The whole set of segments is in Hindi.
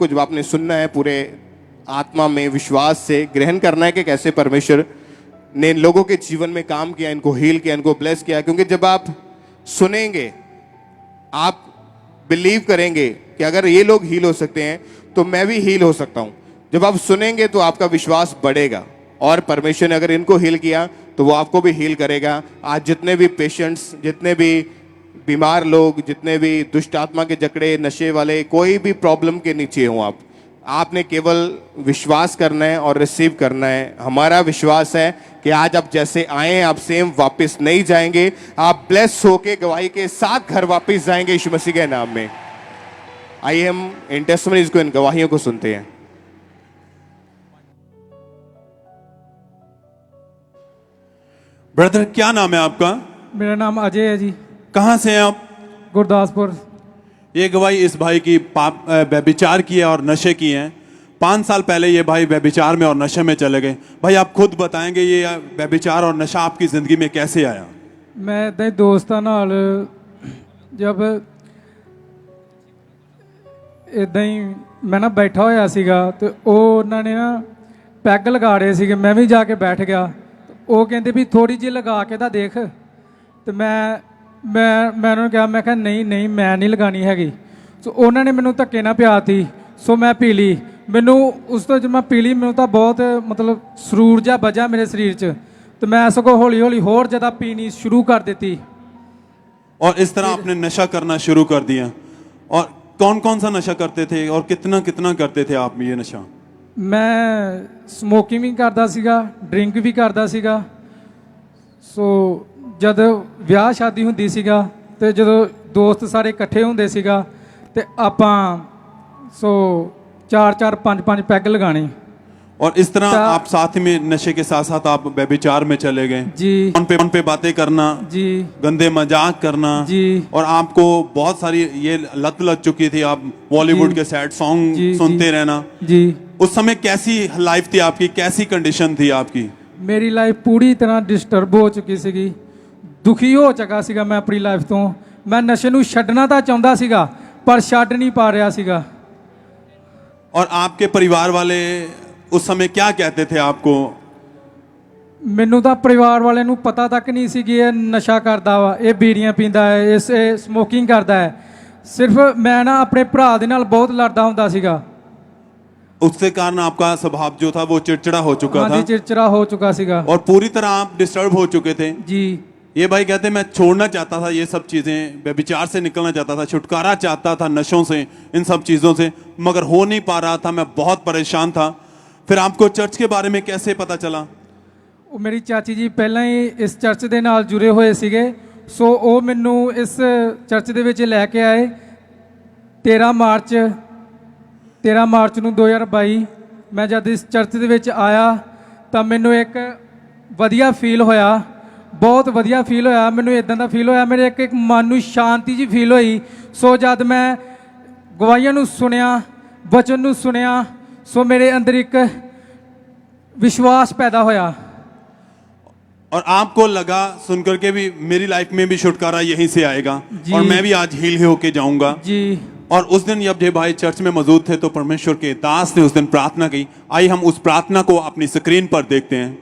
को जब आपने सुनना है पूरे आत्मा में विश्वास से ग्रहण करना है कि कैसे परमेश्वर ने इन लोगों के जीवन में काम किया, इनको हील किया, इनको ब्लेस किया। क्योंकि जब आप सुनेंगे, आप बिलीव करेंगे कि अगर ये लोग हील हो सकते हैं तो मैं भी हील हो सकता हूं। जब आप सुनेंगे तो आपका विश्वास बढ़ेगा और परमेश्वर ने अगर इनको हील किया तो वो आपको भी हील करेगा। आज जितने भी पेशेंट्स, जितने भी बीमार लोग, जितने भी दुष्ट आत्मा के जकड़े, नशे वाले, कोई भी प्रॉब्लम के नीचे हो आपने केवल विश्वास करना है और रिसीव करना है। हमारा विश्वास है कि आज आप जैसे आए हैं आप सेम वापस नहीं जाएंगे, आप ब्लेस होके गवाही के साथ घर वापस जाएंगे यीशु मसीह के नाम में। आइए हम इन टेस्टिमनीज को, इन गवाहियों को सुनते हैं। ब्रदर, क्या नाम है आपका? मेरा नाम अजय है जी। कहाँ से हैं आप? गुरदासपुर। ये गवाही इस भाई की व्यभिचार की है और नशे की है। 5 साल पहले ये भाई व्यभिचार में और नशे में चले गए। भाई आप खुद बताएंगे ये व्यभिचार और नशा आपकी जिंदगी में कैसे आया? मैं इदां दोस्तां नाल जब इदां ही मैं ना बैठा होया सीगा ते उन्होंने ना पैग लगा रहे सीगे, मैं भी जाके बैठ गया। वो कहते भी थोड़ी जी लगा के तो देख, तो मैं उन्होंने कहा, मैं कहा नहीं नहीं मैं नहीं लगानी हैगी। सो उन्होंने मैनू धक्के ना पियाती, सो मैं पी ली। मैनू उस तो जब मैं पी ली मैनू तो बहुत मतलब सरूर जा बजा मेरे शरीर च, तो मैं सगों हौली हौली होर ज़्यादा पीनी शुरू कर देती। और इस तरह आपने नशा करना शुरू कर दिया। और कौन कौन सा नशा करते थे और कितना कितना करते थे आप ये नशा? मैं ਸਮੋਕਿੰਗ भी करता ਸੀਗਾ, ड्रिंक भी करता ਸੀਗਾ। ਸੋ जद ਵਿਆਹ ਸ਼ਾਦੀ ਹੁੰਦੀ ਸੀਗਾ ਤੇ ਜਦੋਂ ਦੋਸਤ ਸਾਰੇ ਇਕੱਠੇ ਹੁੰਦੇ ਸੀਗਾ ਤੇ ਆਪਾਂ ਸੋ 4-4 5-5 ਪੈਗ लगाने। और इस तरह आप साथ में नशे के साथ साथ आप व्यभिचार में चले गए जी। फोन पे बातें करना जी, गंदे मजाक करना जी। और आपको बहुत सारी ये लत लग चुकी थी, आप बॉलीवुड के सैड सॉन्ग सुनते रहना जी। उस समय कैसी लाइफ थी आपकी, कैसी कंडीशन थी आपकी? मेरी लाइफ पूरी तरह डिस्टर्ब हो चुकी ਸੀਗੀ, दुखी हो चुका ਸੀਗਾ मैं अपनी लाइफ ਤੋਂ। मैं नशे ਨੂੰ ਛੱਡਣਾ ਤਾਂ ਚਾਹੁੰਦਾ ਸੀਗਾ पर ਛੱਡ नहीं पा रहा ਸੀਗਾ। और आपके परिवार वाले उस समय क्या कहते थे आपको? ਮੈਨੂੰ ਤਾਂ ਪਰਿਵਾਰ ਵਾਲਿਆਂ ਨੂੰ ਪਤਾ ਤੱਕ ਨਹੀਂ ਸੀ ਕਿ ਇਹ ਨਸ਼ਾ ਕਰਦਾ ਵਾ, ਇਹ ਬੀੜੀਆਂ ਪੀਂਦਾ ਹੈ, ਇਹ ਸਮੋਕਿੰਗ ਕਰਦਾ ਹੈ। ਸਿਰਫ ਮੈਂ ਨਾ ਆਪਣੇ ਭਰਾ ਦੇ ਨਾਲ ਬਹੁਤ ਲੜਦਾ ਹੁੰਦਾ ਸੀਗਾ। उसके कारण आपका स्वभाव जो था वो चिड़चिड़ा हो चुका था। हाँ जी, चिड़चिड़ा हो चुका सीगा और पूरी तरह आप डिस्टर्ब हो चुके थे जी। ये भाई कहते मैं छोड़ना चाहता था ये सब चीजें, व्यभिचार से निकलना चाहता था, छुटकारा चाहता था नशों से, इन सब चीजों से, मगर हो नहीं पा रहा था, मैं बहुत परेशान था। फिर आपको चर्च के बारे में कैसे पता चला? ਉਹ ਮੇਰੀ ਚਾਚੀ ਜੀ ਪਹਿਲਾਂ ਹੀ ਇਸ ਚਰਚ ਦੇ ਨਾਲ ਜੁੜੇ ਹੋਏ ਸੀਗੇ। ਸੋ ਉਹ ਮੈਨੂੰ ਇਸ ਚਰਚ ਦੇ ਵਿੱਚ ਲੈ ਕੇ ਆਏ 13 ਮਾਰਚ ਨੂੰ 2022। ਮੈਂ ਜਦ ਇਸ ਚਰਚ ਦੇ ਵਿੱਚ ਆਇਆ ਤਾਂ ਮੈਨੂੰ ਇੱਕ ਵਧੀਆ ਫੀਲ ਹੋਇਆ, ਬਹੁਤ ਵਧੀਆ ਫੀਲ ਹੋਇਆ। ਮੈਨੂੰ ਇਦਾਂ ਦਾ ਫੀਲ ਹੋਇਆ ਮੇਰੇ ਇੱਕ ਮਨ ਨੂੰ ਸ਼ਾਂਤੀ ਜੀ ਫੀਲ ਹੋਈ। ਸੋ ਜਦ ਮੈਂ ਗਵਾਹੀਆਂ ਨੂੰ ਸੁਣਿਆ, ਵਚਨ ਨੂੰ ਸੁਣਿਆ, ਸੋ ਮੇਰੇ ਅੰਦਰ ਇੱਕ विश्वास पैदा होया। और आपको लगा सुनकर के भी मेरी लाइफ में भी छुटकारा यहीं से आएगा और मैं भी आज हील होके जाऊंगा जी। और उस दिन जब ये भाई चर्च में मौजूद थे तो परमेश्वर के दास ने उस दिन प्रार्थना की। आइए हम उस प्रार्थना को अपनी स्क्रीन पर देखते हैं।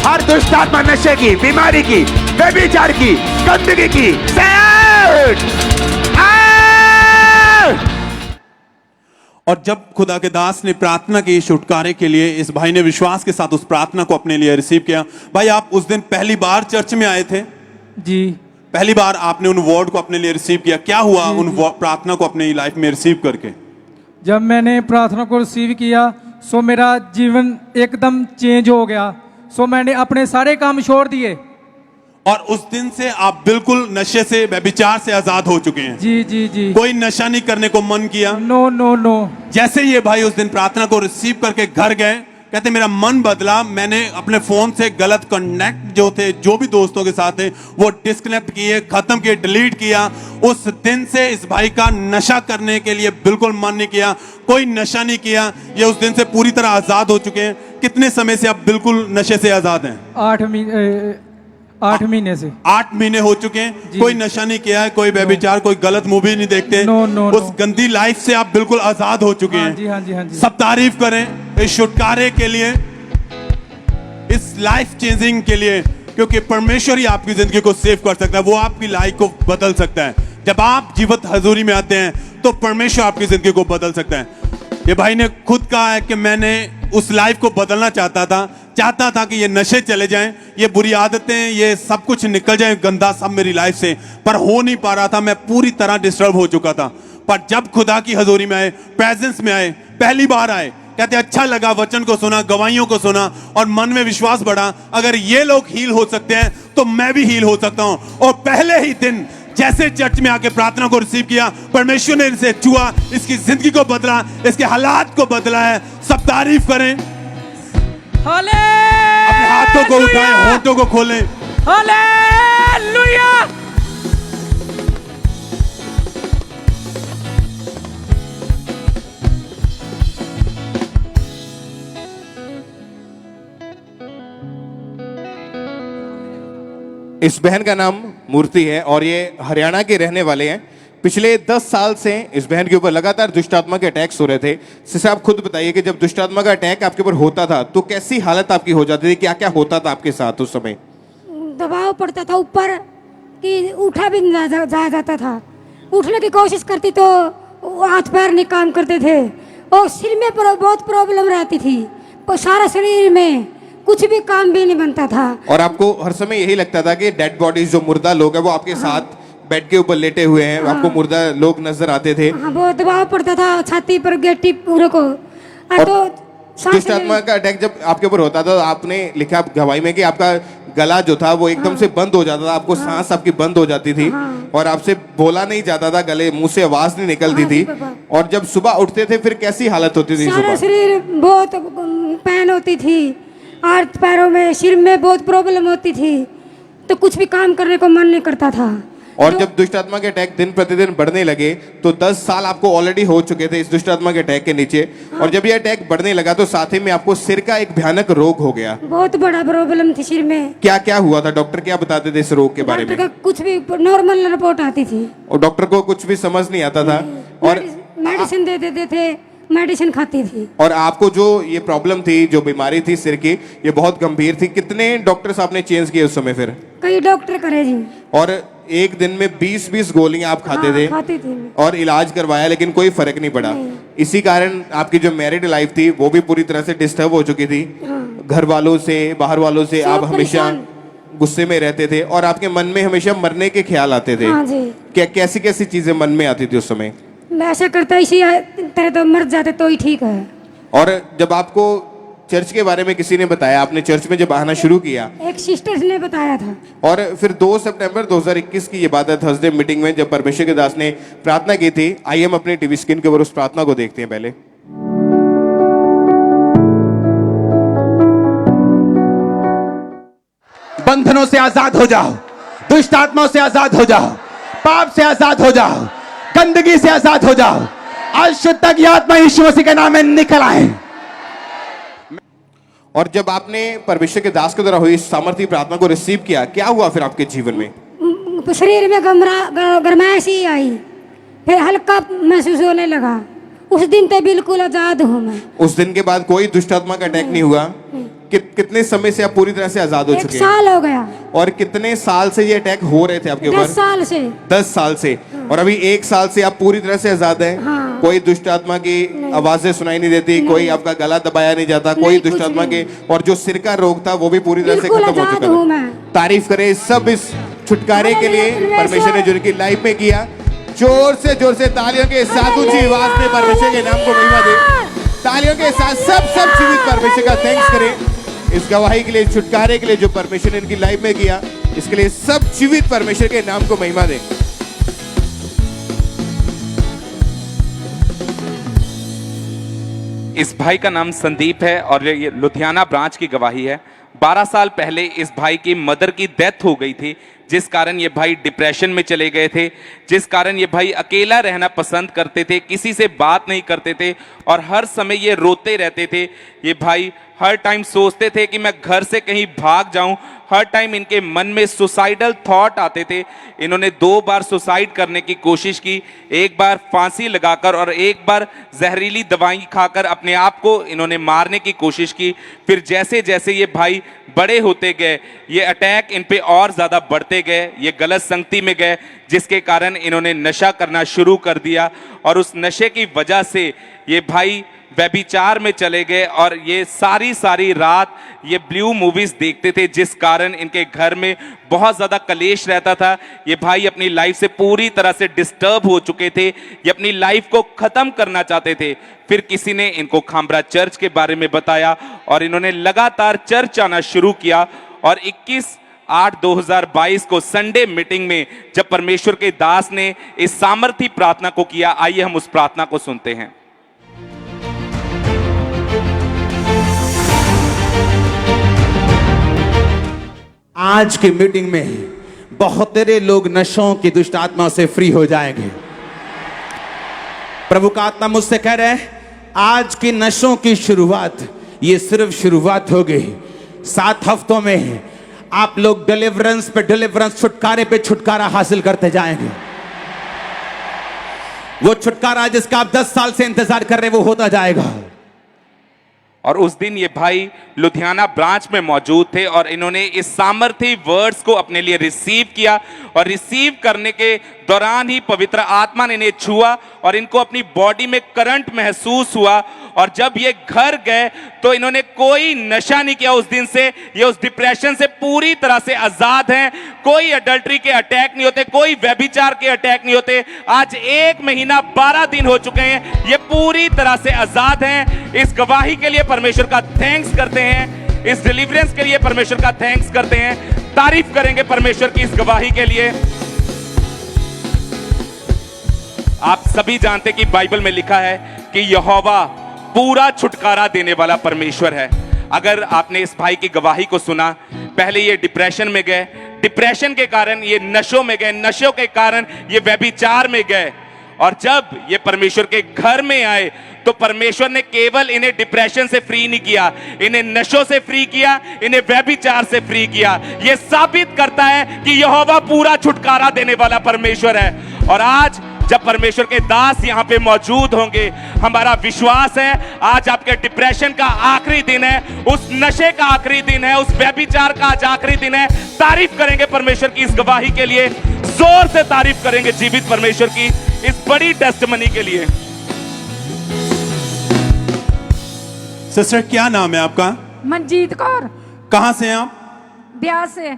हर दुष्ट आत्मा, नशे की, बीमारी की, व्यभिचार की, गंदगी की, और जब खुदा के दास ने प्रार्थना की छुटकारे के लिए, इस भाई ने विश्वास के साथ उस प्रार्थना को अपने लिए रिसीव किया। भाई आप उस दिन पहली बार चर्च में आए थे जी। पहली बार आपने उन वर्ड को अपने लिए रिसीव किया, क्या हुआ उन प्रार्थना को अपनी लाइफ में रिसीव करके? जब मैंने प्रार्थना को रिसीव किया सो मेरा जीवन एकदम चेंज हो गया। सो मैंने अपने सारे काम छोड़ दिए और उस दिन से आप बिल्कुल नशे से, व्यभिचार से आजाद हो चुके हैं। जी जी जी। कोई नशा नहीं करने को मन किया? No no no. जैसे ये भाई उस दिन प्रार्थना को रिसीव करके घर गए, कहते मेरा मन बदला, मैंने अपने फोन से गलत कनेक्ट जो थे, जो भी दोस्तों के साथ थे, वो डिस्कनेक्ट किए, खत्म किए, डिलीट किया। उस दिन से इस भाई का नशा करने के लिए बिल्कुल मन नहीं किया, कोई नशा नहीं किया। ये उस दिन से पूरी तरह आजाद हो चुके हैं। कितने समय से आप बिल्कुल नशे से आजाद हैं? 8 महीने से। 8 महीने हो चुके हैं, जी। कोई नशा नहीं किया है, कोई व्यभिचार, कोई गलत मूवी नहीं देखते। नो, नो, उस नो। गंदी लाइफ से आप बिल्कुल आजाद हो चुके हाँ हैं। जी, हाँ जी, हाँ जी। सब तारीफ करें इस छुटकारे के लिए, इस लाइफ चेंजिंग के लिए, क्योंकि परमेश्वर ही आपकी जिंदगी को सेव कर सकता है, वो आपकी लाइफ को बदल सकता है। जब आप जीवित हजूरी में आते हैं तो परमेश्वर आपकी जिंदगी को बदल सकता है। ये भाई ने खुद कहा है कि मैंने उस लाइफ को बदलना चाहता था कि ये नशे चले जाएं, ये बुरी आदतें, ये सब कुछ निकल जाए गंदा सब मेरी लाइफ से, पर हो नहीं पा रहा था। मैं पूरी तरह डिस्टर्ब हो चुका था। पर जब खुदा की हजूरी में आए, प्रेजेंस में आए, पहली बार आए, कहते अच्छा लगा, वचन को सुना, गवाहियों को सुना और मन में विश्वास बढ़ा, अगर ये लोग हील हो सकते हैं तो मैं भी हील हो सकता हूं। और पहले ही दिन जैसे चर्च में आके प्रार्थना को रिसीव किया, परमेश्वर ने इसे छुआ, इसकी जिंदगी को बदला, इसके हालात को बदला है। सब तारीफ करें, अपने हाथों को उठाएं, होठों को खोलें। हालेलुया। इस बहन का नाम मूर्ति है और ये हरियाणा के रहने वाले हैं। पिछले 10 साल से इस बहन के ऊपर लगातार दुष्ट आत्मा के अटैक्स हो रहे थे। सिर्फ आप खुद बताइए कि जब दुष्ट आत्मा का अटैक आपके ऊपर होता था तो कैसी हालत आपकी हो जाती थी, क्या क्या होता था आपके साथ उस समय? दबाव पड़ता था ऊपर कि उठा भी नहीं जा जाता था। उठने की कोशिश करती तो हाथ पैर नहीं काम करते थे और सिर में बहुत प्रॉब्लम रहती थी, सारा शरीर में कुछ भी काम भी नहीं बनता था। और आपको हर समय यही लगता था कि डेड बॉडीज, जो मुर्दा लोग हैं, वो आपके साथ बेड के ऊपर लेटे हुए हैं, आपको मुर्दा लोग नजर आते थे। हाँ, बहुत दबाव पड़ता था छाती पर, गेटी पूरे को। तो दुष्ट आत्मा का अटैक जब आपके ऊपर होता था, आपने लिखा गवाही में कि आपका गला जो था वो एकदम से बंद हो जाता था, आपको सांस आपकी बंद हो जाती थी और आपसे बोला नहीं जाता था, गले मुंह से आवाज नहीं निकलती थी। और जब सुबह उठते थे फिर कैसी हालत होती थी? सारा सुबह शरीर बहुत पेन होती थी, हाथ पैरों में, सिर में बहुत प्रॉब्लम होती थी, तो कुछ भी काम करने को मन नहीं करता था। और जब दुष्ट आत्मा के अटैक दिन प्रतिदिन बढ़ने लगे तो 10 साल आपको ऑलरेडी हो चुके थे इस दुष्ट आत्मा के अटैक के नीचे, और जब ये अटैक बढ़ने लगा तो साथ ही में आपको सिर का एक भयानक रोग हो गया। बहुत बड़ा प्रॉब्लम थी सिर में। क्या क्या हुआ था? डॉक्टर क्या बताते थे इस रोग के बारे में? डॉक्टर का कुछ भी नॉर्मल रिपोर्ट आती थी और डॉक्टर को कुछ भी समझ नहीं आता था और मेडिसिन दे देते थे, मेडिसिन खाती थी। और आपको जो ये प्रॉब्लम थी, जो बीमारी थी सिर की, ये बहुत गंभीर थी। कितने डॉक्टर्स आपने चेंज किए उस समय फिर? कई डॉक्टर करे जी। और एक दिन में 20-20 गोलियां आप खाते थे खाती थी मैं। और इलाज करवाया लेकिन कोई फर्क नहीं पड़ा। इसी कारण आपकी जो मैरिड लाइफ थी वो भी पूरी तरह से डिस्टर्ब हो चुकी थी। घर वालों से, बाहर वालों से आप हमेशा गुस्से में रहते थे और आपके मन में हमेशा मरने के ख्याल आते थे। हाँ जी। क्या कैसी कैसी चीजें मन में आती थी उस समय? मैं ऐसा करता इसी तरह तो मर जाते तो ही ठीक है। और जब आपको चर्च के बारे में किसी ने बताया, आपने चर्च में जब आना शुरू किया, एक सिस्टर ने बताया था। और फिर 2 सितंबर 2021 की ये बात है, थर्सडे मीटिंग में जब परमेश्वर के दास ने प्रार्थना की थी। आइए हम अपने टीवी स्क्रीन के ऊपर उस प्रार्थना को देखते हैं। पहले बंधनों से आजाद हो जाओ, दुष्ट आत्माओं से आजाद हो जाओ, पाप से आजाद हो जाओ, गंदगी से आजाद हो जाओ। आज शुद्ध तक ये आत्मा यीशु मसीह के नाम में निकल आए। और जब आपने परमेश्वर के दास के द्वारा हुई सामर्थ्य प्रार्थना को रिसीव किया, क्या हुआ फिर आपके जीवन में? शरीर में गरमाइश ही आई, फिर हल्का महसूस होने लगा। उस दिन तो बिल्कुल आजाद हूँ मैं। उस दिन के बाद कोई दुष्ट आत्मा का अटैक नहीं हुआ? कितने समय से आप पूरी तरह से आजाद हो चुके हैं? 1 साल हो गया। और कितने साल से ये अटैक हो रहे थे आपके ऊपर? 10 साल से। 10 साल से। और अभी 1 साल से आप पूरी तरह से आजाद हैं? हाँ। कोई दुष्ट आत्मा की आवाजें सुनाई नहीं देती, कोई आपका गला दबाया नहीं जाता, कोई नहीं, दुष्ट कुछ आत्मा के, नहीं। और जो सिर का रोग था वो भी पूरी तरह से बिल्कुल खत्म हो आजाद चुका हूँ है। मैं। तारीफ करें सब इस छुटकारे के लिए हालेलुया, परमेश्वर ने जो उनकी लाइफ में किया। जोर से तालियों के साथ ऊंची आवाज में परमेश्वर के नाम को महिमा दे। तालियों के साथ सब जीवित परमेश्वर का थैंक्स करें इस गवाही के लिए, छुटकारे के लिए जो परमेश्वर ने इनकी लाइफ में किया। इसके लिए सब जीवित परमेश्वर के नाम को महिमा दें। इस भाई का नाम संदीप है और ये लुधियाना ब्रांच की गवाही है। 12 साल पहले इस भाई की मदर की डेथ हो गई थी, जिस कारण ये भाई डिप्रेशन में चले गए थे, जिस कारण ये भाई अकेला रहना पसंद करते थे, किसी से बात नहीं करते थे और हर समय ये रोते रहते थे। ये भाई हर टाइम सोचते थे कि मैं घर से कहीं भाग जाऊं। हर टाइम इनके मन में सुसाइडल थॉट आते थे। इन्होंने 2 बार सुसाइड करने की कोशिश की, एक बार फांसी लगाकर और एक बार जहरीली दवाई खाकर अपने आप को इन्होंने मारने की कोशिश की। फिर जैसे जैसे ये भाई बड़े होते गए, ये अटैक इन पे और ज़्यादा बढ़ते गए, ये गलत संगति में गए, जिसके कारण इन्होंने नशा करना शुरू कर दिया और उस नशे की वजह से ये भाई व्यभिचार में चले गए और ये सारी रात ये ब्लू मूवीज देखते थे, जिस कारण इनके घर में बहुत ज़्यादा कलेश रहता था। ये भाई अपनी लाइफ से पूरी तरह से डिस्टर्ब हो चुके थे, ये अपनी लाइफ को ख़त्म करना चाहते थे। फिर किसी ने इनको खामरा चर्च के बारे में बताया और इन्होंने लगातार चर्च आना शुरू किया और 21/8/2022 को संडे मीटिंग में जब परमेश्वर के दास ने इस सामर्थी प्रार्थना को किया, आइए हम उस प्रार्थना को सुनते हैं। आज की मीटिंग में बहुत सारे लोग नशों की दुष्ट आत्मा से फ्री हो जाएंगे। प्रभु का आत्मा मुझसे कह रहे हैं, आज की नशों की शुरुआत ये सिर्फ शुरुआत हो गई। 7 हफ्तों में आप लोग डिलीवरेंस पे डिलीवरेंस, छुटकारे पे छुटकारा हासिल करते जाएंगे। वो छुटकारा जिसका आप 10 साल से इंतजार कर रहे हैं, वो होता जाएगा। और उस दिन ये भाई लुधियाना ब्रांच में मौजूद थे और इन्होंने इस सामर्थी वर्ड्स को अपने लिए रिसीव किया और रिसीव करने के दौरान ही पवित्र आत्मा ने इन्हें छुआ और इनको अपनी बॉडी में करंट महसूस हुआ। और जब ये घर गए तो इन्होंने कोई नशा नहीं किया उस दिन से। ये उस डिप्रेशन से पूरी तरह से आजाद हैं। कोई अडल्ट्री के अटैक नहीं होते, कोई व्यभिचार के अटैक नहीं होते। आज 1 महीना 12 दिन हो चुके हैं, ये पूरी तरह से आजाद हैं। इस गवाही के लिए परमेश्वर का थैंक्स करते हैं, इस डिलीवरेंस के लिए परमेश्वर का थैंक्स करते हैं। तारीफ करेंगे परमेश्वर की इस गवाही के लिए। आप सभी जानते कि बाइबल में लिखा है कि यहोवा पूरा छुटकारा देने वाला परमेश्वर है। अगर आपने इस भाई की गवाही को सुना, पहले ये डिप्रेशन में गए, डिप्रेशन के कारण ये नशों में गए, नशों के कारण ये व्यभिचार में गए और जब ये परमेश्वर के घर में आए तो परमेश्वर ने केवल इन्हें डिप्रेशन से फ्री नहीं किया, इन्हें नशों से फ्री किया, इन्हें व्यभिचार से फ्री किया। यह साबित करता है कि यहोवा पूरा छुटकारा देने वाला परमेश्वर है। और आज जब परमेश्वर के दास यहां पे मौजूद होंगे, हमारा विश्वास है आज आपके डिप्रेशन का आखिरी दिन है, उस नशे का आखिरी दिन है, उस व्यभिचार का आज आखिरी दिन है। तारीफ करेंगे परमेश्वर की इस गवाही के लिए, जोर से तारीफ करेंगे जीवित परमेश्वर की इस बड़ी टेस्टमनी के लिए। सिस्टर क्या नाम है आपका? मनजीत कौर, कहां से हैं आप? ब्यास से।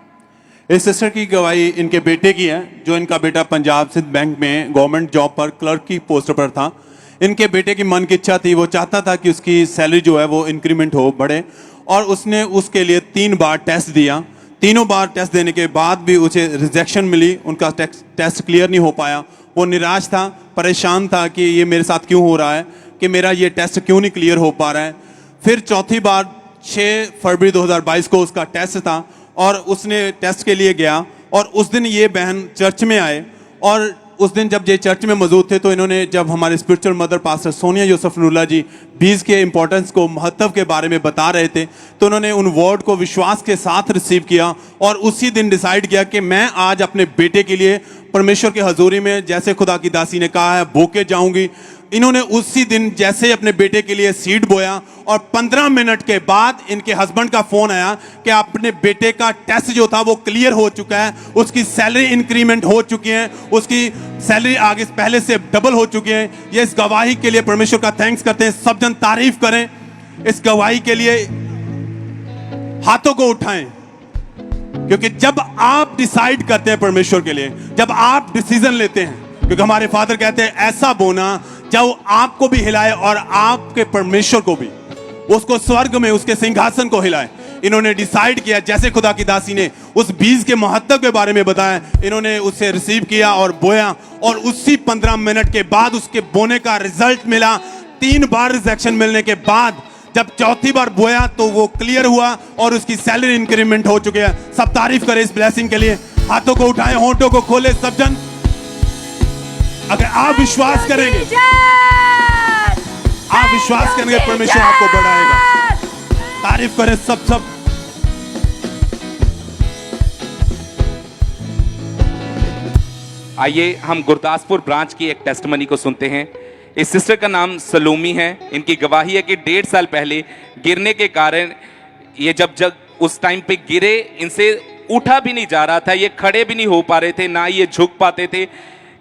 इस सिस्टर की गवाही इनके बेटे की है, जो इनका बेटा पंजाब सिंध बैंक में गवर्नमेंट जॉब पर क्लर्क की पोस्ट पर था। इनके बेटे की मन की इच्छा थी, वो चाहता था कि उसकी सैलरी जो है वो इंक्रीमेंट हो, बढ़े, और उसने उसके लिए 3 बार टेस्ट दिया। तीनों बार टेस्ट देने के बाद भी उसे रिजेक्शन मिली, उनका टेस्ट क्लियर नहीं हो पाया। वो निराश था, परेशान था कि ये मेरे साथ क्यों हो रहा है, कि मेरा ये टेस्ट क्यों नहीं क्लियर हो पा रहा है। फिर चौथी बार 6 फरवरी 2022 को उसका टेस्ट था और उसने टेस्ट के लिए गया और उस दिन ये बहन चर्च में आए और उस दिन जब ये चर्च में मौजूद थे तो इन्होंने, जब हमारे spiritual mother pastor Sonia Yusuf Nulla ji बीज के इंपॉर्टेंस को, महत्व के बारे में बता रहे थे, तो उन्होंने उन वर्ड को विश्वास के साथ रिसीव किया और उसी दिन डिसाइड किया कि मैं आज अपने बेटे के लिए परमेश्वर की हजूरी में, जैसे खुदा की दासी ने कहा है, बोके जाऊंगी। इन्होंने उसी दिन जैसे अपने बेटे के लिए सीड बोया और 15 मिनट के बाद इनके हस्बैंड का फोन आया कि अपने बेटे का टेस्ट जो था वो क्लियर हो चुका है, उसकी सैलरी इंक्रीमेंट हो चुकी है, उसकी सैलरी आगे पहले से डबल हो चुकी है। ये इस गवाही के लिए परमेश्वर का थैंक्स करते हैं। सब जन तारीफ करें इस गवाही के लिए, हाथों को उठाएं, क्योंकि जब आप डिसाइड करते हैं परमेश्वर के लिए, जब आप डिसीजन लेते हैं, क्योंकि हमारे फादर कहते हैं ऐसा बोना जो आपको भी हिलाए और आपके परमेश्वर को भी, उसको स्वर्ग में उसके सिंहासन को हिलाए। इन्होंने डिसाइड किया, जैसे खुदा की दासी ने उस बीज के महत्व के बारे में बताया, इन्होंने उसे रिसीव किया और बोया और उसी 15 मिनट के बाद उसके बोने का रिजल्ट मिला। 3 बार रिजेक्शन मिलने के बाद जब चौथी बार बोया तो वो क्लियर हुआ और उसकी सैलरी इंक्रीमेंट हो चुकी है। सब तारीफ करें इस ब्लेसिंग के लिए। हाथों को उठाएं, होंठों को खोले सब जन। अगर आप विश्वास करेंगे, आप विश्वास करेंगे, परमेश्वर आपको बढ़ाएगा। तारीफ करें सब। आइए हम गुरदासपुर ब्रांच की एक टेस्टमनी को सुनते हैं। इस सिस्टर का नाम सलोमी है। इनकी गवाही है कि 1.5 साल पहले गिरने के कारण ये जब उस टाइम पे गिरे, इनसे उठा भी नहीं जा रहा था, ये खड़े भी नहीं हो पा रहे थे, ना ये झुक पाते थे।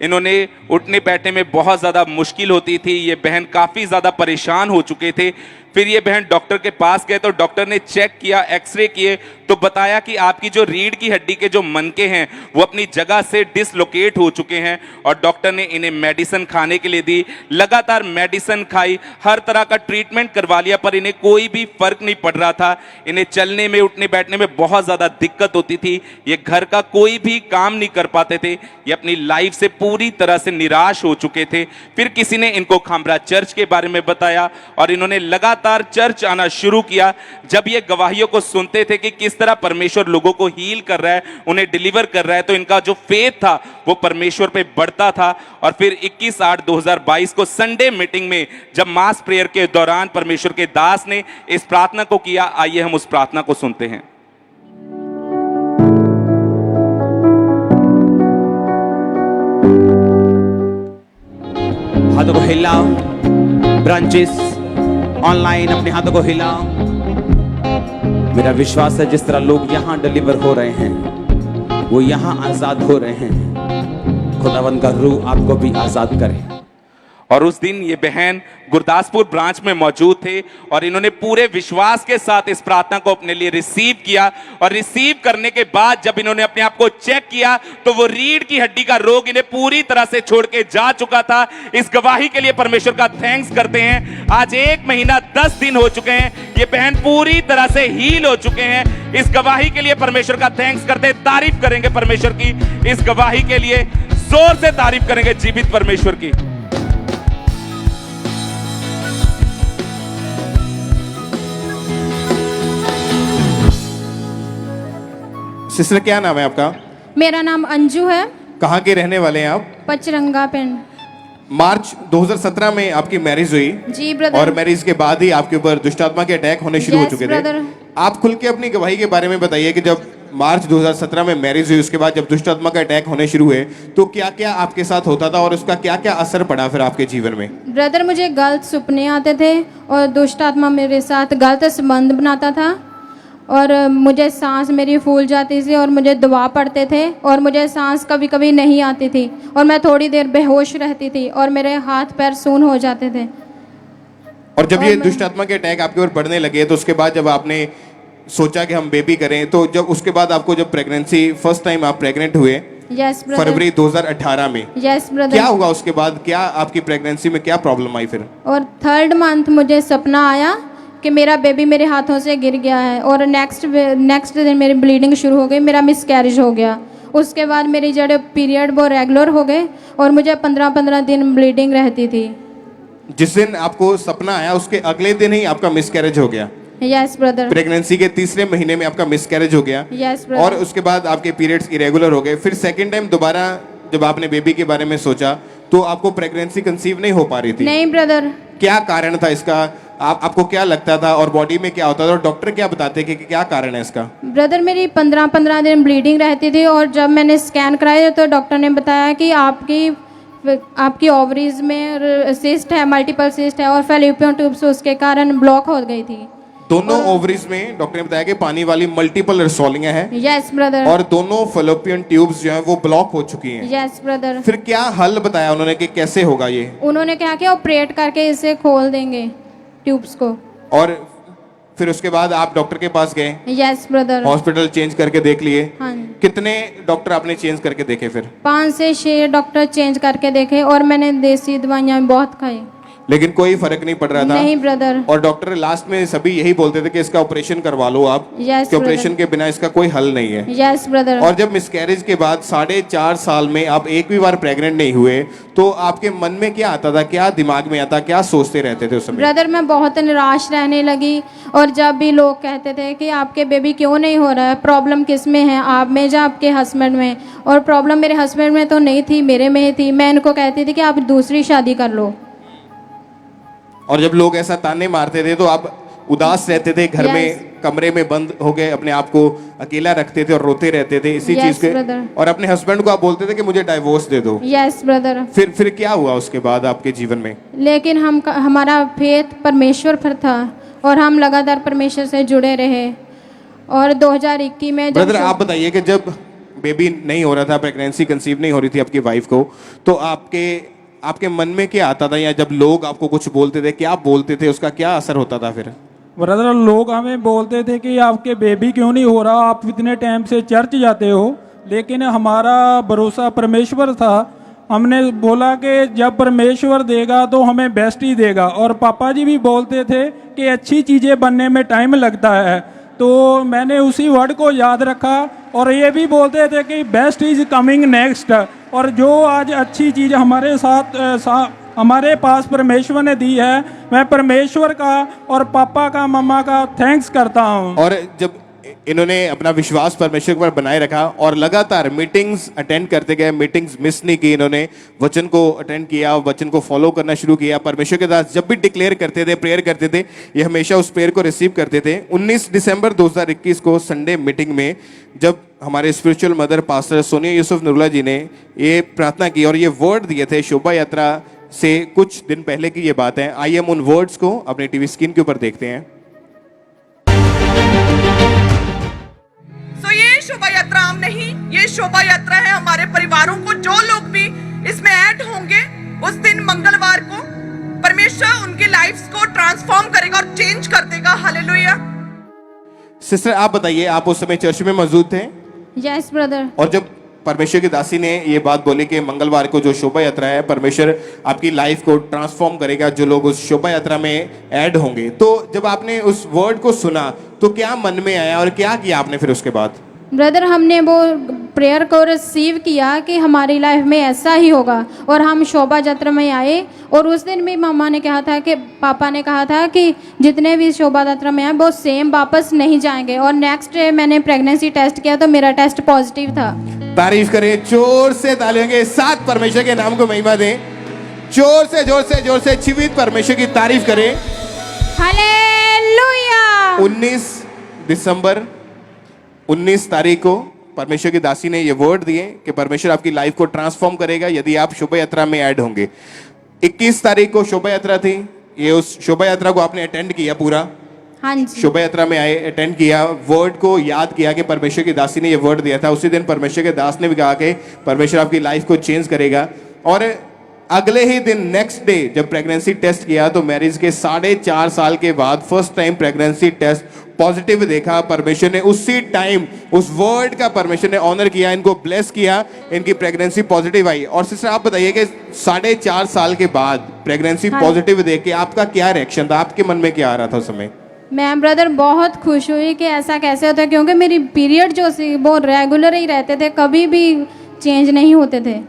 इन्होंने उठने बैठने में बहुत ज़्यादा मुश्किल होती थी। ये बहन काफ़ी ज़्यादा परेशान हो चुके थे। फिर ये बहन डॉक्टर के पास गए तो डॉक्टर ने चेक किया, एक्सरे किए तो बताया कि आपकी जो रीढ़ की हड्डी के जो मनके हैं वो अपनी जगह से डिसलोकेट हो चुके हैं। और डॉक्टर ने इन्हें मेडिसिन खाने के लिए दी। लगातार मेडिसिन खाई, हर तरह का ट्रीटमेंट करवा लिया, पर इन्हें कोई भी फर्क नहीं पड़ रहा था। इन्हें चलने में, उठने बैठने में बहुत ज़्यादा दिक्कत होती थी। ये घर का कोई भी काम नहीं कर पाते थे। ये अपनी लाइफ से पूरी तरह से निराश हो चुके थे। फिर किसी ने इनको खामरा चर्च के बारे में बताया और इन्होंने लगातार चर्च आना शुरू किया। जब ये गवाहियों को सुनते थे कि किस तरह परमेश्वर लोगों को हील कर रहा है, उन्हें डिलीवर कर रहा है, तो इनका जो फेथ था वो परमेश्वर पे बढ़ता था। और फिर 21/8/2022 को संडे मीटिंग में जब मास प्रेयर के दौरान परमेश्वर के दास ने इस प्रार्थना को किया, आइए हम उस प्रार्थना को सुनते हैं। हाथों को हिलाओ, ब्रांचेस ऑनलाइन अपने हाथों को हिलाओ। मेरा विश्वास है जिस तरह लोग यहां डिलीवर हो रहे हैं, वो यहां आजाद हो रहे हैं। खुदावंद का रूह आपको भी आजाद करे। और उस दिन ये बहन गुरदासपुर ब्रांच में मौजूद थे और इन्होंने पूरे विश्वास के साथ इस प्रार्थना को अपने लिए रिसीव किया। और रिसीव करने के बाद जब इन्होंने अपने आप को चेक किया तो वो रीढ़ की हड्डी का रोग इन्हें पूरी तरह से छोड़ के जा चुका था। इस गवाही के लिए परमेश्वर का थैंक्स करते हैं। आज 1 महीना 10 दिन हो चुके हैं, ये बहन पूरी तरह से हील हो चुके हैं। इस गवाही के लिए परमेश्वर का थैंक्स करते हैं। तारीफ करेंगे परमेश्वर की इस गवाही के लिए, जोर से तारीफ करेंगे जीवित परमेश्वर की। सिस्टर क्या नाम है आपका? मेरा नाम अंजू है। कहाँ के रहने वाले हैं आप? पचरंगा पिंड। मार्च 2017 में आपकी मैरिज हुई जी ब्रदर। और मैरिज के बाद ही आपके ऊपर दुष्ट आत्मा के अटैक होने शुरू हो Yes, चुके brother. थे। आप खुल के अपनी गवाही के बारे में बताइए कि जब मार्च 2017 में मैरिज हुई, उसके बाद जब दुष्ट आत्मा का अटैक होने शुरू हुए तो क्या क्या आपके साथ होता था और उसका क्या क्या असर पड़ा फिर आपके जीवन में? ब्रदर मुझे गलत सपने आते थे और दुष्ट आत्मा मेरे साथ गलत संबंध बनाता था और मुझे सांस मेरी फूल जाती थी और मुझे दवा पड़ते थे और मुझे सांस कभी कभी नहीं आती थी और मैं थोड़ी देर बेहोश रहती थी और मेरे हाथ पैर सून हो जाते थे। और जब ये दुष्ट आत्मा के अटैक आपके ऊपर बढ़ने लगे तो उसके बाद जब आपने सोचा कि हम बेबी करें, तो जब उसके बाद आपको जब प्रेगनेंसी फर्स्ट टाइम आप प्रेग्नेंट हुए यस ब्रदर। फरवरी 2018 में, यस ब्रदर। क्या हुआ उसके बाद? क्या आपकी प्रेगनेंसी में क्या प्रॉब्लम आई फिर? और 3rd मंथ मुझे सपना आया कि मेरा बेबी मेरे हाथों से गिर गया है और नेक्स्ट दिन मेरी ब्लीडिंग शुरू हो गई, मेरा मिसकैरेज हो गया। उसके बाद मेरी जड़े पीरियड वो रेगुलर हो गए और मुझे 15-15 दिन ब्लीडिंग रहती थी। जिस दिन आपको सपना आया उसके अगले दिन ही आपका मिसकैरेज हो गया? Yes brother. प्रेगनेंसी के 3रे महीने में आपका मिसकैरेज हो गया? Yes brother. और उसके बाद आपके पीरियड्स इरेगुलर हो गए। फिर सेकंड टाइम दोबारा जब आपने बेबी के बारे में सोचा तो आपको प्रेगनेंसी कंसीव नहीं हो पा रही थी? नहीं ब्रदर। क्या कारण था इसका? आपको क्या लगता था और बॉडी में क्या होता था और डॉक्टर क्या बताते कि क्या कारण है इसका? ब्रदर मेरी 15-15 दिन ब्लीडिंग रहती थी और जब मैंने स्कैन कराया तो डॉक्टर ने बताया कि आपकी ओवरीज में सिस्ट है, मल्टीपल सिस्ट है और फेलोपियन ट्यूब्स उसके कारण ब्लॉक हो गई थी। दोनों ओवरीज में डॉक्टर ने बताया कि पानी वाली मल्टीपल रसौलियां हैं। Yes brother. और दोनों फेलोपियन ट्यूब्स जो हैं वो ब्लॉक हो चुकी हैं। Yes brother. फिर क्या हल बताया उन्होंने कि कैसे होगा ये? उन्होंने क्या किया, ऑपरेट करके इसे खोल देंगे ट्यूब्स को। और फिर उसके बाद आप डॉक्टर के पास गए? Yes brother. हॉस्पिटल चेंज करके देख लिए? हाँ। कितने डॉक्टर आपने चेंज करके देखे फिर? 5 से 6 डॉक्टर चेंज करके देखे और मैंने देसी दवाइयाँ बहुत खाई। लेकिन कोई फर्क नहीं पड़ रहा था। नहीं ब्रदर। और डॉक्टर लास्ट में सभी यही बोलते थे कि इसका ऑपरेशन करवा लो आप, Yes, कि ऑपरेशन brother. के बिना इसका कोई हल नहीं है। Yes brother. और जब मिसकैरेज के बाद 4.5 साल में आप एक भी बार प्रेग्नेंट नहीं हुए, तो आपके मन में क्या आता था, क्या दिमाग में आता, क्या सोचते रहते थे उस समय? ब्रदर मैं बहुत निराश रहने लगी, और जब भी लोग कहते थे कि आपके बेबी क्यों नहीं हो रहा है, प्रॉब्लम किस में है, आप में या आपके हस्बैंड में, और प्रॉब्लम मेरे हस्बैंड में तो नहीं थी, मेरे में ही थी। मैं इनको कहती थी कि आप दूसरी शादी कर लो। और जब लोग ऐसा ताने मारते थे तो आप उदास रहते थे, घर Yes. में कमरे में बंद हो गए, अपने आप को अकेला रखते थे और रोते रहते थे इसी Yes, चीज के, brother. और अपने हस्बैंड को आप बोलते थे कि मुझे डाइवोर्स दे दो। Yes brother. फिर क्या हुआ उसके बाद आपके जीवन में? लेकिन हमारा फेथ परमेश्वर पर था, और हम लगातार परमेश्वर से जुड़े रहे। और 2021 में जब ब्रदर आप बताइए कि जब बेबी नहीं हो रहा था, प्रेगनेंसी कंसीव नहीं हो रही थी आपकी वाइफ को, तो आपके मन में क्या आता था, या जब लोग आपको कुछ बोलते थे, क्या बोलते थे, उसका क्या असर होता था फिर? ब्रदर लोग हमें बोलते थे कि आपके बेबी क्यों नहीं हो रहा, आप इतने टाइम से चर्च जाते हो। लेकिन हमारा भरोसा परमेश्वर था। हमने बोला कि जब परमेश्वर देगा तो हमें बेस्ट ही देगा। और पापा जी भी बोलते थे कि अच्छी चीज़ें बनने में टाइम लगता है, तो मैंने उसी वर्ड को याद रखा। और ये भी बोलते थे कि बेस्ट इज कमिंग नेक्स्ट। और जो आज अच्छी चीज़ हमारे हमारे पास परमेश्वर ने दी है, मैं परमेश्वर का और पापा का, मम्मा का थैंक्स करता हूँ। और जब इन्होंने अपना विश्वास परमेश्वर पर बनाए रखा और लगातार मीटिंग्स अटेंड करते गए, मीटिंग्स मिस नहीं की इन्होंने, वचन को अटेंड किया, वचन को फॉलो करना शुरू किया। परमेश्वर के दास जब भी डिक्लेयर करते थे, प्रेयर करते थे, ये हमेशा उस प्रेयर को रिसीव करते थे। 19 दिसंबर 2021 को संडे मीटिंग में जब हमारे spiritual mother pastor Sonia Yusuf Nurullah ji ने ये प्रार्थना की और ये वर्ड दिए थे, शोभा यात्रा से कुछ दिन पहले की ये बात है। आइए हम उन वर्ड्स को अपने टीवी स्क्रीन के ऊपर देखते हैं। तो ये शोभा यात्रा आम नहीं, ये शोभा यात्रा है हमारे परिवारों को, जो लोग भी इसमें ऐड होंगे उस दिन मंगलवार को परमेश्वर उनके लाइफ्स को ट्रांसफॉर्म करेगा और चेंज कर देगा। हालेलुया। सिस्टर आप बताइए, आप उस समय चर्च में मौजूद थे? Yes brother. और जब परमेश्वर की दासी ने ये बात बोली कि मंगलवार को जो शोभा यात्रा है, परमेश्वर आपकी लाइफ को ट्रांसफॉर्म करेगा, जो लोग उस शोभा यात्रा में ऐड होंगे, तो जब आपने उस वर्ड को सुना तो क्या मन में आया और क्या किया आपने फिर उसके बाद? ब्रदर हमने वो प्रेयर को रिसीव किया कि हमारी लाइफ में ऐसा ही होगा, और हम शोभा यात्रा में आए। और उस दिन भी मम्मा ने कहा था कि पापा ने कहा था कि जितने भी शोभा यात्रा में आए वो सेम वापस नहीं जाएंगे। और नेक्स्ट डे मैंने प्रेगनेंसी टेस्ट किया तो मेरा टेस्ट पॉजिटिव था। तारीफ करें, जोर से तालियों के साथ परमेश्वर के नाम को महिमा दें। जोर से जोर से जोर से जीवित परमेश्वर की तारीफ करें। हालेलुया। 19 दिसंबर 19 तारीख को परमेश्वर की दासी ने ये वर्ड दिए कि परमेश्वर आपकी लाइफ को ट्रांसफॉर्म करेगा यदि आप शोभा यात्रा में ऐड होंगे। 21 तारीख को शोभा यात्रा थी, ये उस शोभा यात्रा को आपने अटेंड किया पूरा? हाँ जी। शोभा यात्रा में आए, अटेंड किया, वर्ड को याद किया कि परमेश्वर की दासी ने ये वर्ड दिया था। उसी दिन परमेश्वर के दास ने भी कहा कि परमेश्वर आपकी लाइफ को चेंज करेगा। और अगले ही दिन नेक्स्ट डे जब प्रेगनेंसी टेस्ट किया तो मैरिज के 4.5 साल के बाद first time pregnancy test positive देखा। परमेश्वर ने उसी टाइम उस वर्ड का परमेश्वर ने ऑनर किया, इनको ब्लेस किया, इनकी प्रेगनेंसी पॉजिटिव आई। और सिस्टर आप बताइए कि 4.5 साल के बाद प्रेगनेंसी पॉजिटिव देख के आपका क्या रिएक्शन था, आपके मन में क्या आ रहा था उस समय? मैं ब्रदर बहुत खुश हुई कि ऐसा कैसे होता है, क्योंकि मेरी पीरियड जो सी वो रेगुलर ही रहते थे, कभी भी चेंज नहीं होते थे।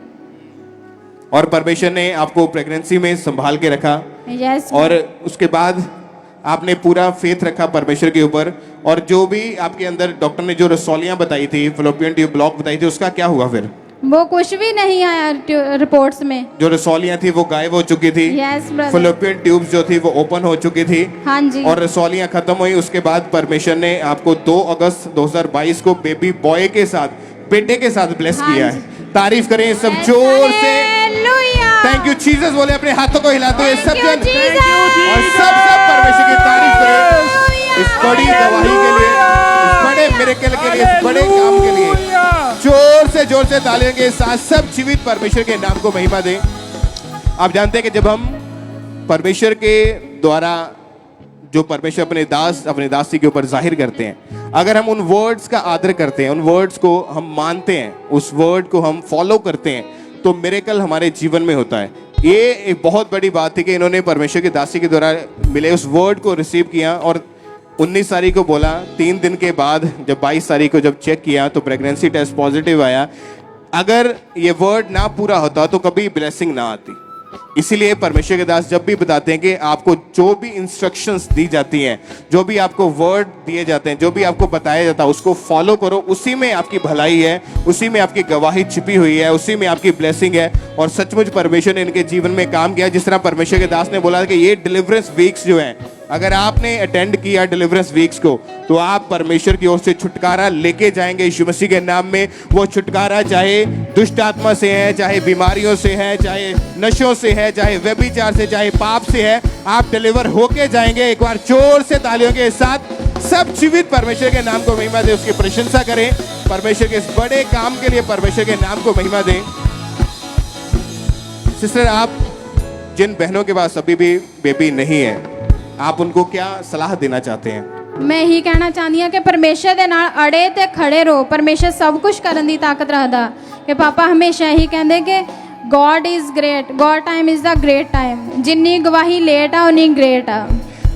और परमेश्वर ने आपको प्रेगनेंसी में संभाल के रखा। यस। और उसके बाद आपने पूरा फेथ रखा परमेश्वर के ऊपर। और जो भी आपके अंदर डॉक्टर ने जो रसौलियां बताई थी, फलोपियन ट्यूब ब्लॉक बताई थी, उसका क्या हुआ फिर? वो कुछ भी नहीं आया रिपोर्ट्स में। जो रसौलियां थी वो गायब हो चुकी थी। Yes brother. फलोपियन ट्यूब्स जो थी वो ओपन हो चुकी थी। हाँ जी। और रसौलियां खत्म हुई। उसके बाद परमेश्वर ने आपको 2 अगस्त 2022 को बेबी बॉय के साथ, बेटे के साथ ब्लेस किया है। तारीफ करें सब जोर से। थैंक यू जीसस बोले, अपने हाथों को हिलाते हुए सब जन, और सब परमेश्वर की तारीफ करें इस बड़ी गवाही के लिए, इस बड़े मिरेकल के लिए, इस बड़े काम के लिए। जोर से तालियों के साथ सब जीवित परमेश्वर के नाम को महिमा दें। आप जानते हैं कि जब हम परमेश्वर के द्वारा जो परमेश्वर अपने दास, अपने दासी के ऊपर जाहिर करते हैं, अगर हम उन वर्ड्स का आदर करते हैं, उन वर्ड्स को हम मानते हैं, उस वर्ड को हम फॉलो करते हैं, तो मिरेकल हमारे जीवन में होता है। ये एक बहुत बड़ी बात थी कि इन्होंने परमेश्वर की दासी के द्वारा मिले उस वर्ड को रिसीव किया और 19 तारीख को बोला, 3 दिन के बाद जब 22 तारीख को जब चेक किया तो प्रेगनेंसी टेस्ट पॉजिटिव आया। अगर ये वर्ड ना पूरा होता तो कभी ब्लेसिंग ना आती। इसीलिए परमेश्वर के दास जब भी बताते हैं कि आपको जो भी इंस्ट्रक्शंस दी जाती हैं, जो भी आपको वर्ड दिए जाते हैं, जो भी आपको बताया जाता है उसको फॉलो करो, उसी में आपकी भलाई है, उसी में आपकी गवाही छिपी हुई है, उसी में आपकी ब्लेसिंग है। और सचमुच परमेश्वर ने इनके जीवन में काम किया। जिस तरह परमेश्वर के दास ने बोला कि ये डिलीवरेंस वीक्स जो है, अगर आपने अटेंड किया डिलीवरेंस वीक्स को तो आप परमेश्वर की ओर से छुटकारा लेके जाएंगे यीशु मसीह के नाम में। वो छुटकारा चाहे दुष्ट आत्मा से है, चाहे बीमारियों से है, चाहे नशों से है, चाहे व्यभिचार से, चाहे पाप से है, आप डिलीवर होके जाएंगे। एक बार जोर से तालियों के साथ सब जीवित परमेश्वर के नाम को महिमा दे, उसकी प्रशंसा करें। परमेश्वर के इस बड़े काम के लिए परमेश्वर के नाम को महिमा दें। सिस्टर, आप जिन बहनों के पास अभी भी बेबी नहीं है, आप उनको क्या सलाह देना चाहते हैं? मैं यही कहना चाहती हूँ कि परमेश्वर ਦੇ ਨਾਲ ਅੜੇ ਤੇ ਖੜੇ ਰਹੋ। ਪਰਮੇਸ਼ਰ ਸਭ ਕੁਝ ਕਰਨ ਦੀ ਤਾਕਤ ਰੱਖਦਾ। ਕਿ ਪਾਪਾ ਹਮੇਸ਼ਾ ਇਹੀ ਕਹਿੰਦੇ ਕਿ God is great, God time is the great time। जिन्नी गवाही लेट आ उन्नी ग्रेट आ।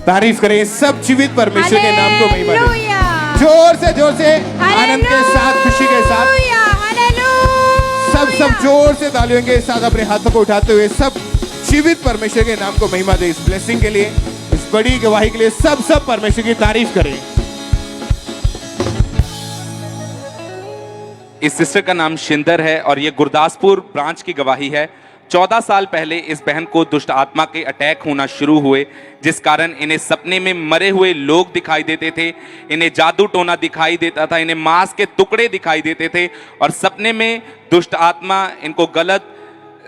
तारीफ करें सब जीवित परमेश्वर के नाम को महिमा दें। जोर से आनंद के साथ, खुशी के साथ सब जोर से तालियों के साथ अपने हाथों को उठाते हुए सब जीवित परमेश्वर के नाम को महिमा दें। इस ब्लेसिंग के लिए, इस बड़ी गवाही के लिए सब परमेश्वर की तारीफ करें। इस सिस्टर का नाम शिंदर है और ये गुरदासपुर ब्रांच की गवाही है। 14 साल पहले इस बहन को दुष्ट आत्मा के अटैक होना शुरू हुए, जिस कारण इन्हें सपने में मरे हुए लोग दिखाई देते थे, इन्हें जादू टोना दिखाई देता था, इन्हें मांस के टुकड़े दिखाई देते थे और सपने में दुष्ट आत्मा इनको गलत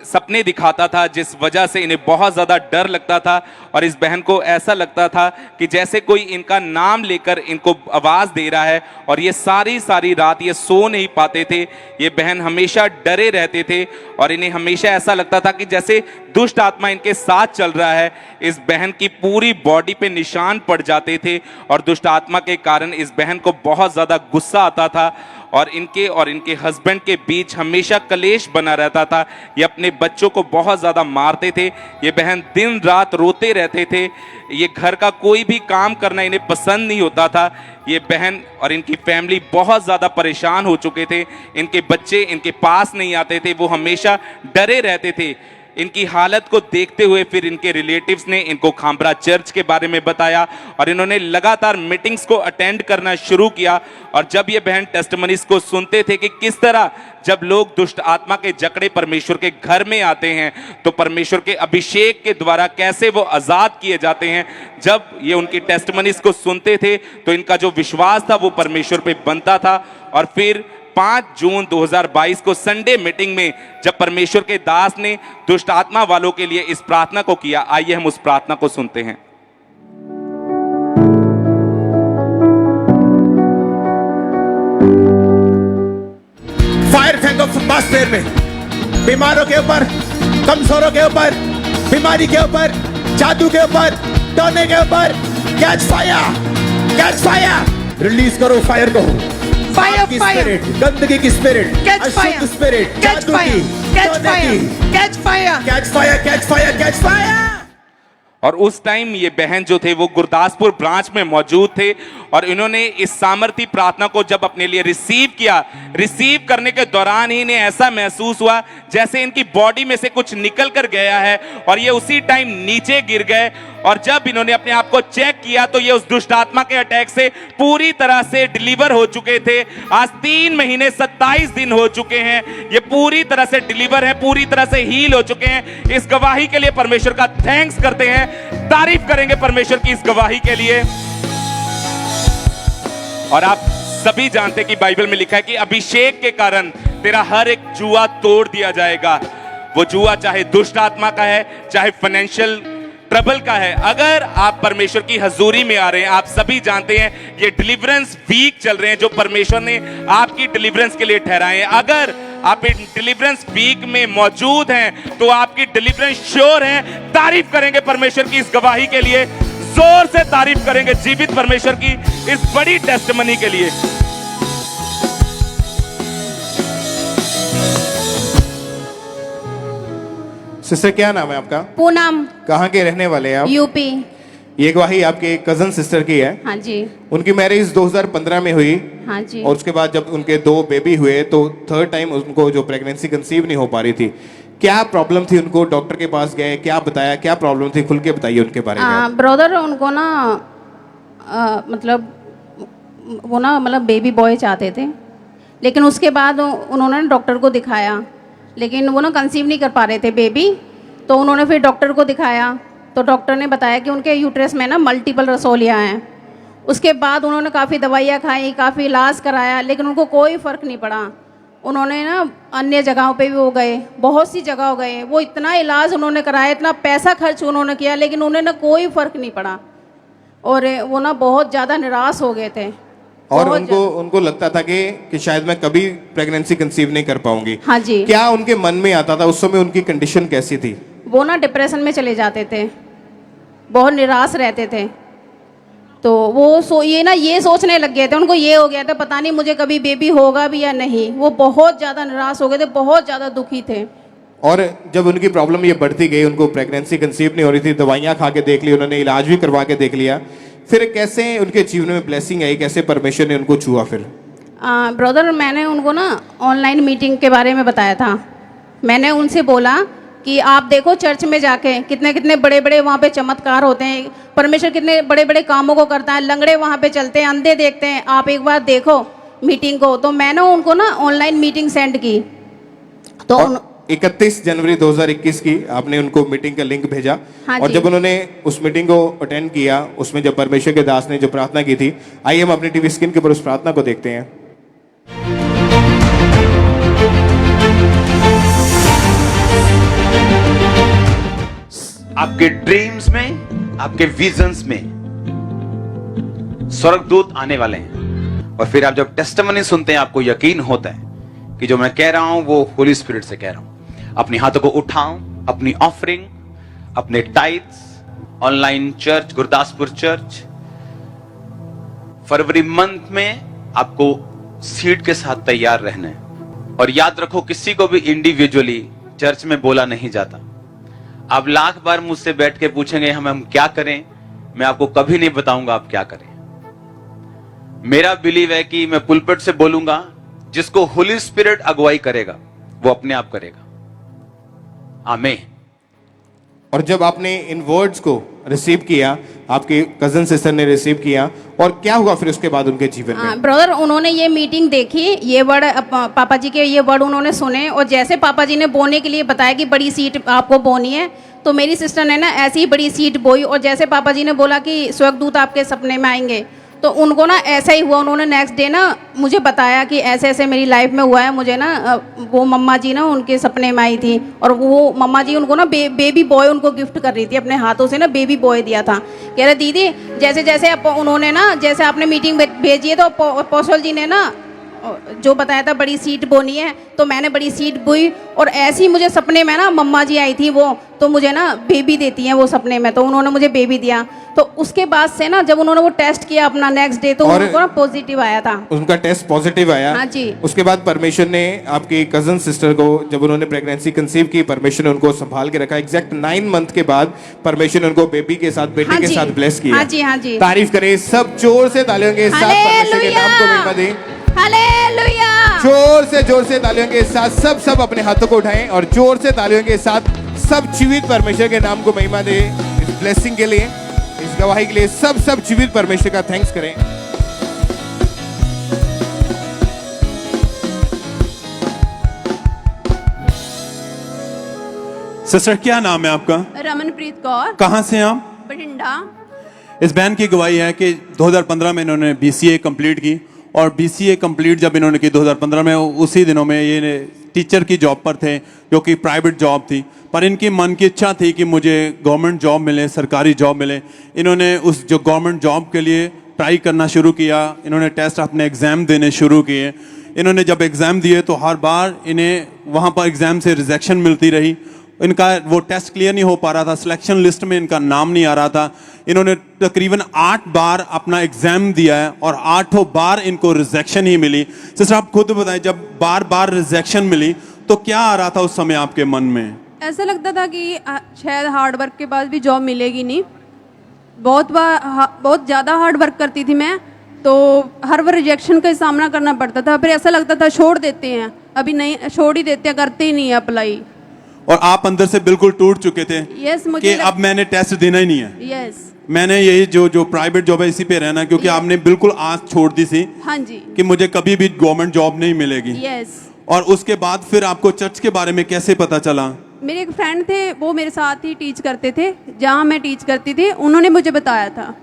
सपने दिखाता था, जिस वजह से इन्हें बहुत ज़्यादा डर लगता था। और इस बहन को ऐसा लगता था कि जैसे कोई इनका नाम लेकर इनको आवाज़ दे रहा है और ये सारी रात ये सो नहीं पाते थे। ये बहन हमेशा डरे रहते थे और इन्हें हमेशा ऐसा लगता था कि जैसे दुष्ट आत्मा इनके साथ चल रहा है। इस बहन की पूरी बॉडी पे निशान पड़ जाते थे और दुष्ट आत्मा के कारण इस बहन को बहुत ज़्यादा गुस्सा आता था और इनके हस्बैंड के बीच हमेशा कलेश बना रहता था। ये अपने बच्चों को बहुत ज़्यादा मारते थे। ये बहन दिन रात रोते रहते थे। ये घर का कोई भी काम करना इन्हें पसंद नहीं होता था। ये बहन और इनकी फैमिली बहुत ज़्यादा परेशान हो चुके थे। इनके बच्चे इनके पास नहीं आते थे, वो हमेशा डरे रहते थे। इनकी हालत को देखते हुए फिर इनके रिलेटिव्स ने इनको खांबरा चर्च के बारे में बताया और इन्होंने लगातार मीटिंग्स को अटेंड करना शुरू किया। और जब ये बहन टेस्टिमनीज को सुनते थे कि किस तरह जब लोग दुष्ट आत्मा के जकड़े परमेश्वर के घर में आते हैं तो परमेश्वर के अभिषेक के द्वारा कैसे वो आज़ाद किए जाते हैं, जब ये उनकी टेस्टिमनीज को सुनते थे तो इनका जो विश्वास था वो परमेश्वर पे बनता था। और फिर 5 जून 2022 को संडे मीटिंग में जब परमेश्वर के दास ने दुष्ट आत्मा वालों के लिए इस प्रार्थना को किया, आइए हम उस प्रार्थना को सुनते हैं। फायर फेंको एटमॉस्फेयर में, बीमारों के ऊपर, कमजोरों के ऊपर, बीमारी के ऊपर, जादू के ऊपर, टोने के ऊपर। कैच फायर, रिलीज करो फायर को। फायर की स्पिरिट, गंदगी की स्पिरिट, अशुद्ध स्पिरिट, जादू की, कैच फायर। और उस टाइम ये बहन जो थे वो गुरदासपुर ब्रांच में मौजूद थे और इन्होंने इस सामर्थी प्रार्थना को जब अपने लिए रिसीव किया, रिसीव करने के दौरान ही इन्हें ऐसा महसूस हुआ जैसे इनकी बॉडी में से कुछ निकल कर गया है और ये उसी टाइम नीचे गिर गए। और जब इन्होंने अपने आप को चेक किया तो ये उस दुष्ट आत्मा के अटैक से पूरी तरह से डिलीवर हो चुके थे। आज 3 महीने 27 दिन हो चुके हैं, ये पूरी तरह से डिलीवर है, पूरी तरह से हील हो चुके हैं। इस गवाही के लिए परमेश्वर का थैंक्स करते हैं, तारीफ करेंगे परमेश्वर की इस गवाही के लिए। और आप सभी जानते हैं कि बाइबल में लिखा है कि अभिषेक के कारण तेरा हर एक जुआ तोड़ दिया जाएगा। वो जुआ चाहे दुष्ट आत्मा का है, चाहे फाइनेंशियल ट्रबल का है। अगर आप परमेश्वर की हजूरी में आ रहे हैं, आप सभी जानते हैं ये डिलीवरेंस वीक चल रहे हैं जो परमेश्वर ने आपकी डिलीवरेंस के लिए ठहराए हैं। अगर आप इन डिलीवरेंस वीक में मौजूद हैं तो आपकी डिलीवरेंस श्योर है। तारीफ करेंगे परमेश्वर की इस गवाही के लिए, जोर से तारीफ करेंगे जीवित परमेश्वर की इस बड़ी टेस्टिमनी के लिए। सिस्टर क्या नाम है आपका? पूनम, कहाँ के रहने वाले हैं आप? यूपी। ये गवाही आपके कजन सिस्टर की है। हाँ जी। उनकी मैरिज 2015 में हुई हाँ जी। और उसके बाद जब उनके 2 बेबी हुए तो थर्ड टाइम उनको जो प्रेगनेंसी कंसीव नहीं हो पा रही थी, क्या प्रॉब्लम थी? उनको डॉक्टर के पास गए, क्या बताया, क्या प्रॉब्लम थी? खुल के बताइए उनके बारे में। ब्रदर उनको ना मतलब वो ना मतलब बेबी बॉय चाहते थे, लेकिन उसके बाद उन्होंने डॉक्टर को दिखाया, लेकिन वो ना कंसीव नहीं कर पा रहे थे बेबी। तो उन्होंने फिर डॉक्टर को दिखाया तो डॉक्टर ने बताया कि उनके यूट्रस में ना मल्टीपल रसोलियाँ हैं। उसके बाद उन्होंने काफ़ी दवाइयाँ खाई, काफ़ी इलाज कराया, लेकिन उनको कोई फ़र्क नहीं पड़ा। उन्होंने ना अन्य जगहों पे भी वो गए, बहुत सी जगह गए, वो इतना इलाज उन्होंने कराया, इतना पैसा खर्च उन्होंने किया, लेकिन उन्हें ना कोई फ़र्क नहीं पड़ा और वो ना बहुत ज़्यादा निराश हो गए थे। और उनको लगता था कि शायद मैं कभी प्रेगनेंसी कंसीव नहीं कर पाऊंगी। हाँ जी। क्या उनके मन में आता था उस समय? उनकी कंडीशन कैसी थी? वो ना डिप्रेशन में चले जाते थे, बहुत निराश रहते थे। तो वो ये सोचने लग गए थे, उनको ये हो गया था पता नहीं मुझे कभी बेबी होगा भी या नहीं। वो बहुत ज़्यादा निराश हो गए थे, बहुत ज़्यादा दुखी थे। और जब उनकी प्रॉब्लम ये बढ़ती गई, उनको प्रेगनेंसी कंसीव नहीं हो रही थी, दवाइयाँ खा के देख ली, उन्होंने इलाज भी करवा के देख लिया, फिर कैसे उनके जीवन में ब्लेसिंग आई? कैसे परमेश्वर ने उनको छुआ? फिर ब्रदर मैंने उनको ना ऑनलाइन मीटिंग के बारे में बताया था। मैंने उनसे बोला कि आप देखो चर्च में जाके कितने कितने बड़े बड़े वहाँ पे चमत्कार होते हैं, परमेश्वर कितने बड़े बड़े कामों को करता है, लंगड़े वहाँ पे चलते हैं, अंधे देखते हैं, आप एक बार देखो मीटिंग को। तो मैंने उनको ना ऑनलाइन मीटिंग सेंड की। तो 31 जनवरी 2021 की आपने उनको मीटिंग का लिंक भेजा। हाँ और जी। जब उन्होंने उस मीटिंग को अटेंड किया, उसमें जब परमेश्वर के दास ने जो प्रार्थना की थी, आइए हम अपनी टीवी स्क्रीन के ऊपर उस प्रार्थना को देखते हैं। आपके ड्रीम्स में, आपके विजन्स में स्वर्गदूत आने वाले हैं और फिर आप जब टेस्टिमनी सुनते हैं आपको यकीन होता है कि जो मैं कह रहा हूं वो होली स्पिरिट से कह रहा हूं। अपने हाथों को उठाओ, अपनी ऑफरिंग, अपने tithes, online church, Gurdaspur church, फरवरी मंथ में आपको सीट के साथ तैयार रहना है। और याद रखो किसी को भी इंडिविजुअली चर्च में बोला नहीं जाता। आप लाख बार मुझसे बैठ के पूछेंगे हम क्या करें, मैं आपको कभी नहीं बताऊंगा आप क्या करें। मेरा बिलीव है कि मैं पुलपिट से बोलूंगा, जिसको होली स्पिरिट अगुवाई करेगा वो अपने आप करेगा। आमीन। और जब आपने इन वर्ड्स को रिसीव किया, आपके कजन सिस्टर ने रिसीव किया, और क्या हुआ फिर उसके बाद उनके जीवन में? ब्रदर उन्होंने ये मीटिंग देखी, ये वर्ड पापा जी के ये वर्ड उन्होंने सुने, और जैसे पापा जी ने बोने के लिए बताया कि बड़ी सीट आपको बोनी है, तो मेरी सिस्टर ने ना ऐसी ही बड़ी सीट बोई। और जैसे पापा जी ने बोला कि स्वर्गदूत आपके सपने में आएंगे, तो उनको ना ऐसा ही हुआ। उन्होंने नेक्स्ट डे ना मुझे बताया कि ऐसे ऐसे मेरी लाइफ में हुआ है। मुझे ना वो मम्मा जी ना उनके सपने में आई थी, और वो मम्मा जी उनको ना बेबी बॉय उनको गिफ्ट कर रही थी, अपने हाथों से ना बेबी बॉय दिया था। कह रहे दीदी जैसे जैसे उन्होंने ना जैसे आपने मीटिंग भेजी है, तो अपोस्टल जी ने ना जो बताया था बड़ी सीट बोनी है, तो मैंने बड़ी सीट बोई। और ऐसे ही मुझे सपने में ना मम्मा जी आई थी, वो तो मुझे ना बेबी देती हैं वो सपने में, तो उन्होंने मुझे बेबी दिया। तो उसके बाद से ना जब उन्होंने वो टेस्ट किया अपना नेक्स्ट डे, तो उनको ना पॉजिटिव आया था, उनका टेस्ट पॉजिटिव आया। हाँ जी। उसके बाद परमेश्वर ने आपकी कजन सिस्टर को, जब उन्होंने प्रेगनेंसी कंसीव की, परमेश्वर ने उनको संभाल के रखा। एग्जैक्ट 9 मंथ के बाद परमेश्वर ने उनको बेबी के साथ, बेटे हाँ के जी। साथ ब्लेस किया। हाँ जी, हाँ जी। तारीफ करें सब, जोर से तालियों के साथ परमेश्वर के नाम को महिमा दें। हालेलुया। जोर से तालियों के साथ सब अपने हाथों को उठाएं और जोर से तालियों के साथ सब जीवित परमेश्वर के नाम को महिमा दें। इस ब्लेसिंग के लिए, इस गवाही के लिए सब जीवित परमेश्वर का थैंक्स करें। सिस्टर क्या नाम है आपका? रमनप्रीत कौर। कहाँ से हैं आप? बठिंडा। इस बहन की गवाही है कि 2015 में इन्होंने BCA कंप्लीट की, और BCA कंप्लीट जब इन्होंने की 2015 में, उसी दिनों में ये टीचर की जॉब पर थे, जो कि प्राइवेट जॉब थी। पर इनकी मन की इच्छा थी कि मुझे गवर्नमेंट जॉब मिले, सरकारी जॉब मिले। इन्होंने उस जो गवर्नमेंट जॉब के लिए ट्राई करना शुरू किया। इन्होंने टेस्ट अपने एग्ज़ाम देने शुरू किए। इन्होंने जब एग्ज़ाम दिए तो हर बार इन्हें वहाँ पर एग्ज़ाम से रिजेक्शन मिलती रही। इनका वो टेस्ट क्लियर नहीं हो पा रहा था, सिलेक्शन लिस्ट में इनका नाम नहीं आ रहा था। इन्होंने तकरीबन 8 बार अपना एग्जाम दिया है और 8 बार इनको रिजेक्शन ही मिली। सिस्टर आप खुद बताएं, जब बार बार रिजेक्शन मिली तो क्या आ रहा था उस समय आपके मन में? ऐसा लगता था कि शायद हार्ड वर्क के बाद भी जॉब मिलेगी नहीं। बहुत ज़्यादा हार्ड वर्क करती थी मैं, तो हर बार रिजेक्शन का सामना करना पड़ता था। फिर ऐसा लगता था छोड़ देते हैं, अभी नहीं, छोड़ ही देते हैं, करते ही नहीं है अप्लाई। और आप अंदर से बिल्कुल टूट चुके थे यस, कि मुझे अब मैंने टेस्ट देना ही नहीं है। यस, मैंने यही जो प्राइवेट जॉब है इसी पे रहना, क्योंकि आपने बिल्कुल आस छोड़ दी थी हाँ जी, कि मुझे कभी भी गवर्नमेंट जॉब नहीं मिलेगी। यस। और उसके बाद फिर आपको चर्च के बारे में कैसे पता चला? मेरे एक फ्रेंड थे, वो मेरे साथ ही टीच करते थे, जहाँ मैं टीच करती थी, उन्होंने मुझे बताया था।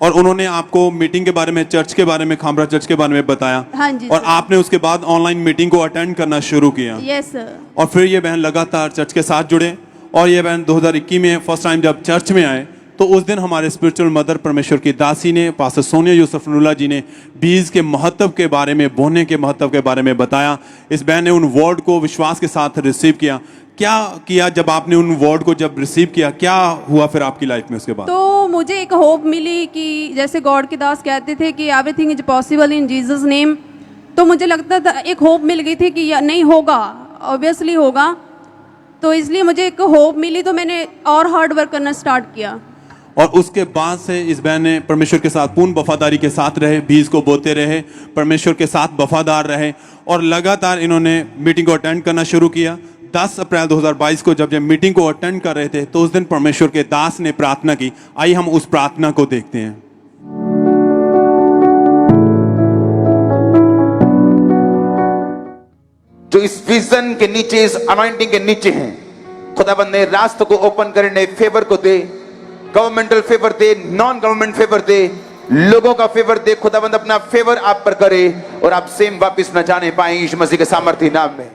और उन्होंने आपको मीटिंग के बारे में, चर्च के बारे में, खामरा चर्च के बारे में बताया। हाँ जी और सर। आपने उसके बाद ऑनलाइन मीटिंग को अटेंड करना शुरू किया। Yes sir. और फिर ये बहन लगातार चर्च के साथ जुड़े, और ये बहन 2021 में फर्स्ट टाइम जब चर्च में आए तो उस दिन हमारे स्पिरिचुअल मदर परमेश्वर की दासी ने, पास्टर सोनिया यूसुफ नुल्ला जी ने बीज के महत्व के बारे में, बोने के महत्व के बारे में बताया। इस बहन ने उन वर्ड को विश्वास के साथ रिसीव किया। क्या किया जब आपने उन वर्ड को जब रिसीव किया, क्या हुआ फिर आपकी लाइफ में उसके बाद? तो मुझे एक होप मिली कि जैसे गॉड के दास कहते थे कि everything is possible in Jesus name, तो मुझे लगता था, एक होप मिल गई थी कि नहीं होगा, ऑब्वियसली होगा। तो इसलिए मुझे एक होप मिली, तो मैंने और हार्ड वर्क करना स्टार्ट किया। और उसके बाद से इस बहन ने परमेश्वर के साथ पूर्ण वफादारी के साथ रहे, बीज को बोते रहे, परमेश्वर के साथ वफादार रहे, और लगातार इन्होंने मीटिंग को अटेंड करना शुरू किया। 10 अप्रैल 2022 को जब मीटिंग को अटेंड कर रहे थे तो उस दिन परमेश्वर के दास ने प्रार्थना की। आइए हम उस प्रार्थना को देखते हैं। जो इस विजन के नीचे, इस अनॉइंटिंग के नीचे हैं, खुदाबंद ने रास्ते को ओपन करने, फेवर को दे, गवर्नमेंटल फेवर दे, नॉन गवर्नमेंट फेवर दे, लोगों का फेवर दे। खुदाबंद अपना फेवर आप पर करे और आप सेम वापस न जाने पाए यीशु मसीह के सामर्थ्य नाम में।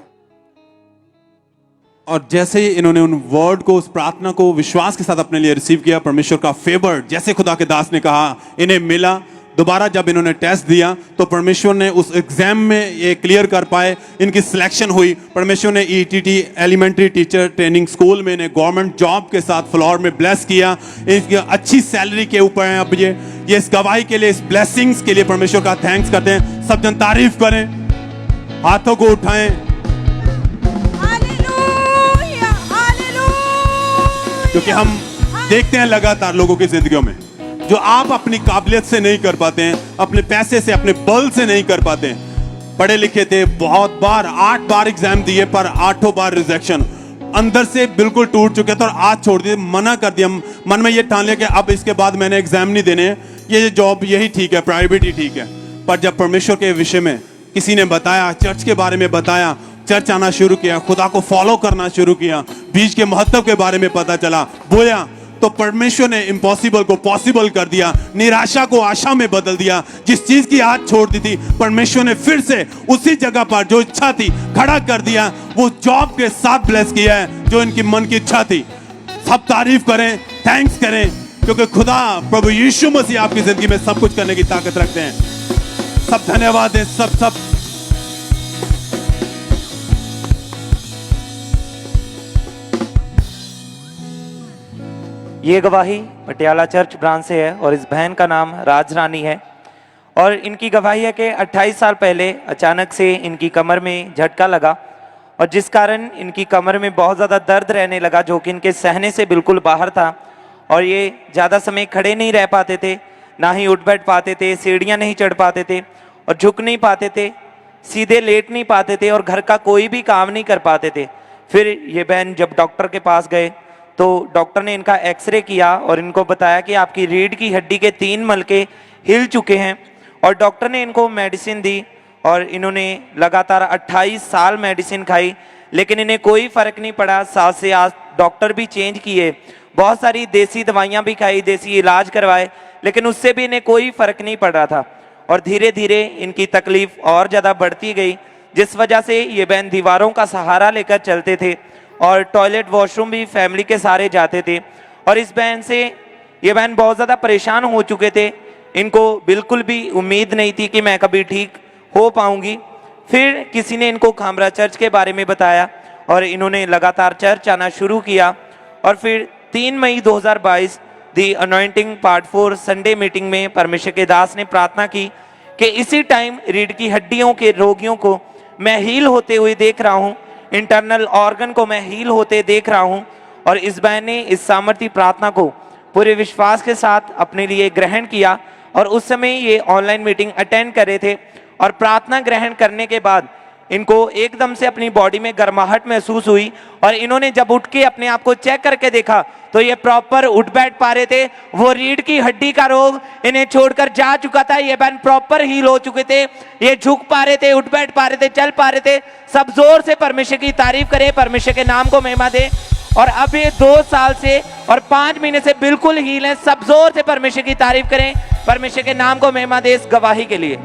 और जैसे ही इन्होंने उन वर्ड को, उस प्रार्थना को विश्वास के साथ अपने लिए रिसीव किया, परमेश्वर का फेवर जैसे खुदा के दास ने कहा इन्हें मिला। दोबारा जब इन्होंने टेस्ट दिया तो परमेश्वर ने उस एग्जाम में ये क्लियर कर पाए, इनकी सिलेक्शन हुई। परमेश्वर ने ETT elementary teacher training school में इन्हें गवर्नमेंट जॉब के साथ फ्लोर में ब्लेस किया। इनकी अच्छी सैलरी के ऊपर हैं अब ये इस गवाही के लिए, इस ब्लेसिंग्स के लिए परमेश्वर का थैंक्स करते हैं। सब जन तारीफ करें, हाथों को उठाएं, क्योंकि हम देखते हैं लगातार लोगों की जिंदगियों में जो आप अपनी काबिलियत से नहीं कर पाते हैं, अपने पैसे से, अपने बल से नहीं कर पाते हैं। पढ़े लिखे थे, बहुत बार 8 बार एग्जाम दिए पर 8 बार रिजेक्शन, अंदर से बिल्कुल टूट चुके थे और आज छोड़ दिए, मना कर दिया, मन में ये ठान लिया कि अब इसके बाद मैंने एग्जाम नहीं देने, ये जॉब यही ठीक है, प्राइवेट ही ठीक है। पर जब परमेश्वर के विषय में किसी ने बताया, चर्च के बारे में बताया, चर्च आना शुरू किया, खुदा को फॉलो करना शुरू किया, बीज के महत्व के बारे में पता चला, बोया, तो परमेश्वर ने इम्पॉसिबल को पॉसिबल कर दिया, निराशा को आशा में बदल दिया। जिस चीज की आग छोड़ दी थी, परमेश्वर ने फिर से उसी जगह पर जो इच्छा थी खड़ा कर दिया, वो जॉब के साथ ब्लेस किया है जो इनकी मन की इच्छा थी। सब तारीफ करें, थैंक्स करें, क्योंकि खुदा प्रभु यीशु मसीह आपकी जिंदगी में सब कुछ करने की ताकत रखते हैं। सब धन्यवाद दें, सब ये गवाही पटियाला चर्च ब्रांच से है और इस बहन का नाम राज रानी है। और इनकी गवाही है कि 28 साल पहले अचानक से इनकी कमर में झटका लगा और जिस कारण इनकी कमर में बहुत ज़्यादा दर्द रहने लगा, जो कि इनके सहने से बिल्कुल बाहर था। और ये ज़्यादा समय खड़े नहीं रह पाते थे, ना ही उठ बैठ पाते थे, सीढ़ियाँ नहीं चढ़ पाते थे और झुक नहीं पाते थे, सीधे लेट नहीं पाते थे और घर का कोई भी काम नहीं कर पाते थे। फिर ये बहन जब डॉक्टर के पास गए तो डॉक्टर ने इनका एक्सरे किया और इनको बताया कि आपकी रीढ़ की हड्डी के 3 मलके हिल चुके हैं। और डॉक्टर ने इनको मेडिसिन दी और इन्होंने लगातार 28 साल मेडिसिन खाई, लेकिन इन्हें कोई फ़र्क नहीं पड़ा। 7 से 8 डॉक्टर भी चेंज किए, बहुत सारी देसी दवाइयाँ भी खाई, देसी इलाज करवाए, लेकिन उससे भी इन्हें कोई फ़र्क नहीं पड़ रहा था। और धीरे धीरे इनकी तकलीफ़ और ज़्यादा बढ़ती गई, जिस वजह से ये बहन दीवारों का सहारा लेकर चलते थे और टॉयलेट वॉशरूम भी फैमिली के सारे जाते थे। और इस बहन से ये बहन बहुत ज़्यादा परेशान हो चुके थे, इनको बिल्कुल भी उम्मीद नहीं थी कि मैं कभी ठीक हो पाऊंगी। फिर किसी ने इनको खामरा चर्च के बारे में बताया और इन्होंने लगातार चर्च आना शुरू किया। और फिर 3 मई 2022 दी अनॉइंटिंग पार्ट 4 संडे मीटिंग में परमेश्वर के दास ने प्रार्थना की कि इसी टाइम रीढ़ की हड्डियों के रोगियों को मैं हील होते हुए देख रहा हूँ, इंटरनल ऑर्गन को मैं हील होते देख रहा हूं और इस बहन ने इस सामर्थी प्रार्थना को पूरे विश्वास के साथ अपने लिए ग्रहण किया और उस समय ये ऑनलाइन मीटिंग अटेंड कर रहे थे और प्रार्थना ग्रहण करने के बाद इनको एकदम से अपनी बॉडी में गर्माहट महसूस हुई और इन्होंने जब उठ के अपने आप को चेक करके देखा तो ये प्रॉपर उठ बैठ पा रहे थे। वो रीढ़ की हड्डी का रोग इन्हें छोड़कर जा चुका था, ये बहन प्रॉपर हील हो चुके थे, ये झुक पा रहे थे, उठ बैठ पा रहे थे, चल पा रहे थे। सब जोर से परमेश्वर की तारीफ करें, परमेश्वर के नाम को महिमा दें। और अब ये 2 साल से और 5 महीने से बिल्कुल हील है। सब जोर से परमेश्वर की तारीफ करें, परमेश्वर के नाम को महिमा दें इस गवाही के लिए।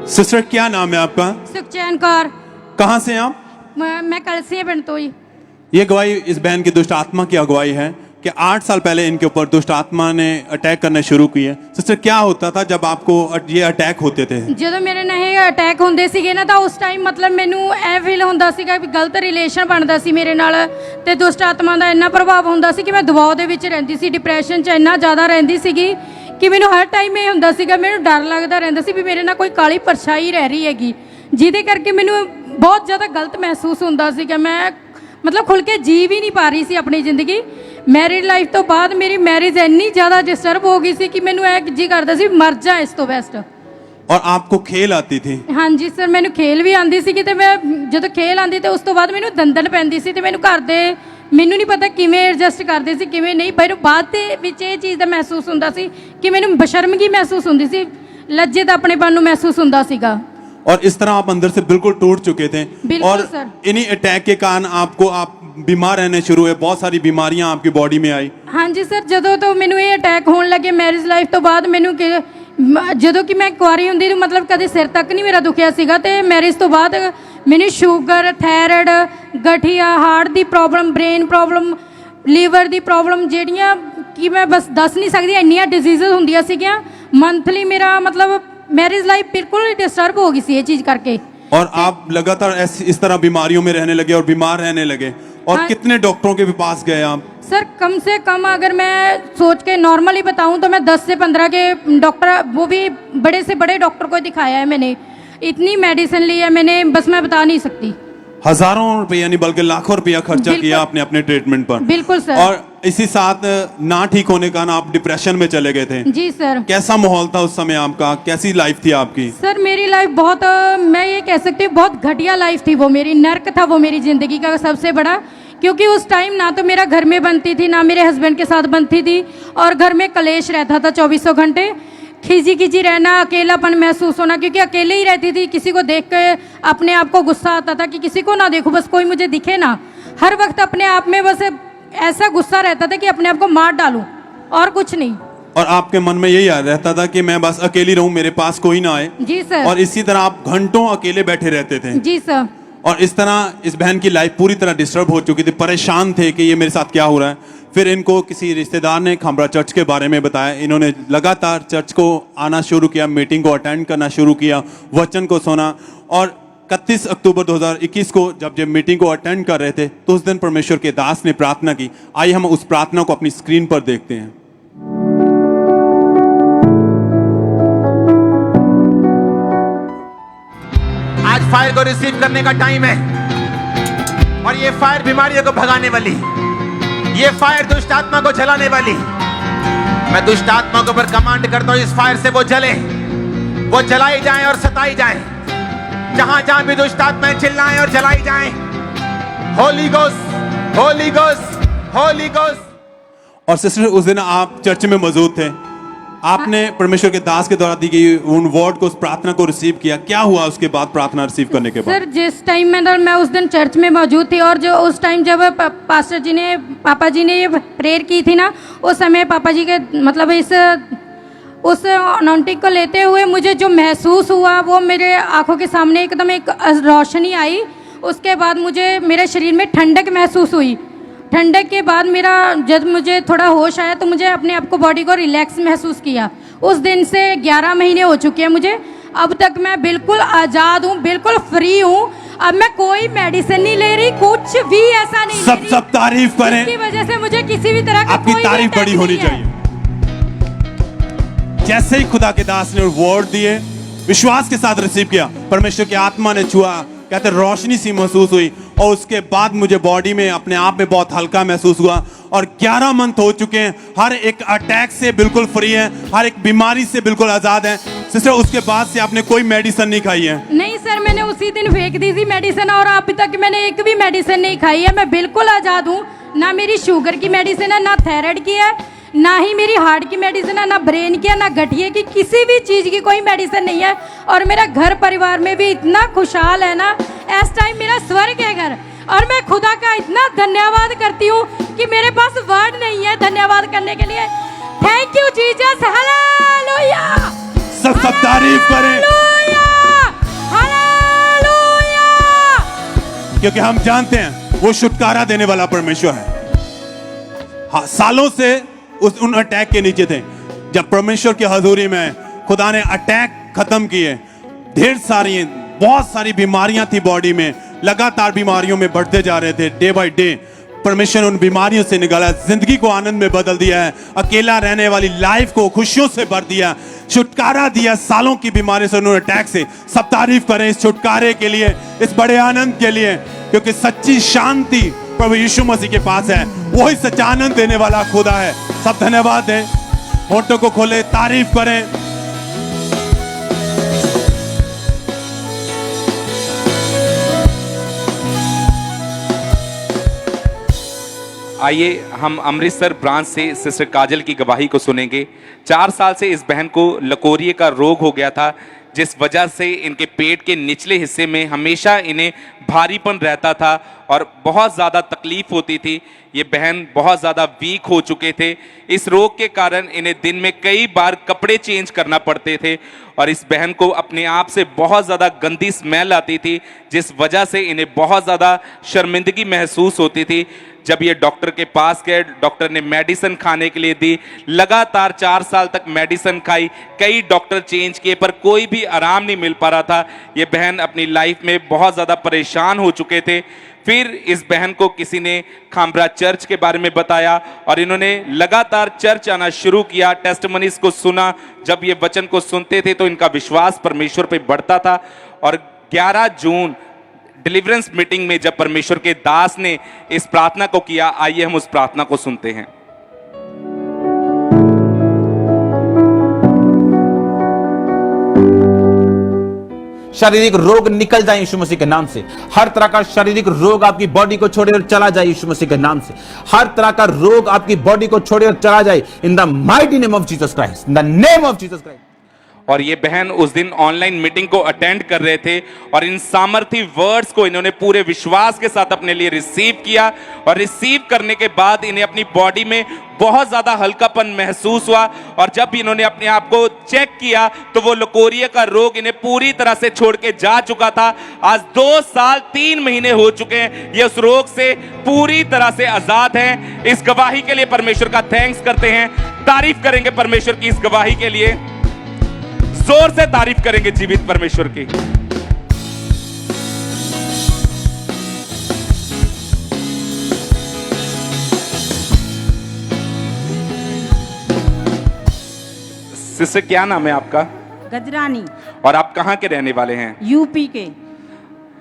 सिस्टर क्या नाम है आपका? सुखचैन कौर। कहाँ से आप? मैं कलसी पिंड तो ही। ये गवाही इस बहन की दुष्ट आत्मा की अगुवाई है कि 8 साल पहले इनके ऊपर दुष्ट आत्मा ने अटैक करना शुरू किया। सिस्टर क्या होता था जब आपको ये अटैक होते थे? ਜਦੋਂ ਮੇਰੇ ਨਾਲ ਇਹ ਅਟੈਕ ਹੁੰਦੇ ਸੀਗੇ ਨਾ ਤਾਂ ਉਸ ਟਾਈਮ ਮਤਲਬ ਮੈਨੂੰ ਐ ਫੀਲ ਹੁੰਦਾ ਸੀਗਾ ਵੀ ਗਲਤ ਰਿਲੇਸ਼ਨ ਬਣਦਾ ਸੀ ਮੇਰੇ ਨਾਲ ਤੇ ਦੁਸ਼ਟ ਆਤਮਾ ਦਾ ਇੰਨਾ ਪ੍ਰਭਾਵ ਹੁੰਦਾ ਸੀ ਕਿ ਮੈਂ ਦਬਾਅ ਦੇ ਵਿੱਚ ਰਹਿੰਦੀ ਸੀ, ਡਿਪਰੈਸ਼ਨ 'ਚ ਇੰਨਾ ਜ਼ਿਆਦਾ ਰਹਿੰਦੀ ਸੀਗੀ ਕਿ ਮੈਨੂੰ ਹਰ ਟਾਈਮ ਇਹ ਹੁੰਦਾ ਸੀਗਾ, ਮੈਨੂੰ ਡਰ ਲੱਗਦਾ ਰਹਿੰਦਾ ਸੀ ਵੀ ਮੇਰੇ ਨਾਲ ਕੋਈ ਕਾਲੀ ਪਰਛਾਈ ਰਹਿ ਰਹੀ ਹੈਗੀ, ਜਿਹਦੇ ਕਰਕੇ ਮੈਨੂੰ ਬਹੁਤ ਜ਼ਿਆਦਾ ਗਲਤ ਮਹਿਸੂਸ ਹੁੰਦਾ ਸੀਗਾ। ਮੈਂ ਮਤਲਬ ਖੁੱਲ ਕੇ ਜੀ ਵੀ ਨਹੀਂ ਪਾ ਰਹੀ ਸੀ ਆਪਣੀ ਜ਼ਿੰਦਗੀ। ਮੈਰਿਡ ਲਾਈਫ ਤੋਂ ਬਾਅਦ ਮੇਰੀ ਮੈਰਿਜ ਇੰਨੀ ਜ਼ਿਆਦਾ ਡਿਸਟਰਬ ਹੋ ਗਈ ਸੀ ਕਿ ਮੈਨੂੰ ਇਹ ਜੀ ਕਰਦਾ ਸੀ ਮਰ ਜਾ ਇਸ ਤੋਂ ਬੈਸਟ। और आपको खेल आती थी? ਹਾਂਜੀ ਸਰ, ਮੈਨੂੰ ਖੇਲ ਵੀ ਆਉਂਦੀ ਸੀ ਤੇ ਮੈਂ ਜਦੋਂ ਖੇਲ ਆਉਂਦੀ ਤੇ ਉਸ ਤੋਂ ਬਾਅਦ ਮੈਨੂੰ ਦੰਦਲ ਪੈਂਦੀ ਸੀ ਤੇ ਮੈਨੂੰ ਘਰ ਦੇ ਮੈਨੂੰ ਨਹੀਂ ਪਤਾ ਕਿਵੇਂ ਐਡਜਸਟ ਕਰਦੇ ਸੀ ਕਿਵੇਂ ਨਹੀਂ, ਪਰ ਬਾਅਦ ਦੇ ਵਿੱਚ ਇਹ ਚੀਜ਼ ਦਾ ਮਹਿਸੂਸ ਹੁੰਦਾ ਸੀ ਕਿ ਮੈਨੂੰ ਬਸ਼ਰਮਗੀ ਮਹਿਸੂਸ ਹੁੰਦੀ ਸੀ, ਲੱਜੇ ਦਾ ਆਪਣੇਪਨ ਨੂੰ ਮਹਿਸੂਸ ਹੁੰਦਾ ਸੀਗਾ। और इस तरह आप अंदर से बिल्कुल टूट चुके थे बिल्कुल और सर। इन्हीं अटैक के कारण आप बीमार रहने शुरू हुए, बहुत सारी बीमारियां आपकी बॉडी में आई। ਹਾਂਜੀ ਸਰ, ਜਦੋਂ ਤੋਂ ਮੈਨੂੰ ਇਹ ਅਟੈਕ ਹੋਣ ਲੱਗੇ ਮੈਰਿਜ ਲਾਈਫ ਤੋਂ ਬਾਅਦ ਮੈਨੂੰ ਜਦੋਂ ਕਿ ਮੈਂ ਕੁਆਰੀ ਹੁੰਦੀ ਸੀ ਮਤਲਬ ਕਦੇ ਸਿਰ ਤੱਕ ਨਹੀਂ ਮੇਰਾ ਦੁਖਿਆ ਸੀਗਾ ਤੇ ਮੈਰਿਜ ਤੋਂ ਬਾਅਦ ਮੈਨੂੰ ਸ਼ੂਗਰ, ਥਾਇਰਾਇਡ, ਗਠੀਆ, ਹਾਰਟ ਦੀ ਪ੍ਰੋਬਲਮ, ਬ੍ਰੇਨ ਪ੍ਰੋਬਲਮ, ਲੀਵਰ ਦੀ ਪ੍ਰੋਬਲਮ, ਜਿਹੜੀਆਂ ਕਿ ਮੈਂ ਬਸ ਦੱਸ ਨਹੀਂ ਸਕਦੀ, ਇੰਨੀਆਂ ਡਿਜ਼ੀਜ਼ਸ ਹੁੰਦੀਆਂ ਸੀਗੀਆਂ। ਮੰਥਲੀ ਮੇਰਾ ਮਤਲਬ मैरिज लाइफ बिल्कुल डिस्टर्ब हो गई सी ये चीज करके। और आप लगातार इस तरह बीमारियों में रहने लगे और बीमार रहने लगे और हाँ। कितने डॉक्टरों के भी पास गए आप? सर कम से कम अगर मैं सोच के नॉर्मली बताऊं तो मैं 10 से 15 के डॉक्टर, वो भी बड़े से बड़े डॉक्टर को दिखाया है मैंने, इतनी मेडिसिन ली है मैंने, बस मैं बता नहीं सकती। हजारों रुपया नहीं बल्कि लाखों रुपया खर्चा किया आपने अपने ट्रीटमेंट पर। बिल्कुल सर। और इसी साथ ना ठीक होने का ना आप डिप्रेशन में चले गए थे। जी सर। कैसा माहौल था उस समय आपका, कैसी लाइफ थी आपकी? सर मेरी लाइफ बहुत, मैं ये कह सकती हूँ बहुत घटिया लाइफ थी वो मेरी, नर्क था वो मेरी जिंदगी का सबसे बड़ा, क्योंकि उस टाइम ना तो मेरा घर में बनती थी ना मेरे हस्बैंड के साथ बनती थी और घर में कलेश रहता था 24 घंटे, खिजी खिजी रहना, अकेलापन महसूस होना, क्योंकि अकेले ही रहती थी। किसी को देख के अपने आप को गुस्सा आता था कि किसी को ना देखूं, बस कोई मुझे दिखे ना, हर वक्त अपने आप में बस ऐसा गुस्सा रहता था कि अपने आप को मार डालूं और कुछ नहीं। और आपके मन में यही रहता था कि मैं बस अकेली रहूं, मेरे पास कोई ना आए। जी सर। और इसी तरह आप घंटों अकेले बैठे रहते थे। जी सर। और इस तरह इस बहन की लाइफ पूरी तरह डिस्टर्ब हो चुकी थी, परेशान थे कि ये मेरे साथ क्या हो रहा है। फिर इनको किसी रिश्तेदार ने खामरा चर्च के बारे में बताया, इन्होंने लगातार चर्च को आना शुरू किया, मीटिंग को अटेंड करना शुरू किया, वचन को सुना और 31 अक्टूबर 2021 को जब मीटिंग को अटेंड कर रहे थे तो उस दिन परमेश्वर के दास ने प्रार्थना की। आइए हम उस प्रार्थना को अपनी स्क्रीन पर देखते हैं। आज फायर को रिसीव करने का टाइम है और ये फायर बीमारियों को भगाने वाली, ये फायर दुष्ट आत्मा को जलाने वाली। मैं दुष्ट आत्मा के ऊपर कमांड करता हूं, इस फायर से वो जले, वो जलाई जाए और सताई जाए। जहां जहां भी दुष्ट आत्माएं चिल्लाएं और जलाई जाएं। Holi ghost, Holi ghost, Holi ghost. और सिस्टर उस दिन आप चर्च में मौजूद थे, आपने परमेश्वर के दास के द्वारा दी गई उन वर्ड को, उस प्रार्थना को रिसीव किया, क्या हुआ उसके बाद प्रार्थना रिसीव करने के बाद? सर जिस टाइम में मैं उस दिन चर्च में मौजूद थी और जो उस टाइम जब पास्टर जी ने, पापा जी ने ये प्रेयर की थी ना, उस समय पापा जी के मतलब उस अनाउंटिंग को लेते हुए मुझे जो महसूस हुआ वो मेरे आंखों के सामने एकदम एक रोशनी आई। उसके बाद मुझे मेरे शरीर में ठंडक महसूस हुई। ठंडक के बाद मेरा जब मुझे थोड़ा होश आया तो मुझे अपने आप को, बॉडी को रिलैक्स महसूस किया। उस दिन से 11 महीने हो चुके हैं मुझे, अब तक मैं बिल्कुल आज़ाद हूँ, बिल्कुल फ्री हूँ। अब मैं कोई मेडिसिन नहीं ले रही, कुछ भी ऐसा नहीं ले रही। सब तारीफ करें। इसकी वजह से मुझे किसी भी तरह का आपकी कोई तारीफ बड़ी होनी चाहिए। जैसे ही खुदा के दास ने वर्ड दिए, विश्वास के साथ रिसीव किया, परमेश्वर की आत्मा ने छुआ, कहते रोशनी सी महसूस हुई और उसके बाद मुझे बॉडी में अपने आप में बहुत हल्का महसूस हुआ और 11 मंथ हो चुके हैं, हर एक अटैक से बिल्कुल फ्री है, हर एक बीमारी से बिल्कुल आजाद है। सिस्टर, उसके बाद से आपने कोई मेडिसिन नहीं खाई है? नहीं सर, मैंने उसी दिन फेंक दी थी मेडिसिन और अभी तक मैंने एक भी मेडिसिन नहीं खाई है। मैं बिल्कुल आज़ाद हूँ। ना मेरी शुगर की मेडिसिन है, ना थायराइड की है, ना ही मेरी हार्ट की मेडिसिन है, ना ब्रेन की है, ना गठिए की, किसी भी चीज़ की कोई मेडिसिन नहीं है। और मेरा घर परिवार में भी इतना खुशहाल है ना, इस टाइम मेरा स्वर्ग है घर। और मैं खुदा का इतना धन्यवाद करती हूँ कि मेरे पास वर्ड नहीं है धन्यवाद करने के लिए। Thank you Jesus, hallelujah. सब तारीफ करें, हालेलुया। क्योंकि हम जानते हैं वो छुटकारा देने वाला परमेश्वर है। हाँ, सालों से उन अटैक के नीचे थे। जब परमेश्वर की हजूरी में खुदा ने अटैक खत्म किए, बहुत सारी बीमारियां थी बॉडी में, लगातार बीमारियों में बढ़ते जा रहे थे डे बाय डे। परमेश्वर उन बीमारियों से निकाला, जिंदगी को आनंद में बदल दिया है, अकेला रहने वाली लाइफ को खुशियों से भर दिया, छुटकारा दिया सालों की बीमारी से, उन्होंने अटैक से। सब तारीफ करें इस छुटकारे के लिए, इस बड़े आनंद के लिए, क्योंकि सच्ची शांति प्रभु यीशु मसीह के पास है। वही सच्चा आनंद देने वाला खुदा है। सब धन्यवाद दें, होठों को खोले, तारीफ करें। आइए हम अमृतसर ब्रांच से सिस्टर काजल की गवाही को सुनेंगे। 4 साल से इस बहन को लकोरिये का रोग हो गया था, जिस वजह से इनके पेट के निचले हिस्से में हमेशा इन्हें भारीपन रहता था और बहुत ज़्यादा तकलीफ होती थी। ये बहन बहुत ज़्यादा वीक हो चुके थे। इस रोग के कारण इन्हें दिन में कई बार कपड़े चेंज करना पड़ते थे और इस बहन को अपने आप से बहुत ज़्यादा गंदी स्मेल आती थी, जिस वजह से इन्हें बहुत ज़्यादा शर्मिंदगी महसूस होती थी। जब ये डॉक्टर के पास गए, डॉक्टर ने मेडिसिन खाने के लिए दी, लगातार 4 साल तक मेडिसिन खाई, कई डॉक्टर चेंज किए, पर कोई भी आराम नहीं मिल पा रहा था। ये बहन अपनी लाइफ में बहुत ज़्यादा परेशान हो चुके थे। फिर इस बहन को किसी ने खामरा चर्च के बारे में बताया और इन्होंने लगातार चर्च आना शुरू किया, टेस्टिमनीज को सुना। जब ये वचन को सुनते थे तो इनका विश्वास परमेश्वर पे बढ़ता था और 11 जून डिलीवरेंस मीटिंग में जब परमेश्वर के दास ने इस प्रार्थना को किया, आइए हम उस प्रार्थना को सुनते हैं। शारीरिक रोग निकल जाए यीशु मसीह के नाम से। हर तरह का शारीरिक रोग आपकी बॉडी को छोड़े और चला जाए यीशु मसीह के नाम से। हर तरह का रोग आपकी बॉडी को छोड़े और चला जाए in the mighty name of Jesus Christ, in the name of Jesus Christ. और ये बहन उस दिन ऑनलाइन मीटिंग को अटेंड कर रहे थे और इन सामर्थी वर्ड्स को इन्होंने पूरे विश्वास के साथ अपने लिए रिसीव किया और रिसीव करने के बाद इन्हें अपनी बॉडी में बहुत ज्यादा हल्कापन महसूस हुआ और जब इन्होंने अपने आप को चेक किया तो वो लकोरिये का रोग इन्हें पूरी तरह से छोड़ के जा चुका था। आज 2 साल 3 महीने हो चुके हैं, ये उस रोग से पूरी तरह से आजाद हैं। इस गवाही के लिए परमेश्वर का थैंक्स करते हैं, तारीफ करेंगे परमेश्वर की इस गवाही के लिए, जोर से तारीफ करेंगे जीवित परमेश्वर की। सिस्टर, क्या नाम है आपका? गजरानी। और आप कहां के रहने वाले हैं? यूपी के।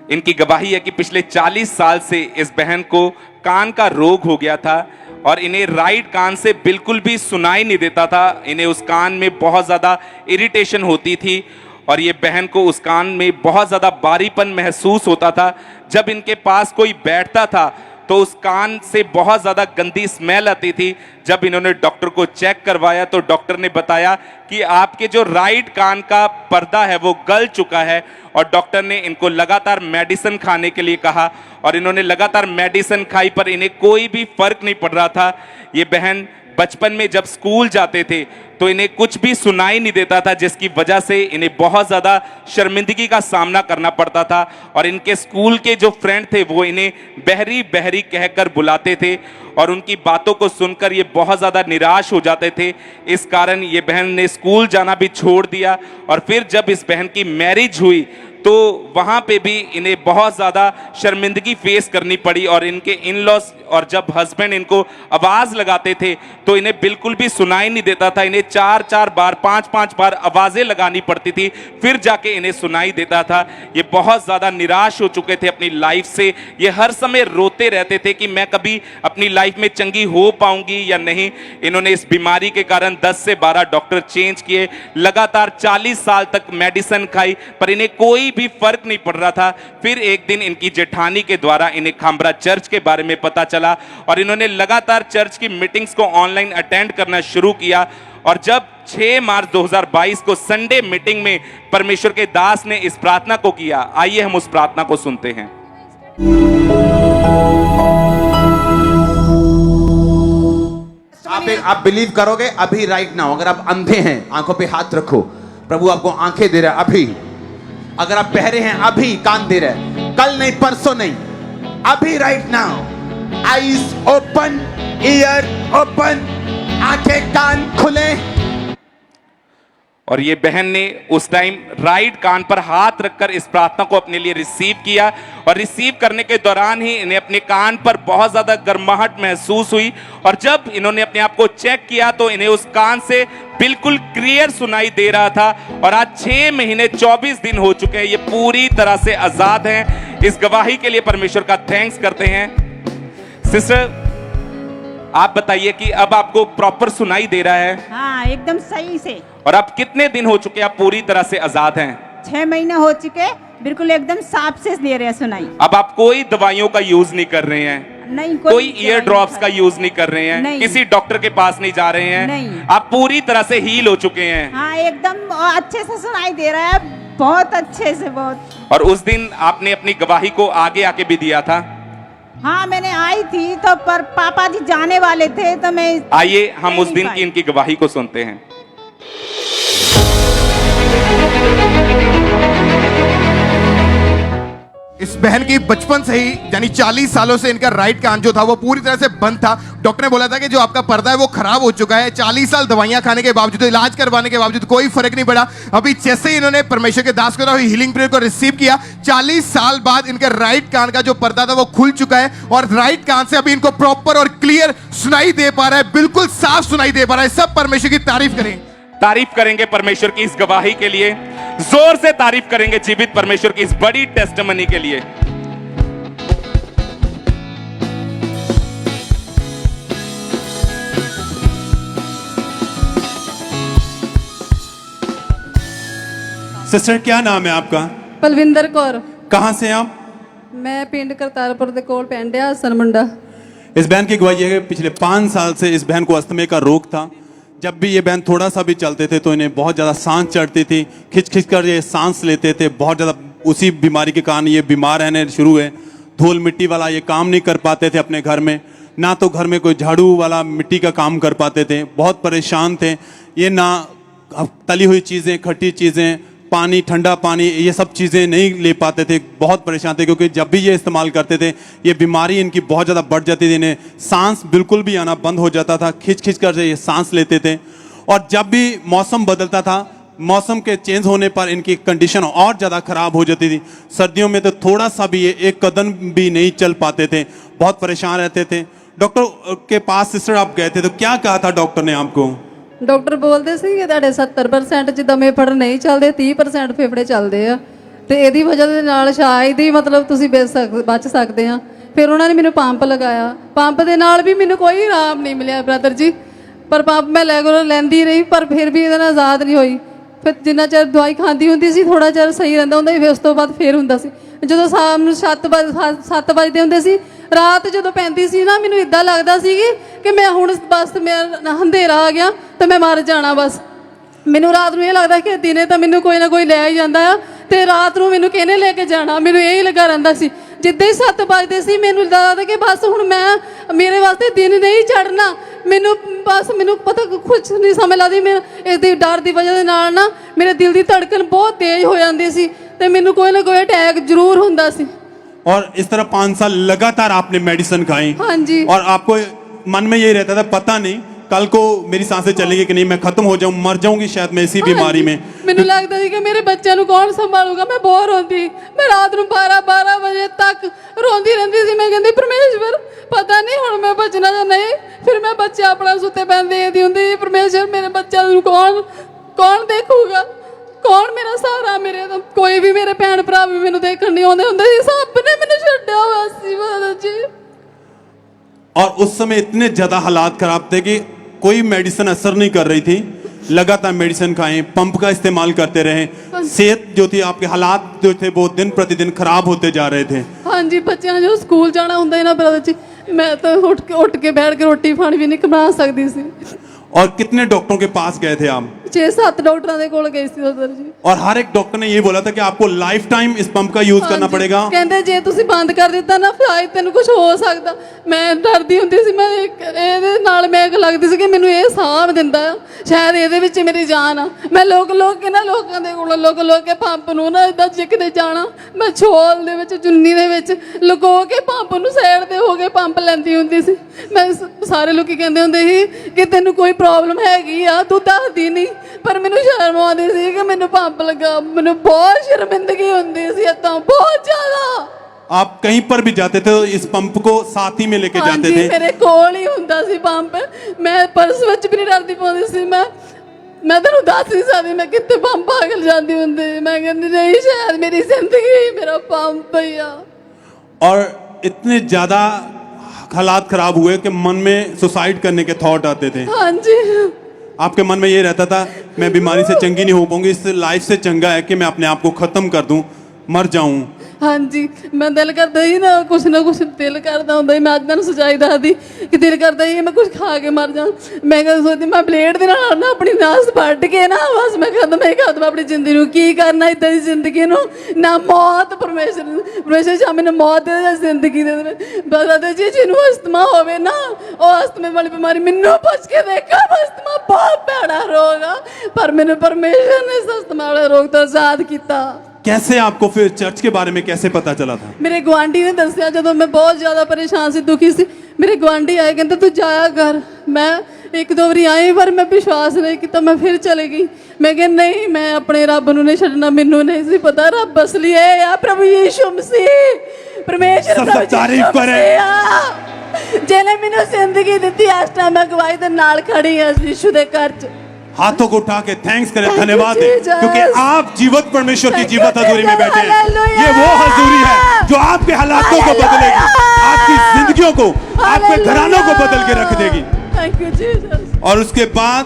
इनकी गवाही है कि पिछले 40 साल से इस बहन को कान का रोग हो गया था और इन्हें राइट कान से बिल्कुल भी सुनाई नहीं देता था। इन्हें उस कान में बहुत ज़्यादा इरिटेशन होती थी और ये बहन को उस कान में बहुत ज़्यादा बारीपन महसूस होता था। जब इनके पास कोई बैठता था तो उस कान से बहुत ज़्यादा गंदी स्मेल आती थी। जब इन्होंने डॉक्टर को चेक करवाया तो डॉक्टर ने बताया कि आपके जो राइट कान का पर्दा है वो गल चुका है और डॉक्टर ने इनको लगातार मेडिसिन खाने के लिए कहा और इन्होंने लगातार मेडिसिन खाई पर इन्हें कोई भी फर्क नहीं पड़ रहा था। ये बहन बचपन में जब स्कूल जाते थे तो इन्हें कुछ भी सुनाई नहीं देता था, जिसकी वजह से इन्हें बहुत ज़्यादा शर्मिंदगी का सामना करना पड़ता था और इनके स्कूल के जो फ्रेंड थे वो इन्हें बहरी बहरी कहकर बुलाते थे और उनकी बातों को सुनकर ये बहुत ज़्यादा निराश हो जाते थे। इस कारण ये बहन ने स्कूल जाना भी छोड़ दिया और फिर जब इस बहन की मैरिज हुई तो वहां पे भी इन्हें बहुत ज्यादा शर्मिंदगी फेस करनी पड़ी। और इनके इन लॉस और जब हस्बैंड इनको आवाज लगाते थे तो इन्हें बिल्कुल भी सुनाई नहीं देता था। इन्हें 4-4 बार 5-5 बार आवाजें लगानी पड़ती थी, फिर जाके इन्हें सुनाई देता था। ये बहुत ज्यादा निराश हो चुके थे अपनी लाइफ से। ये हर समय रोते रहते थे कि मैं कभी अपनी लाइफ में चंगी हो पाऊंगी या नहीं। इन्होंने इस बीमारी के कारण 10 से 12 डॉक्टर चेंज किए, लगातार 40 साल तक मेडिसिन खाई, पर इन्हें कोई भी फर्क नहीं पड़ रहा था। फिर एक दिन इनकी जेठानी के द्वारा इन्हें खामरा चर्च के बारे में पता चला और इन्होंने लगातार चर्च की मीटिंग्स को ऑनलाइन अटेंड करना शुरू किया। और जब 6 मार्च 2022 को संडे मीटिंग में परमेश्वर के दास ने इस प्रार्थना को किया, आइए हम उस प्रार्थना को सुनते हैं। आप बिलीव करोगे अभी राइट नाउ, अगर आप अंधे हैं आंखों पे हाथ रखो, प्रभु आपको आंखें दे रहा है अभी। अगर आप बहरे हैं अभी कान दे रहा है, कल नहीं परसों नहीं, अभी right now. Eyes open, year open, आंखें कान खुले। और ये बहन ने उस टाइम राइट कान पर हाथ रखकर इस प्रार्थना को अपने लिए रिसीव किया। और रिसीव करने के दौरान ही इन्हें अपने कान पर बहुत ज्यादा गर्माहट महसूस हुई। और जब इन्होंने अपने आप को चेक किया तो इन्हें उस कान से बिल्कुल क्लियर सुनाई दे रहा था। और आज 6 महीने 24 दिन हो चुके हैं, ये पूरी तरह से आजाद हैं। इस गवाही के लिए परमेश्वर का थैंक्स करते हैं। सिस्टर, आप बताइए कि अब आपको प्रॉपर सुनाई दे रहा है? हाँ, एकदम सही से। और अब कितने दिन हो चुके आप पूरी तरह से आजाद हैं? 6 महीने हो चुके, बिल्कुल एकदम साफ से दे रहे हैं सुनाई। अब आप कोई दवाइयों का यूज नहीं कर रहे हैं? नहीं, कोई ईयर ड्रॉप्स का यूज नहीं कर रहे हैं? नहीं। किसी डॉक्टर के पास नहीं जा रहे हैं? नहीं। आप पूरी तरह से हील हो चुके हैं? हाँ, एकदम अच्छे से सुनाई दे रहा है, बहुत अच्छे से, बहुत। और उस दिन आपने अपनी गवाही को आगे आके भी दिया था? हाँ, मैंने आई थी तो, पर पापा जी जाने वाले थे तो मैं। आइए हम उस दिन की इनकी गवाही को सुनते हैं। इस बहन की बचपन से ही यानी 40 सालों से इनका राइट कान जो था वो पूरी तरह से बंद था। डॉक्टर ने बोला था कि जो आपका पर्दा है वो खराब हो चुका है। 40 साल दवाइयां खाने के बावजूद, इलाज करवाने के बावजूद कोई फर्क नहीं पड़ा। अभी जैसे ही इन्होंने परमेश्वर के दास को हीलिंग प्रेयर को रिसीव किया, 40 साल बाद इनके राइट कान का जो पर्दा था वो खुल चुका है और राइट कान से अभी इनको प्रॉपर और क्लियर सुनाई दे पा रहा है, बिल्कुल साफ सुनाई दे पा रहा है। सब परमेश्वर की तारीफ करें। तारीफ करेंगे परमेश्वर की इस गवाही के लिए, जोर से तारीफ करेंगे जीवित परमेश्वर की इस बड़ी टेस्टिमनी के लिए। सिस्टर, क्या नाम है आपका? पलविंदर कौर। कहाँ से आप? मैं पिंड करतारपुर ਦੇ ਕੋਲ ਪਿੰਡ ਆ सरमुंडा। इस बहन की गवाही है कि पिछले 5 साल से इस बहन को अस्थमे का रोग था। जब भी ये बहन थोड़ा सा भी चलते थे तो इन्हें बहुत ज़्यादा सांस चढ़ती थी, खिंच खिंच कर ये सांस लेते थे। बहुत ज़्यादा उसी बीमारी के कारण ये बीमार रहने शुरू हुए। धूल मिट्टी वाला ये काम नहीं कर पाते थे अपने घर में, ना तो घर में कोई झाड़ू वाला मिट्टी का काम कर पाते थे। बहुत परेशान थे ये, ना तली हुई चीज़ें, खट्टी चीज़ें, पानी, ठंडा पानी, ये सब चीज़ें नहीं ले पाते थे। बहुत परेशान थे क्योंकि जब भी ये इस्तेमाल करते थे ये बीमारी इनकी बहुत ज़्यादा बढ़ जाती थी। इन्हें सांस बिल्कुल भी आना बंद हो जाता था, खिंच खिंच कर ये सांस लेते थे। और जब भी मौसम बदलता था, मौसम के चेंज होने पर इनकी कंडीशन और ज़्यादा ख़राब हो जाती थी। सर्दियों में तो थोड़ा सा भी ये एक कदम भी नहीं चल पाते थे, बहुत परेशान रहते थे। डॉक्टर के पास सिस्टर आप गए थे तो क्या कहा था डॉक्टर ने आपको? ਡਾਕਟਰ ਬੋਲਦੇ ਸੀ ਕਿ ਤੁਹਾਡੇ 70% ਚ ਦਮੇ ਫੜ ਨਹੀਂ ਚੱਲਦੇ, 30% ਫੇਫੜੇ ਚੱਲਦੇ ਆ ਤੇ ਇਹਦੀ ਵਜ੍ਹਾ ਦੇ ਨਾਲ ਸ਼ਾਇਦ ਹੀ ਮਤਲਬ ਤੁਸੀਂ ਬਚ ਸਕਦੇ ਆ। ਫਿਰ ਉਹਨਾਂ ਨੇ ਮੈਨੂੰ ਪੰਪ ਲਗਾਇਆ। ਪੰਪ ਦੇ ਨਾਲ ਵੀ ਮੈਨੂੰ ਕੋਈ ਆਰਾਮ ਨਹੀਂ ਮਿਲਿਆ ਬ੍ਰਦਰ ਜੀ, ਪਰ ਪੰਪ ਮੈਂ ਰੈਗੂਲਰ ਲੈਂਦੀ ਰਹੀ, ਪਰ ਫਿਰ ਵੀ ਇਹਦੇ ਨਾਲ ਆਜ਼ਾਦ ਨਹੀਂ ਹੋਈ। ਫਿਰ ਜਿੰਨਾ ਚਿਰ ਦਵਾਈ ਖਾਂਦੀ ਹੁੰਦੀ ਸੀ ਥੋੜਾ ਚਿਰ ਸਹੀ ਰਹਿੰਦਾ ਹੁੰਦਾ ਸੀ, ਫਿਰ ਉਸ ਤੋਂ ਬਾਅਦ ਫਿਰ ਹੁੰਦਾ ਸੀ। ਜਦੋਂ ਸ਼ਾਮ ਨੂੰ 7 ਵਜੇ ਹੁੰਦੇ ਸੀ, ਰਾਤ ਜਦੋਂ ਪੈਂਦੀ ਸੀ ਨਾ, ਮੈਨੂੰ ਇਦਾਂ ਲੱਗਦਾ ਸੀ ਕਿ ਮੈਂ ਹੁਣ ਬਸ ਮੇਰਾ ਹਨੇਰਾ ਆ ਗਿਆ ਤੇ ਮੈਂ ਮਰ ਜਾਣਾ ਬਸ। ਮੈਨੂੰ ਰਾਤ ਨੂੰ ਇਹ ਲੱਗਦਾ ਕਿ ਦਿਨੇ ਤਾਂ ਮੈਨੂੰ ਕੋਈ ਨਾ ਕੋਈ ਲੈ ਹੀ ਜਾਂਦਾ ਆ ਤੇ ਰਾਤ ਨੂੰ ਮੈਨੂੰ ਕਿਹਨੇ ਲੈ ਕੇ ਜਾਣਾ, ਮੈਨੂੰ ਇਹ ਹੀ ਲੱਗਾ ਰਹਿੰਦਾ ਸੀ। ਜਿੱਦਾਂ ਹੀ 7 ਵਜਦੇ ਸੀ ਮੈਨੂੰ ਲੱਗਦਾ ਕਿ ਬਸ ਹੁਣ ਮੇਰੇ ਵਾਸਤੇ ਦਿਨ ਨਹੀਂ ਚੜ੍ਹਨਾ। ਮੈਨੂੰ ਬਸ ਮੈਨੂੰ ਪਤਾ ਕੁਛ ਨਹੀਂ ਸਮਝ ਲੱਗਦੀ। ਮੇਰੇ ਇਸ ਦੀ ਡਰ ਦੀ ਵਜ੍ਹਾ ਦੇ ਨਾਲ ਨਾ ਮੇਰੇ ਦਿਲ ਦੀ ਧੜਕਨ ਬਹੁਤ ਤੇਜ਼ ਹੋ ਜਾਂਦੀ ਸੀ ਤੇ ਮੈਨੂੰ ਕੋਈ ਨਾ ਕੋਈ ਅਟੈਕ ਜ਼ਰੂਰ ਹੁੰਦਾ ਸੀ। और इस तरह 5 साल लगातार आपने मेडिसिन खाई? हाँ जी। और आपको मन में यही रहता था, पता नहीं कल को मेरी सांसें चलेंगी कि नहीं, मैं खत्म हो जाऊं, मर जाऊंगी शायद मैं इसी बीमारी में। ਮੈਨੂੰ ਲੱਗਦਾ ਸੀ ਕਿ ਮੇਰੇ ਬੱਚਿਆਂ ਨੂੰ ਕੌਣ ਸੰਭਾਲੂਗਾ। ਮੈਂ ਬਹੁਤ ਰੋਂਦੀ, ਮੈਂ ਰਾਤ ਨੂੰ 12 ਵਜੇ ਤੱਕ ਰੋਂਦੀ ਰਹਿੰਦੀ ਸੀ। ਮੈਂ ਕਹਿੰਦੀ ਪਰਮੇਸ਼ਵਰ ਪਤਾ ਨਹੀਂ ਹੁਣ ਮੈਂ ਬਚਣਾ ਜਾਂ ਨਹੀਂ। ਫਿਰ ਮੈਂ ਬੱਚੇ ਆਪਣਾ ਸੁੱਤੇ ਪੈਂਦੇ ਦੇਖਦੀ ਹੁੰਦੀ ਸੀ, ਪਰਮੇਸ਼ਵਰ ਮੇਰੇ ਬੱਚਿਆਂ ਨੂੰ ਕੌਣ ਦੇਖੂਗਾ, ਕੌਣ ਮੇਰਾ ਸਹਾਰਾ। ਮੇਰੇ ਤਾਂ ਕੋਈ ਵੀ ਮੇਰੇ ਭੈਣ ਭਰਾ ਵੀ ਮੈਨੂੰ ਦੇਖਣ ਨਹੀਂ ਆਉਂਦੇ ਹੁੰਦੇ ਸੀ, ਸਭ ਨੇ ਮੈਨੂੰ ਛੱਡਿਆ ਹੋਇਆ ਸੀ ਮਾਤਾ ਜੀ। और उस समय इतने ज्यादा हालात खराब थे कि कोई मेडिसिन असर नहीं कर रही थी। लगातार मेडिसिन खाएं, पंप का इस्तेमाल करते रहे। सेहत जो थी, आपके हालात जो थे वो दिन प्रतिदिन खराब होते जा रहे थे। हाँ जी, बच्चों ने जो स्कूल जाना होंगे ना ब्रदर जी, मैं तो उठ के बैठ के रोटी पानी भी नहीं बना सकती सी। और कितने डॉक्टरों के पास गए थे आप? 6-7 डॉक्टरों के कोल गई सी ब्रदर जी। और हर एक डॉक्टर ने ये बोला था कि आपको लाइफ टाइम इस पंप का यूज करना पड़ेगा। कहते जे तुसी बंद कर दिता ना फिर तेन कुछ हो सकता। मैं डरदी हुंदी सी, मैं ਇਹਦੇ ਨਾਲ ਮੈਂ ਲੱਗਦੀ ਸੀ ਕਿ ਮੈਨੂੰ ਇਹ ਸਾਹ ਦਿੰਦਾ ਸ਼ਾਇਦ ਇਹਦੇ ਵਿੱਚ ਮੇਰੀ ਜਾਨ ਆ। ਮੈਂ ਲੋਕ ਕੇ ਨਾ ਲੋਕਾਂ ਦੇ ਕੋਲ ਲੋਕ ਕੇ ਪੰਪ ਨੂੰ ਨਾ ਇਦਾਂ ਜਿੱਕਦੇ ਜਾਣਾ। ਮੈਂ ਛੋਲ ਦੇ ਵਿੱਚ ਚੁੰਨੀ ਦੇ ਵਿੱਚ ਲੁਕੋ ਕੇ ਪੰਪ ਨੂੰ ਸਾਈਡ ਤੇ ਹੋ ਕੇ ਪੰਪ ਲੈਂਦੀ ਹੁੰਦੀ ਸੀ। ਮੈਂ ਸਾਰੇ ਲੋਕੀ ਕਹਿੰਦੇ ਹੁੰਦੇ ਸੀ ਕਿ ਤੈਨੂੰ ਕੋਈ ਪ੍ਰੋਬਲਮ ਹੈਗੀ ਆ, ਤੂੰ ਦੱਸਦੀ ਨਹੀਂ। ਪਰ ਮੈਨੂੰ ਸ਼ਰਮ ਆਉਂਦੀ ਸੀ ਕਿ ਮੈਨੂੰ ਪੰਪ ਲੱਗਾ। ਮੈਨੂੰ ਬਹੁਤ ਸ਼ਰਮਿੰਦਗੀ ਹੁੰਦੀ ਸੀ ਇਦਾਂ ਬਹੁਤ ਜ਼ਿਆਦਾ। आप कहीं पर भी जाते थे तो इस पंप को साथ ही में लेके जाते थे? मेरे कोल ही हुंदा सी पंप। मैं पर्स विच भी नहीं डरदी पाउंदी सी। मैं तैनूं दस नहीं सकदी मैं कित्थे पंप पागल जांदी हुंदी। मैं कहंदी नहीं शायद मेरी जिंदगी मेरा पंप ही आ। और इतने ज्यादा हालात खराब हुए कि मन में सुसाइड करने के थॉट आते थे। हाँ जी, आपके मन में ये रहता था मैं बीमारी से चंगी नहीं हो पाऊंगी, इस लाइफ से चंगा है कि मैं अपने आप को खत्म कर दूं, मर जाऊं। हाँ जी, मैं दिल करता ही ना कुछ दिल करता होंदा ही। मैं अज तैनूं सच्चाई दसदी कि दिल करता ही मैं कुछ खा के मर जाऊं। मैं कद सोचदी मैं ब्लेड दे नाल ना अपनी नस पट के ना बस मैं खत्म अपनी जिंदगी नूं की करना। इदां दी जिंदगी नूं ना मौत परमेश्वर जा मैनूं मौत दे दे जिंदगी दे दे। बस जी जिन्हों अस्थमा होवे ना ਉਹ अस्थमे वाली बीमारी मैनूं पुछ के देखा। अस्थमा बहुत भैड़ा रोग आ पर मैनूं परमेश्वर ने इस अस्थमा वाले रोग तो आजाद किया। कैसे आपको फिर चर्च के बारे में कैसे पता चला था? मेरे गुआंढी ने दसिया जब मैं बहुत ज़्यादा परेशान सी दुखी सी। मेरे गुआंढी आए कहते तू जाया कर। मैं 1-2 बारी आई पर मैं विश्वास नहीं किया। मैं फिर चली गई। मैं कहा नहीं मैं अपने रब नूं नहीं छड्डना। मैनूं नहीं सी पता रब असली है या प्रभु यीशु मसीह परमेश्वर तारीफ करें जिन्हें मैनूं जिंदगी दी। इस टाइम मैं गवाही दे नाल खड़ी हां यीशु दे घर च। हाथों को उठा के थैंक्स करें, धन्यवाद है क्योंकि आप जीवत परमेश्वर की जीवत हजूरी में बैठे हैं। ये वो हजूरी है जो आपके हालातों को बदलेगी, आपकी जिंदगियों को, आपके घरानों को बदल के रख देगी। Thank you Jesus. और उसके बाद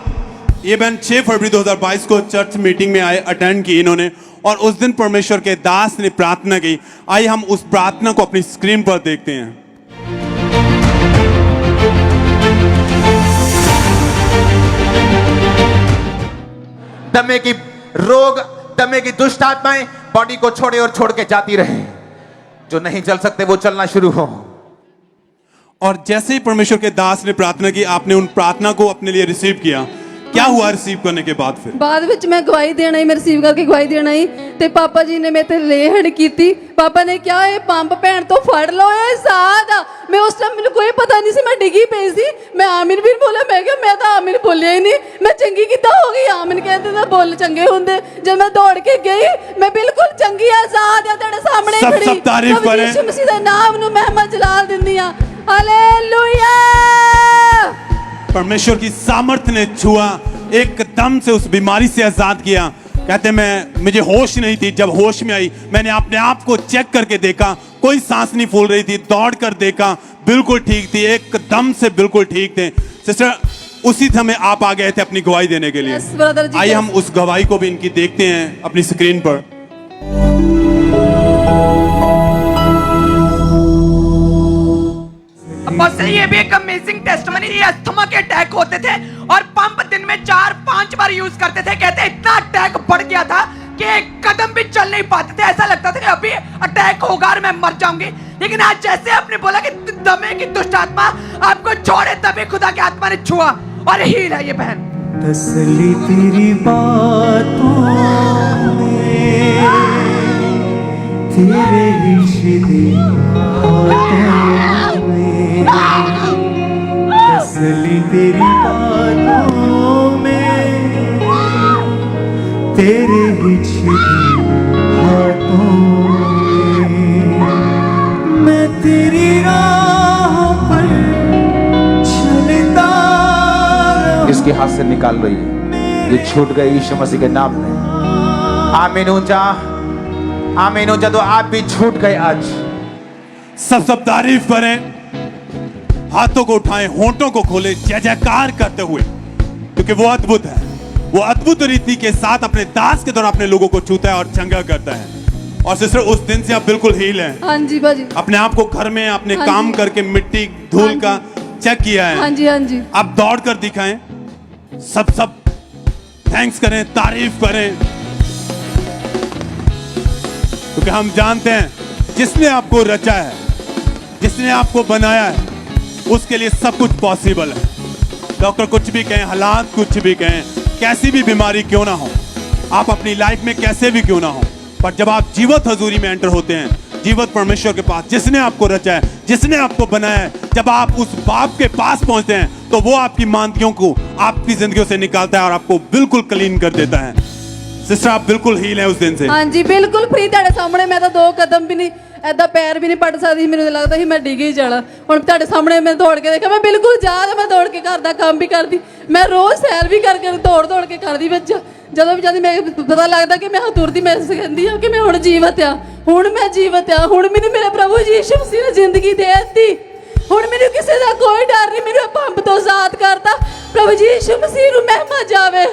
ये बहन 6 फरवरी 2022 को चर्च मीटिंग में आए, अटेंड की इन्होंने और उस दिन परमेश्वर के दास ने प्रार्थना की। आइए हम उस प्रार्थना को अपनी स्क्रीन पर देखते हैं। दमे की रोग, दमे की दुष्ट आत्माएं बॉडी को छोड़े और छोड़ के जाती रहे। जो नहीं चल सकते वो चलना शुरू हो। और जैसे ही परमेश्वर के दास ने प्रार्थना की, आपने उन प्रार्थना को अपने लिए रिसीव किया। क्या हुआ रिसीव करने के बाद? फिर बाद विच मैं गवाही देना ही, मैं रिसीव करके गवाही देना ही ते पापा जी ने मेरे ते लेहड़ कीती। पापा ने क्या ये पंप भैन तो फड़ लो ये साथ। मैं उस टाइम मैंने कोई पता नहीं सी, मैं डिगी पई सी। मैं आमिर भी बोला, मैं क्या मैं तो आमिर बोलिया ही नहीं। मैं चंगी कितना हो गई? आमिर कहते थे बोल चंगे होंगे। जब मैं दौड़ के गई मैं बिल्कुल चंगी आजाद है तेरे सामने खड़ी। सब तारीफ करें। यीशु मसीह दे नाम नूं मैं जलाल दिंदी हां। हालेलुया। परमेश्वर की सामर्थ ने छुआ, एकदम से उस बीमारी से आजाद किया। कहते मुझे होश नहीं थी। जब होश में आई मैंने अपने आप को चेक करके देखा, कोई सांस नहीं फूल रही थी। दौड़ कर देखा, बिल्कुल ठीक थी, एकदम से बिल्कुल ठीक थे। सिस्टर उसी समय आप आ गए थे अपनी गवाही देने के लिए। आइए हम उस गवाही को भी इनकी देखते हैं अपनी स्क्रीन पर। बस ये भी एक अमेजिंग टेस्टमनी। ये अस्थमा के अटैक होते थे और पंप दिन में 4-5 बार यूज करते थे। कहते इतना अटैक बढ़ गया था कि एक कदम भी चल नहीं पाते थे। ऐसा लगता था कि अभी अटैक होगा और मैं मर जाऊंगी। लेकिन आज जैसे आपने बोला कि दमे की दुष्ट आत्मा आपको छोड़े, तभी खुदा की आत्मा ने छुआ और हील है ये बहन। तसली तेरी बातों में, तेरे इश्क दी बातों में, असली तेरी बातों में, तेरे ही छिपे हाथों में, मैं तेरी राह पर चलता। इसके हाथ से निकाल लो, ये छूट गए यीशु मसीह के नाम में। आमीन ऊंचा, आमीन ऊंचा। तो आप भी छूट गए आज। सब तारीफ करें, हाथों को उठाएं, होंठों को खोले, जय जयकार करते हुए, क्योंकि वो अद्भुत है। वो अद्भुत रीति के साथ अपने दास के द्वारा अपने लोगों को छूता है और चंगा करता है। और सिस्टर, उस दिन से आप बिल्कुल हील हैं। हाँ जी बाजी। अपने आप को घर में अपने हाँ काम जी। करके मिट्टी धूल का चेक किया है। हाँ जी, हाँ जी। आप दौड़ कर दिखाएं, सब थैंक्स करें, तारीफ करें, क्योंकि हम जानते हैं जिसने आपको रचा है, जिसने आपको बनाया है, उसके लिए सब कुछ पॉसिबल है। डॉक्टर कुछ भी कहें, हालात कुछ भी कहें, कैसी भी बीमारी क्यों ना हो, आप अपनी लाइफ में कैसे भी क्यों ना हो, पर जब आप जीवत हजूरी में एंटर होते हैं, जीवत परमेश्वर के पास, जिसने आपको रचा है, जिसने आपको बनाया है, जब आप उस बाप के पास पहुंचते हैं, तो वो आपकी मानतियों को आपकी जिंदगियों से निकालता है और आपको बिल्कुल क्लीन कर देता है। सिस्टर, आप बिल्कुल हील है उस दिन से। हाँ जी, बिल्कुल फ्री। ਤੁਹਾਡੇ ਸਾਹਮਣੇ ਮੈਂ ਤਾਂ 2 ਕਦਮ ਵੀ ਨਹੀਂ, ਐਦਾਂ ਪੈਰ ਵੀ ਨਹੀਂ ਪੜ ਸਕਦੀ। ਮੈਨੂੰ ਲੱਗਦਾ ਸੀ ਮੈਂ ਡਿੱਗ ਹੀ ਜਾਣਾ। ਹੁਣ ਤੁਹਾਡੇ ਸਾਹਮਣੇ ਮੈਂ ਦੌੜ ਕੇ ਦੇਖਿਆ, ਮੈਂ ਬਿਲਕੁਲ ਜਾ ਤੇ ਮੈਂ ਦੌੜ ਕੇ ਘਰ ਦਾ ਕੰਮ ਵੀ ਕਰਦੀ, ਮੈਂ ਰੋਜ਼ ਸੈਰ ਵੀ ਕਰਕੇ ਦੌੜ ਕੇ ਕਰਦੀ। ਵਿੱਚ ਜਦੋਂ ਵੀ ਜਾਂਦੀ ਮੈਂ ਪਤਾ ਲੱਗਦਾ ਕਿ ਮੈਂ ਤੁਰਦੀ, ਮੈਂ ਕਹਿੰਦੀ ਹਾਂ ਕਿ ਮੈਂ ਹੁਣ ਜੀਵਤ ਆ, ਹੁਣ ਮੈਂ ਜੀਵਤ ਆ, ਹੁਣ ਮੈਨੂੰ ਮੇਰੇ ਪ੍ਰਭੂ ਯੀਸ਼ੂ ਮਸੀਹ ਨੇ ਜ਼ਿੰਦਗੀ ਦੇ ਦਿੱਤੀ। ਹੁਣ ਮੈਨੂੰ ਕਿਸੇ ਦਾ ਕੋਈ ਡਰ ਨਹੀਂ, ਮੈਨੂੰ ਪੰਪ ਤੋਂ ਆਜ਼ਾਦ ਕਰਤਾ। ਪ੍ਰਭੂ ਯੀਸ਼ੂ ਮਸੀਹ ਨੂੰ ਮਹਿਮਾ ਜਾਵੇ।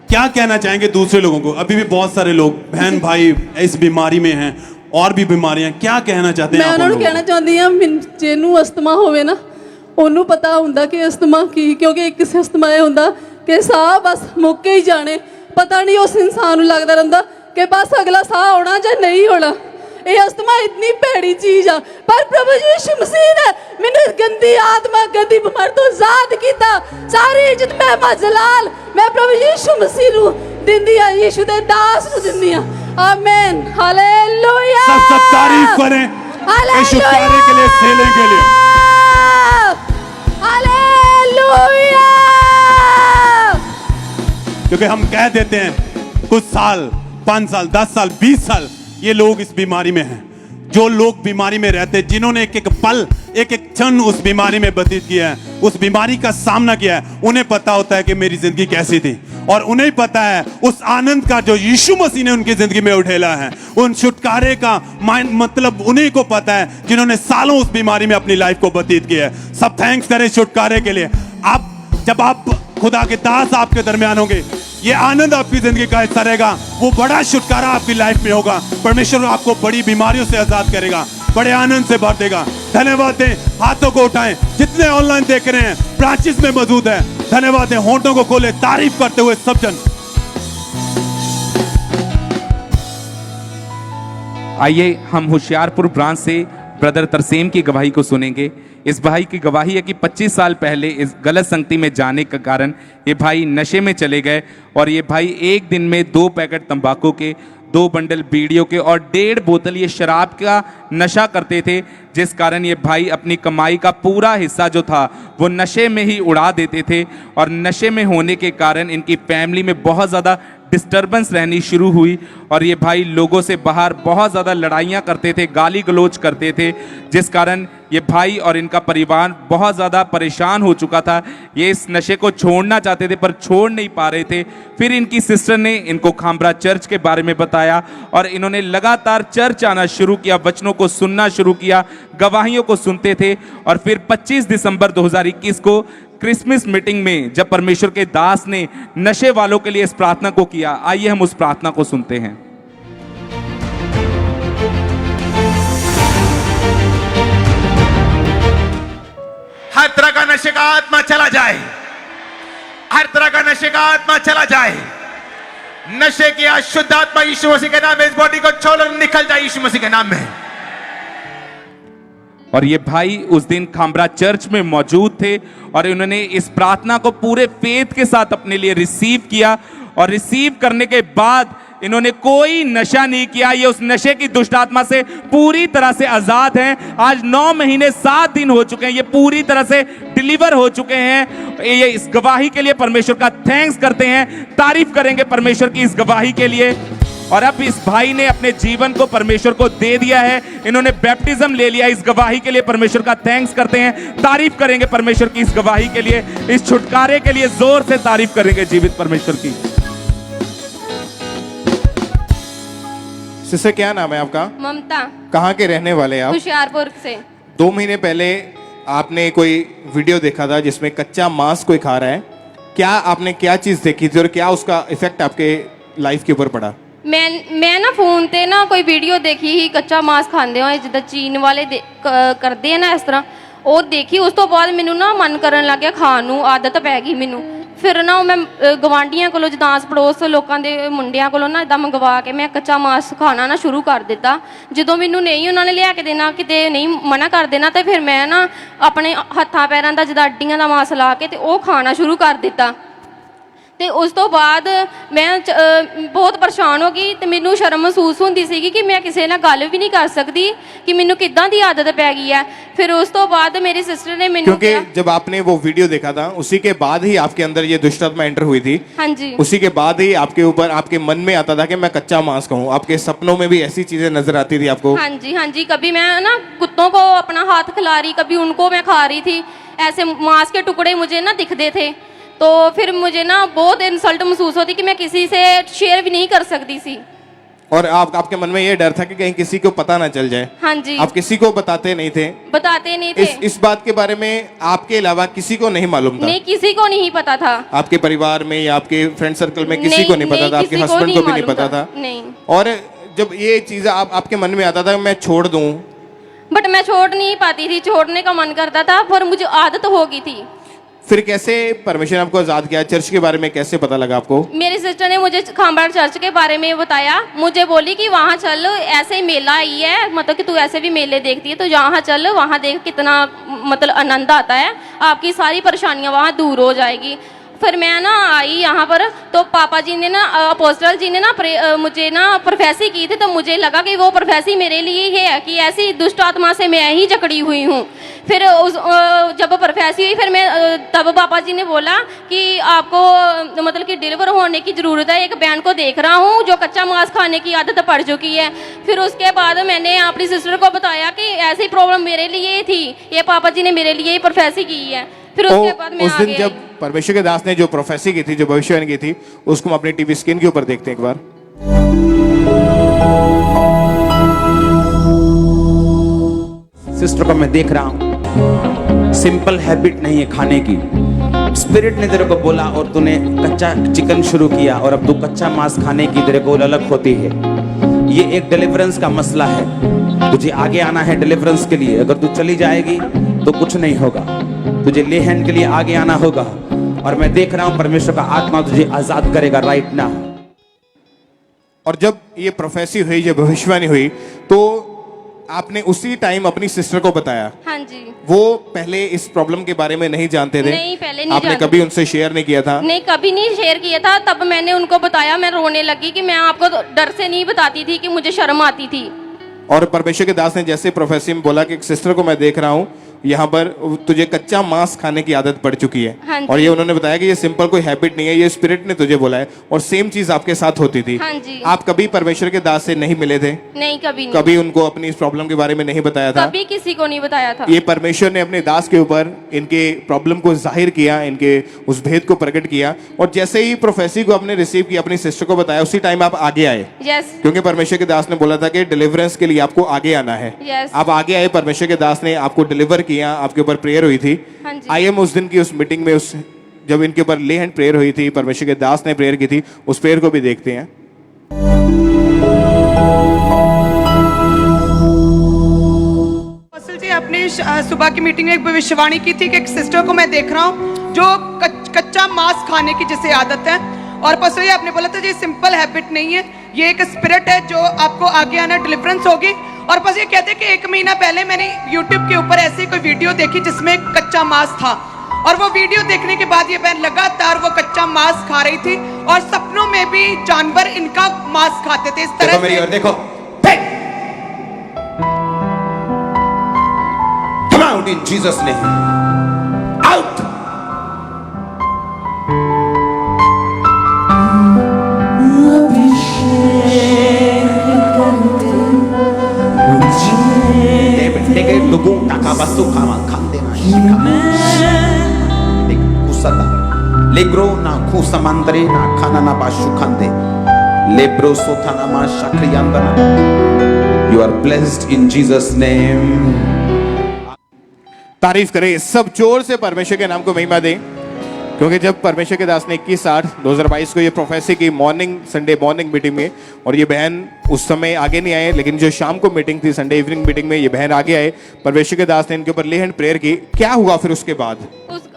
क्या कहना चाहेंगे दूसरे लोगों को? अभी भी बहुत सारे लोग बहन भाई इस बीमारी में हैं, और भी बीमारियां, क्या कहना चाहते हैं मैं आप ਉਹਨਾਂ ਨੂੰ लोगों ਕਹਿਣਾ ਚਾਹੁੰਦੀ ਹਾਂ, ਜਿਹਨੂੰ ਅਸਥਮਾ ਹੋਵੇ ਨਾ, ਉਹਨੂੰ ਪਤਾ ਹੁੰਦਾ ਕਿ ਅਸਥਮਾ ਕੀ, ਕਿਉਂਕਿ ਇੱਕ ਅਸਥਮਾ ਇਹ ਹੁੰਦਾ ਕਿ ਸਾਹ ਬਸ ਮੁੱਕ ਹੀ ਜਾਣੇ, ਪਤਾ ਨਹੀਂ ਉਸ ਇਨਸਾਨ ਨੂੰ ਲੱਗਦਾ ਰਹਿੰਦਾ ਕਿ ਬਸ ਅਗਲਾ ਸਾਹ ਆਉਣਾ ਜਾਂ ਨਹੀਂ ਹੋਣਾ। ਇਹ ਅਸਥਮਾ ਇਤਨੀ ਭੈੜੀ ਚੀਜ਼ ਆ, ਪਰ ਪ੍ਰਭੂ ਯੀਸ਼ੂ ਮਸੀਹ ਨੇ ਮੈਨੂੰ ਇਸ ਗੰਦੀ ਆਤਮਾ, ਗੰਦੀ ਬਿਮਾਰੀ ਤੋਂ ਆਜ਼ਾਦ ਕੀਤਾ। ਸਾਰੀ ਇੱਜ਼ਤ ਮਹਿਮਾ ਜਲਾਲ मैं प्रभु यीशु मसीह ਨੂੰ ਦਿੰਦੀ ਆ, ਯੀਸ਼ੂ ਦੇ ਦਾਸ ਨੂੰ ਦਿੰਦੀ ਆ। आमीन, हालेलुया। सब तारीफ करें यीशु कार्य के लिए, सेलिंग के लिए। हालेलुया। क्योंकि हम कह देते हैं कुछ साल, 5 साल, 10 साल, 20 साल ये लोग इस बीमारी में हैं। जो लोग बीमारी में रहते, जिन्होंने एक एक पल, एक एक क्षण उस बीमारी में व्यतीत किया है, उस बीमारी का सामना किया है, उन्हें पता होता है कि मेरी जिंदगी कैसी थी, और उन्हें पता है उस आनंद का जो यीशु मसीह ने उनकी जिंदगी में उठेला है, उन छुटकारे का मतलब उन्हीं को पता है, जिन्होंने सालों उस बीमारी में अपनी लाइफ को व्यतीत किया है। सब थैंक्स करें छुटकारे के लिए। आप जब आप खुदा के दास आपके दरमियान होंगे, ये आनंद आपकी जिंदगी का हिस्सा रहेगा, वो बड़ा छुटकारा आपकी लाइफ में होगा। परमेश्वर आपको बड़ी बीमारियों से आजाद करेगा, बड़े आनंद से भर देगा। धन्यवाद दें, हाथों को उठाएं, जितने ऑनलाइन देख रहे हैं, ब्रांचेस में मौजूद है, धन्यवाद दें, होंठों को खोले, तारीफ करते हुए सब जन। आइए हम होशियारपुर ब्रांच से ब्रदर तरसेम की गवाही को सुनेंगे। इस भाई की गवाही है कि 25 साल पहले इस गलत संगति में जाने के कारण ये भाई नशे में चले गए, और ये भाई एक दिन में 2 पैकेट तंबाकू के, 2 बंडल बीड़ियों के और 1.5 बोतल ये शराब का नशा करते थे, जिस कारण ये भाई अपनी कमाई का पूरा हिस्सा जो था वो नशे में ही उड़ा देते थे। और नशे में होने के कारण इनकी फैमिली में बहुत ज़्यादा डिस्टर्बेंस रहनी शुरू हुई, और ये भाई लोगों से बाहर बहुत ज़्यादा लड़ाइयाँ करते थे, गाली गलौज करते थे, जिस कारण ये भाई और इनका परिवार बहुत ज़्यादा परेशान हो चुका था। ये इस नशे को छोड़ना चाहते थे पर छोड़ नहीं पा रहे थे। फिर इनकी सिस्टर ने इनको खामरा चर्च के बारे में बताया, और इन्होंने लगातार चर्च आना शुरू किया, वचनों को सुनना शुरू किया, गवाहियों को सुनते थे। और फिर 25 दिसंबर 2021 को क्रिसमस मीटिंग में जब परमेश्वर के दास ने नशे वालों के लिए इस प्रार्थना को किया, आइए हम उस प्रार्थना को सुनते हैं। हर तरह का नशे का आत्मा चला जाए, हर तरह का नशे का आत्मा चला जाए। नशे की अशुद्ध आत्मा यीशु मसीह के नाम में इस बॉडी को छोड़कर निकल जाए, यीशु मसीह के नाम में। और ये भाई उस दिन खामरा चर्च में मौजूद थे, और इन्होंने इस प्रार्थना को पूरे फेथ के साथ अपने लिए रिसीव किया, और रिसीव करने के बाद इन्होंने कोई नशा नहीं किया, ये उस नशे की दुष्ट आत्मा से पूरी तरह से आजाद हैं। आज 9 महीने 7 दिन हो चुके हैं, ये पूरी तरह से डिलीवर हो चुके हैं। ये इस गवाही के लिए परमेश्वर का थैंक्स करते हैं, तारीफ करेंगे परमेश्वर की इस गवाही के लिए। और अब इस भाई ने अपने जीवन को परमेश्वर को दे दिया है, इन्होंने बैप्टिज्म ले लिया। इस गवाही के लिए परमेश्वर का थैंक्स करते हैं, तारीफ करेंगे परमेश्वर की इस गवाही के लिए, इस छुटकारे के लिए जोर से तारीफ करेंगे जीवित परमेश्वर की। सिस्टर क्या नाम है आपका? ममता, कहाँ के रहने वाले हैं आप? होशियारपुर से। 2 महीने पहले आपने कोई वीडियो देखा था जिसमें कच्चा मांस कोई खा रहा है, क्या आपने क्या चीज देखी थी और क्या उसका इफेक्ट आपके लाइफ के ऊपर पड़ा? मैं ना ਫੋਨ ਤੇ ਨਾ ਕੋਈ ਵੀਡੀਓ ਦੇਖੀ ਸੀ ਕੱਚਾ ਮਾਸ ਖਾਂਦੇ ਹੋਏ, ਜਿੱਦਾਂ ਚੀਨ ਵਾਲੇ ਕਰਦੇ ਆ ਨਾ ਇਸ ਤਰ੍ਹਾਂ, ਉਹ ਦੇਖੀ। ਉਸ ਤੋਂ ਬਾਅਦ ਮੈਨੂੰ ਨਾ ਮਨ ਕਰਨ ਲੱਗ ਗਿਆ ਖਾਣ ਨੂੰ, ਆਦਤ ਪੈ ਗਈ ਮੈਨੂੰ। ਫਿਰ ਨਾ ਮੈਂ ਗਵਾਂਢੀਆਂ ਕੋਲੋਂ, ਜਿੱਦਾਂ ਆਸ ਪੜੋਸ ਲੋਕਾਂ ਦੇ ਮੁੰਡਿਆਂ ਕੋਲੋਂ ਨਾ ਇਦਾਂ ਮੰਗਵਾ ਕੇ ਮੈਂ ਕੱਚਾ ਮਾਸ ਖਾਣਾ ਨਾ ਸ਼ੁਰੂ ਕਰ ਦਿੱਤਾ। ਜਦੋਂ ਮੈਨੂੰ ਨਹੀਂ ਉਹਨਾਂ ਨੇ ਲਿਆ ਕੇ ਦੇਣਾ, ਕਿਤੇ ਨਹੀਂ ਮਨਾ ਕਰ ਦੇਣਾ, ਤੇ ਫਿਰ ਮੈਂ ਨਾ ਆਪਣੇ ਹੱਥਾਂ ਪੈਰਾਂ ਦਾ ਜਿੱਦਾਂ ਅੱਡੀਆਂ ਦਾ ਮਾਸ ਲਾ ਕੇ ਤੇ ਉਹ ਖਾਣਾ ਸ਼ੁਰੂ ਕਰ ਦਿੱਤਾ। ਤੇ ਉਸ ਤੋਂ ਬਾਅਦ ਮੈਂ ਬਹੁਤ ਪਰੇਸ਼ਾਨ ਹੋ ਗਈ ਤੇ ਮੈਨੂੰ ਸ਼ਰਮ ਮਹਿਸੂਸ ਹੁੰਦੀ ਸੀਗੀ ਕਿ ਮੈਂ ਕਿਸੇ ਨਾਲ ਗੱਲ ਵੀ ਨਹੀਂ ਕਰ ਸਕਦੀ कि मैनू किदां दी आदत पै गई है। फिर उस तो बाद मेरी सिस्टर ने मैनू, क्योंकि जब आपने वो वीडियो देखा था उसी के बाद ही आपके अंदर ये दुष्ट आत्मा एंटर हुई थी। हाँ जी, उसी के बाद ही आपके ऊपर, आपके मन में आता था कि मैं कच्चा मांस खाऊं। आपके सपनों में भी ऐसी चीजें नजर आती थी आपको? हाँ जी, हाँ जी। कभी मैं ना कुत्तों को अपना हाथ खिला रही, कभी उनको मैं खा रही थी। ऐसे मांस के टुकड़े मुझे ना दिखते थे, तो फिर मुझे ना बहुत इंसल्ट महसूस होती कि मैं किसी से शेयर भी नहीं कर सकती थी। और आपके मन में ये डर था कि कहीं किसी को पता ना चल जाए। हाँ जी, आप किसी को बताते नहीं थे? बताते नहीं थे। इस बात के बारे में आपके अलावा किसी को नहीं मालूम था? नहीं, किसी को नहीं पता था। आपके परिवार में या आपके फ्रेंड सर्कल में किसी को नहीं पता था? आपके हस्बैंड को भी नहीं पता था? नहीं। और जब ये चीज आपके मन में आता था मैं छोड़ दूं, बट मैं छोड़ नहीं पाती थी, छोड़ने का मन करता था पर मुझे आदत हो गई थी। फिर कैसे परमेश्वर ने आपको आजाद किया? चर्च के बारे में कैसे पता लगा आपको? मेरी सिस्टर ने मुझे खामबाड़ चर्च के बारे में बताया। मुझे बोली कि वहाँ चल, ऐसे ही मेला आई है, मतलब कि तू ऐसे भी मेले देखती है तो यहाँ चल, वहाँ देख कितना मतलब आनंद आता है, आपकी सारी परेशानियाँ वहाँ दूर हो जाएगी। फिर मैं ना आई यहाँ पर, तो पापा जी ने ना, अपोस्टल जी ने ना मुझे ना प्रोफेसी की थी, तो मुझे लगा कि वो प्रोफेसी मेरे लिए ही है कि ऐसी दुष्ट आत्मा से मैं ही जकड़ी हुई हूँ। फिर जब प्रोफेसी हुई, फिर मैं तब पापा जी ने बोला कि आपको मतलब कि डिलीवर होने की ज़रूरत है। एक बहन को देख रहा हूँ जो कच्चा मांस खाने की आदत पड़ चुकी है। फिर उसके बाद मैंने अपनी सिस्टर को बताया कि ऐसी प्रॉब्लम मेरे लिए ही थी, ये पापा जी ने मेरे लिए ही प्रोफेसी की है। फिर उसके बाद मैं उस दिन जब परमेश्वर के दास ने जो प्रोफेसी की थी, जो भविष्यवाणी की थी, उसको हम अपनी टीवी स्क्रीन के ऊपर देखते हैं एक बार। सिस्टर को मैं देख रहा हूं, सिंपल हैबिट नहीं है खाने की। स्पिरिट ने तेरे को बोला और तूने कच्चा चिकन शुरू किया और अब तू कच्चा मांस खाने की तेरे को ललक होती है। ये एक डिलीवरेंस का मसला है, तुझे आगे आना है डिलीवरेंस के लिए। अगर तू चली जाएगी तो कुछ नहीं होगा, तुझे ले हैंड के लिए आगे आना होगा। और मैं देख रहा हूं परमेश्वर का आत्मा तुझे आजाद करेगा राइट नाउ। और जब ये प्रोफेसी हुई, जब भविष्यवाणी हुई, तो आपने उसी टाइम अपनी सिस्टर को बताया? हाँ जी। वो पहले इस प्रॉब्लम के बारे में नहीं जानते थे? नहीं, पहले नहीं आपने जानते। कभी उनसे शेयर नहीं किया था? नहीं, कभी नहीं शेयर किया था। तब मैंने उनको बताया, मैं रोने लगी कि मैं आपको डर से नहीं बताती थी कि मुझे शर्म आती थी। और परमेश्वर के दास ने जैसे प्रोफेसी में बोला कि एक सिस्टर को मैं देख रहा हूँ यहाँ पर तुझे कच्चा मांस खाने की आदत पड़ चुकी है। हाँ और ये उन्होंने बताया कि ये सिंपल कोई हैबिट नहीं है, ये स्पिरिट ने तुझे बोला है। और सेम चीज आपके साथ होती थी। हाँ जी। आप कभी परमेश्वर के दास से नहीं मिले थे? नहीं, कभी नहीं। कभी उनको अपनी इस प्रॉब्लम के बारे में नहीं बताया था? कभी किसी को नहीं बताया था। ये परमेश्वर ने अपने दास के ऊपर इनके प्रॉब्लम को जाहिर किया, इनके उस भेद को प्रकट किया। और जैसे ही प्रोफेसी को आपने रिसीव किया, अपनी सिस्टर को बताया, उसी टाइम आप आगे आए। यस, क्योंकि परमेश्वर के दास ने बोला था कि डिलीवरेंस के लिए आपको आगे आना है। यस। आप आगे आए, परमेश्वर के दास ने आपको डिलीवर किया, आपके ऊपर प्रेयर हुई थी। हाँ जी। आई एम उस दिन की उस मीटिंग में, उस जब इनके ऊपर ले हैंड प्रेयर हुई थी, परमेश्वर के दास ने प्रेयर की थी, उस प्रेयर को भी देखते हैं। असल जी, अपनी सुबह की मीटिंग में एक भविष्यवाणी की थी कि एक सिस्टर को मैं देख रहा हूँ जो कच्चा मांस खाने की जिसे आदत है। और पसोई आपने बोला था ये सिंपल हैबिट नहीं है, ये एक स्पिरिट है जो आपको आगे आना डिलीवरेंस होगी। और बस ये कहते हैं कि 1 महीना पहले मैंने YouTube के ऊपर ऐसी कोई वीडियो देखी जिसमें कच्चा मांस था, और वो वीडियो देखने के बाद ये बहन लगातार वो बच्चा मांस खा रही थी और सपनों में भी जानवर इनका मांस खाते थे। इस तरह देखो मेरी से ओर देखो। Come out in Jesus name. Out. Lugu takabasu kama kande na shikama. Kusata. Legro na kusamandre na kana na bashu kande. Lebro sotana ma shakriyandana. You are blessed in Jesus name. तारीफ करें, सब जोर से परमेश्वर के नाम को महिमा दें, क्योंकि जब परमेश्वर के दास ने 21/8/2022 को ये प्रोफेसी की संडे मॉर्निंग मीटिंग में, और ये बहन उस समय आगे नहीं आए, लेकिन जो शाम को मीटिंग थी संडे इवनिंग मीटिंग में, ये बहन आगे आए, परमेश्वर के दास ने इनके ऊपर ले हैंड प्रेयर की। क्या हुआ फिर उसके बाद?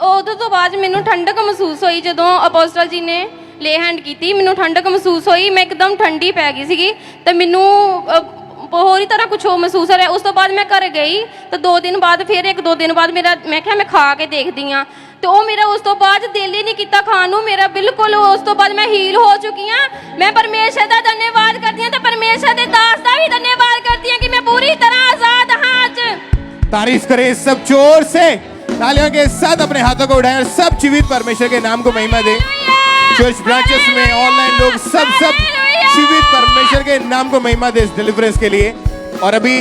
ਉਦੋਂ ਤੋਂ ਬਾਅਦ ਮੈਨੂੰ ਠੰਡਕ ਮਹਿਸੂਸ ਹੋਈ। ਜਦੋਂ ਅਪੋਸਟਲ ਜੀ ਨੇ ਲੇ ਹੈਂਡ ਕੀਤੀ, ਮੈਨੂੰ ਠੰਡਕ ਮਹਿਸੂਸ ਹੋਈ। ਮੈਂ ਇੱਕਦਮ ਠੰਡੀ ਪੈ ਗਈ ਸੀਗੀ ਤੇ ਮੈਨੂੰ ਹੋਰ ਹੀ ਤਰ੍ਹਾਂ ਕੁਝ ਮਹਿਸੂਸ ਹੋ ਰਿਹਾ। ਉਸ ਤੋਂ ਬਾਅਦ ਮੈਂ ਘਰ ਗਈ ਤੇ 2 ਦਿਨ ਬਾਅਦ ਫਿਰ 1-2 ਦਿਨ ਬਾਅਦ ਮੈਂ ਕਿਹਾ ਮੈਂ ਖਾ ਕੇ ਦੇਖਦੀ ਆ, ਤੇ ਉਹ ਮੇਰਾ ਉਸ ਤੋਂ ਬਾਅਦ ਦਿਲ ਹੀ ਨਹੀਂ ਕੀਤਾ ਖਾਣ ਨੂੰ ਮੇਰਾ ਬਿਲਕੁਲ। ਉਸ ਤੋਂ ਬਾਅਦ ਮੈਂ ਹੀਲ ਹੋ ਚੁੱਕੀ ਆ। ਮੈਂ ਪਰਮੇਸ਼ਰ ਦਾ ਧੰਨਵਾਦ ਕਰਦੀ ਆ ਤੇ ਪਰਮੇਸ਼ਰ ਦੇ ਦਾਸ ਦਾ ਵੀ ਧੰਨਵਾਦ ਕਰਦੀ ਆ ਕਿ ਮੈਂ ਪੂਰੀ ਤਰ੍ਹਾਂ ਆਜ਼ਾਦ ਹਾਂ ਅੱਜ। तारीफ करें सब जोर से, तालियों के साथ अपने हाथों को उठाएं और सब जीवित परमेश्वर के नाम को महिमा दें। चर्च ब्रांचेस में ऑनलाइन लोग सब जीवित परमेश्वर के नाम को महिमा दें इस डिलीवरेंस के लिए। और अभी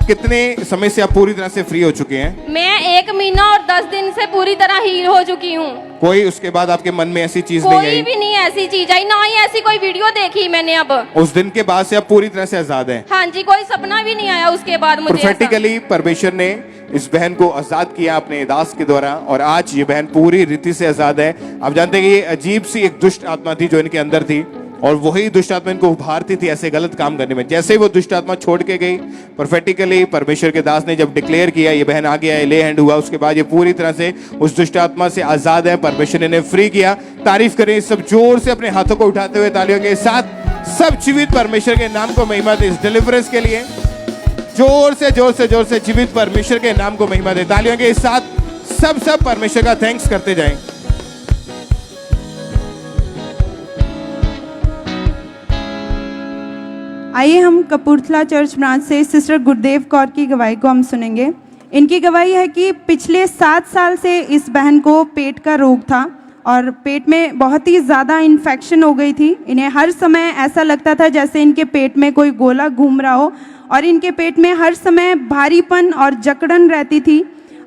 कितने समय से आप पूरी तरह से फ्री हो चुके हैं? मैं 1 महीना और 10 दिन से पूरी तरह हील हो चुकी हूँ। कोई उसके बाद आपके मन में ऐसी चीज नहीं आई? कोई भी नहीं ऐसी चीज आई, ना ही ऐसी कोई वीडियो देखी मैंने। अब उस दिन के बाद से आप पूरी तरह से आजाद हैं? हाँ जी, कोई सपना भी नहीं आया उसके बाद मुझे। प्रोफेटिकली परमेश्वर ने इस बहन को आजाद किया अपने दास के द्वारा, और आज ये बहन पूरी रीति से आजाद है। आप जानते हैं कि ये अजीब सी एक दुष्ट आत्मा थी जो इनके अंदर थी, और वही दुष्ट आत्मा इनको उभारती थी ऐसे गलत काम करने में। जैसे ही वो दुष्ट आत्मा छोड़ के गई, प्रोफेटिकली परमेश्वर के दास ने जब डिक्लेयर किया, ये बहन आगे आए, ले हैंड हुआ, उसके बाद ये पूरी तरह से उस दुष्ट आत्मा से आजाद है। परमेश्वर ने इन्हें फ्री किया। तारीफ करें सब जोर से अपने हाथों को उठाते हुए तालियों के साथ। सब जीवित परमेश्वर के नाम को महिमा दे इस डिलीवरेंस के लिए। जोर से जीवित परमेश्वर के नाम को महिमा दे तालियों के साथ। सब परमेश्वर का थैंक्स करते जाएं। आइए हम कपूरथला चर्च ब्रांच से सिस्टर गुरदेव कौर की गवाही को हम सुनेंगे। इनकी गवाही है कि पिछले 7 साल से इस बहन को पेट का रोग था और पेट में बहुत ही ज़्यादा इन्फेक्शन हो गई थी। इन्हें हर समय ऐसा लगता था जैसे इनके पेट में कोई गोला घूम रहा हो, और इनके पेट में हर समय भारीपन और जकड़न रहती थी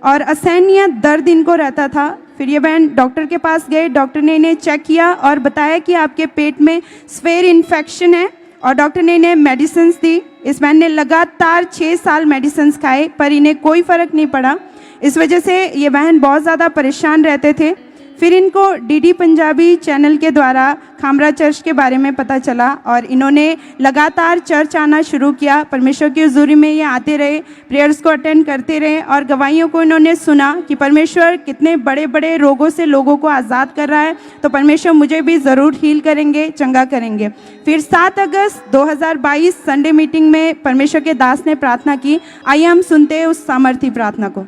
और असहनीय दर्द इनको रहता था। फिर ये बहन डॉक्टर के पास गए, डॉक्टर ने इन्हें चेक किया और बताया कि आपके पेट में स्फेयर इन्फेक्शन है, और डॉक्टर ने इन्हें मेडिसिन्स दी। इस बहन ने लगातार 6 साल मेडिसिन्स खाए पर इन्हें कोई फ़र्क नहीं पड़ा। इस वजह से ये बहन बहुत ज़्यादा परेशान रहते थे। फिर इनको डीडी पंजाबी चैनल के द्वारा खामरा चर्च के बारे में पता चला और इन्होंने लगातार चर्च आना शुरू किया। परमेश्वर की हुजूरी में ये आते रहे, प्रेयर्स को अटेंड करते रहे और गवाहियों को इन्होंने सुना कि परमेश्वर कितने बड़े बड़े रोगों से लोगों को आज़ाद कर रहा है, तो परमेश्वर मुझे भी ज़रूर हील करेंगे, चंगा करेंगे। फिर 7 अगस्त 2022 संडे मीटिंग में परमेश्वर के दास ने प्रार्थना की। आइए हम सुनते हैं उस सामर्थी प्रार्थना को।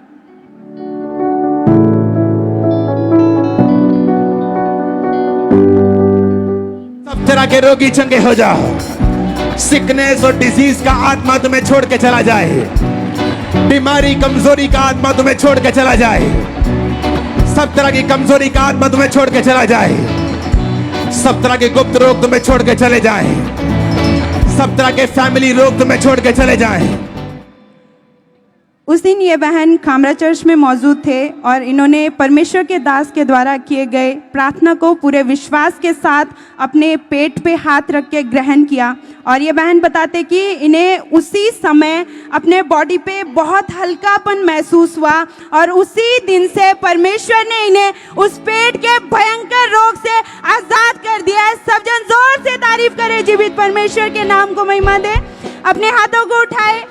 सब तरह के रोगी चंगे हो जाओ। सिकनेस और डिजीज का आत्मा तुम्हें छोड़ के चला जाए। बीमारी कमजोरी का आत्मा तुम्हें छोड़ के चला जाए। सब तरह की कमजोरी का आत्मा तुम्हें छोड़ के चला जाए। सब तरह के गुप्त रोग तुम्हें छोड़ के चले जाए। सब तरह के फैमिली रोग तुम्हें छोड़ के चले जाए। उस दिन ये बहन खामरा चर्च में मौजूद थे और इन्होंने परमेश्वर के दास के द्वारा किए गए प्रार्थना को पूरे विश्वास के साथ अपने पेट पे हाथ रख के ग्रहण किया। और ये बहन बताते कि इन्हें उसी समय अपने बॉडी पे बहुत हल्कापन महसूस हुआ और उसी दिन से परमेश्वर ने इन्हें उस पेट के भयंकर रोग से आज़ाद कर दिया है। सब जन जोर से तारीफ करें, जीवित परमेश्वर के नाम को महिमा दे। अपने हाथों को उठाए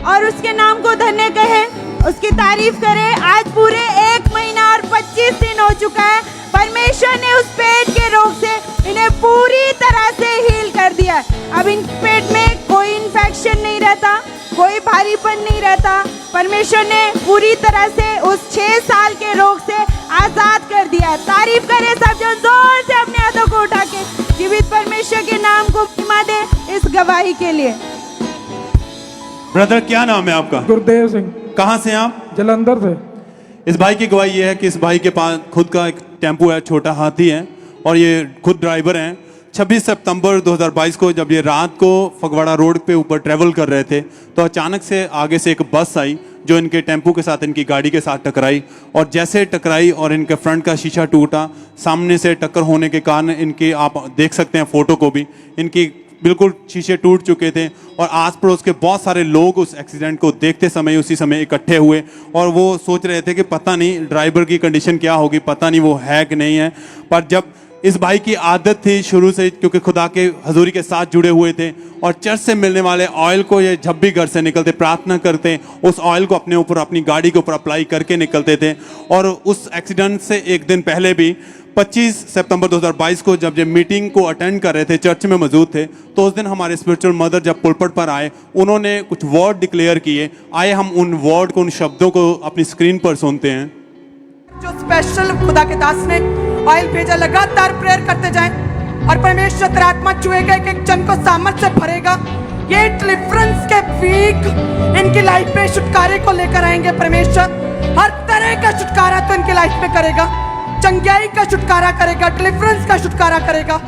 और उसके नाम को धन्य कहें, उसकी तारीफ करें। आज पूरे 1 महीना और 25 दिन हो चुका है। परमेश्वर ने उस पेट के रोग से इन्हें पूरी तरह से हील कर दिया। अब इन पेट में कोई इन्फेक्शन नहीं रहता, कोई भारीपन नहीं रहता। परमेश्वर ने पूरी तरह से उस 6 साल के रोग से आजाद कर दिया। तारीफ करें सब जन जोर से अपने हाथों को उठा के। जीवित परमेश्वर के नाम को महिमा दे इस गवाही के लिए। ब्रदर क्या नाम है आपका? गुरदेव सिंह, कहाँ से आप? जलंधर से। इस भाई की गवाही ये है कि इस भाई के पास खुद का एक टेम्पो है, छोटा हाथी है और ये खुद ड्राइवर हैं। 26 सितंबर 2022 को जब ये रात को फगवाड़ा रोड पे ऊपर ट्रेवल कर रहे थे तो अचानक से आगे से एक बस आई जो इनके टेम्पो के साथ, इनकी गाड़ी के साथ टकराई और जैसे टकराई और इनके फ्रंट का शीशा टूटा। सामने से टक्कर होने के कारण इनकी, आप देख सकते हैं फोटो को भी, इनकी बिल्कुल शीशे टूट चुके थे और आस पड़ोस के बहुत सारे लोग उस एक्सीडेंट को देखते समय उसी समय इकट्ठे हुए और वो सोच रहे थे कि पता नहीं ड्राइवर की कंडीशन क्या होगी, पता नहीं वो है कि नहीं है। पर जब इस भाई की आदत थी शुरू से, क्योंकि खुदा के हजूरी के साथ जुड़े हुए थे और चर्च से मिलने वाले ऑयल को ये जब भी घर से निकलते प्रार्थना करते, उस ऑयल को अपने ऊपर, अपनी गाड़ी के ऊपर अप्लाई करके निकलते थे। और उस एक्सीडेंट से एक दिन पहले भी 25 सितंबर 2022 को जब ये मीटिंग को अटेंड कर रहे थे, चर्च में मौजूद थे, तो उस दिन हमारे स्पिरिचुअल मदर जब पुलपट पर आए, उन्होंने कुछ वर्ड डिक्लेयर किए। आए हम उन वर्ड को, उन शब्दों को अपनी स्क्रीन पर सुनते हैं। जो स्पेशल खुदा के दास ने ऑयल भेजा, लगातार प्रेयर करते जाएं और परमेश्वर तेरा आत्मा छुएगा, एक एक जन को सामर्थ से भरेगा। ये डिलीवरेंस के वीक इनकी लाइफ में छुटकारे को लेकर आएंगे। परमेश्वर हर तरह का छुटकारा तो इनकी लाइफ में करेगा, चंगाई का छुटकारा करेगा, डिलीवरेंस का छुटकारा करेगा।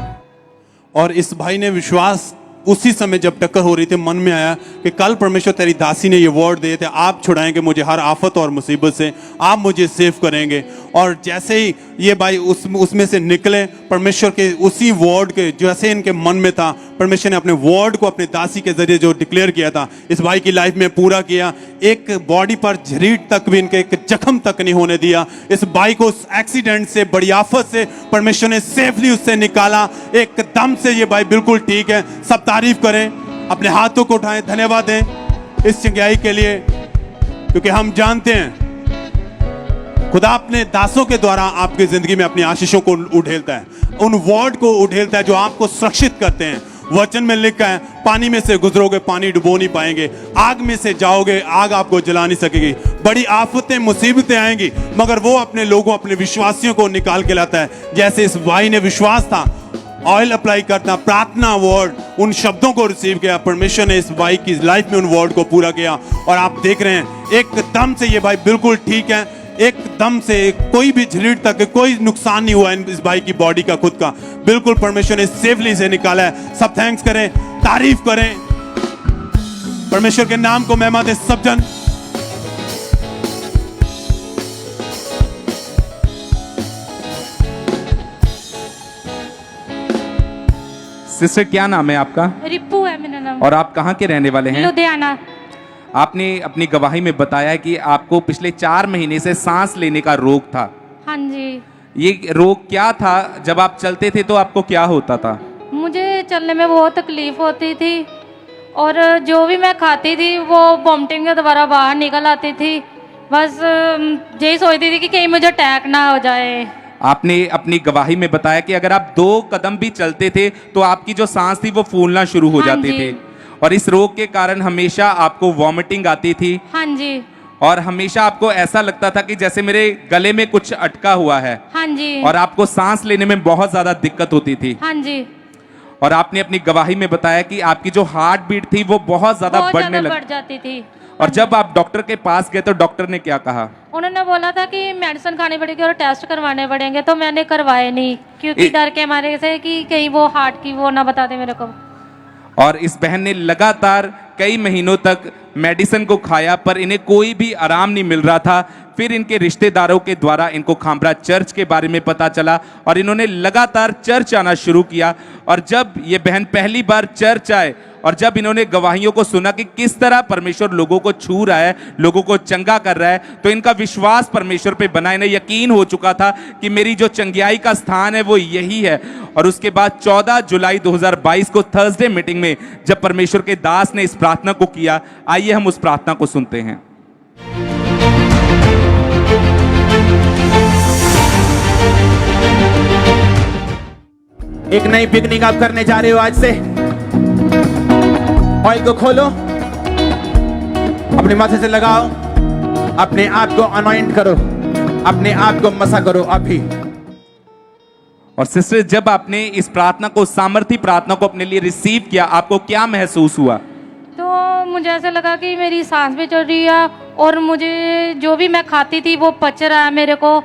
और इस भाई ने विश्वास उसी समय जब टक्कर हो रही थी मन में आया कि कल परमेश्वर तेरी दासी ने ये वर्ड दिए थे, आप छुड़ाएंगे मुझे हर आफत और मुसीबत से, आप मुझे सेव करेंगे। और जैसे ही ये भाई उसमें से निकले, परमेश्वर के उसी वर्ड के जैसे इनके मन में था, परमेश्वर ने अपने वर्ड को अपने दासी के जरिए जो डिक्लेयर किया था इस भाई की लाइफ में पूरा किया। एक बॉडी पर झरीट तक भी, इनके एक जख्म तक नहीं होने दिया। इस भाई को उस एक्सीडेंट से, बड़ी आफत से परमेश्वर ने सेफली उससे निकाला। एकदम से ये भाई बिल्कुल ठीक है। सब तारीफ करें, अपने हाथों को उठाएं, धन्यवाद दें इस चंगाई के लिए, क्योंकि हम जानते हैं खुदा अपने दासों के द्वारा आपकी जिंदगी में अपनी आशीषों को उड़ेलता है, उन वर्ड को उड़ेलता है जो आपको सुरक्षित करते हैं। वचन में लिखा है, पानी में से गुजरोगे पानी डुबो नहीं पाएंगे, आग में से जाओगे आग आपको जला नहीं सकेगी। बड़ी आफतें मुसीबतें आएंगी मगर वो अपने लोगों, अपने विश्वासियों को निकाल के लाता है। जैसे इस भाई ने विश्वास था, ऑयल अप्लाई करना, प्रार्थना, वर्ड, उन शब्दों को रिसीव किया, परमेश्वर ने इस भाई की लाइफ में उन वर्ड को पूरा किया। और आप देख रहे हैं एकदम से ये भाई बिल्कुल ठीक है, एकदम से कोई भी झरीट तक कोई नुकसान नहीं हुआ इस भाई की बॉडी का, खुद का। बिल्कुल परमेश्वर ने सेफली से निकाला है। सब थैंक्स करें, तारीफ करें, परमेश्वर के नाम को महिमा दे सब जन। सिस्टर क्या नाम है आपका? रिप्पू है मेरा नाम। और आप कहाँ के रहने वाले हैं? लुधियाना। आपने अपनी गवाही में बताया कि आपको पिछले 4 महीने से सांस लेने का रोग था। हाँ जी। ये रोग क्या था? जब आप चलते थे तो आपको क्या होता था? मुझे चलने में बहुत तकलीफ होती थी और जो भी मैं खाती थी वो वॉमिटिंग के द्वारा बाहर निकल आती थी। बस यही सोचती थी कि कहीं मुझे अटैक ना हो जाए। आपने अपनी गवाही में बताया कि अगर आप 2 कदम भी चलते थे तो आपकी जो सांस थी वो फूलना शुरू हो जाती थी और इस रोग के कारण हमेशा आपको वॉमिटिंग आती थी। हाँ जी। और हमेशा आपको ऐसा लगता था कि जैसे मेरे गले में कुछ अटका हुआ है। हाँ जी। और आपको सांस लेने में बहुत ज्यादा दिक्कत होती थी। हाँ जी। और आपने अपनी गवाही में बताया कि आपकी जो हार्ट बीट थी वो बहुत ज्यादा बढ़ जाती थी। और जब आप डॉक्टर के पास गए तो डॉक्टर ने क्या कहा? उन्होंने बोला था कि मेडिसिन खानी पड़ेगी और टेस्ट करवाने पड़ेंगे, तो मैंने करवाए नहीं क्योंकि डर के मारे से कि कहीं वो हार्ट की वो ना बता दे मेरे को। और इस बहन ने लगातार कई महीनों तक मेडिसिन को खाया पर इन्हें कोई भी आराम नहीं मिल रहा था। फिर इनके रिश्तेदारों के द्वारा इनको खामरा चर्च के बारे में पता चला और इन्होंने लगातार चर्च आना शुरू किया। और जब ये बहन पहली बार चर्च आए और जब इन्होंने गवाहियों को सुना कि किस तरह परमेश्वर लोगों को छू रहा है, लोगों को चंगा कर रहा है, तो इनका विश्वास परमेश्वर पे बना, इन्हें यकीन हो चुका था कि मेरी जो चंगियाई का स्थान है वो यही है। और उसके बाद 14 जुलाई 2022 को थर्सडे मीटिंग में जब परमेश्वर के दास ने इस प्रार्थना को किया, आइए हम उस प्रार्थना को सुनते हैं। एक नई पिकनिक आप करने जा रहे हो आज से। ऑयल को खोलो, अपने माथे से लगाओ, अपने आप को अनॉइंट करो। अपने आप को मसा करो अभी। और सिस्टर, जब आपने इस प्रार्थना को, सामर्थी प्रार्थना को अपने लिए रिसीव किया, आपको क्या महसूस हुआ? तो मुझे ऐसा लगा कि मेरी सांस भी चल रही है और मुझे जो भी मैं खाती थी वो पच रहा है मेरे को,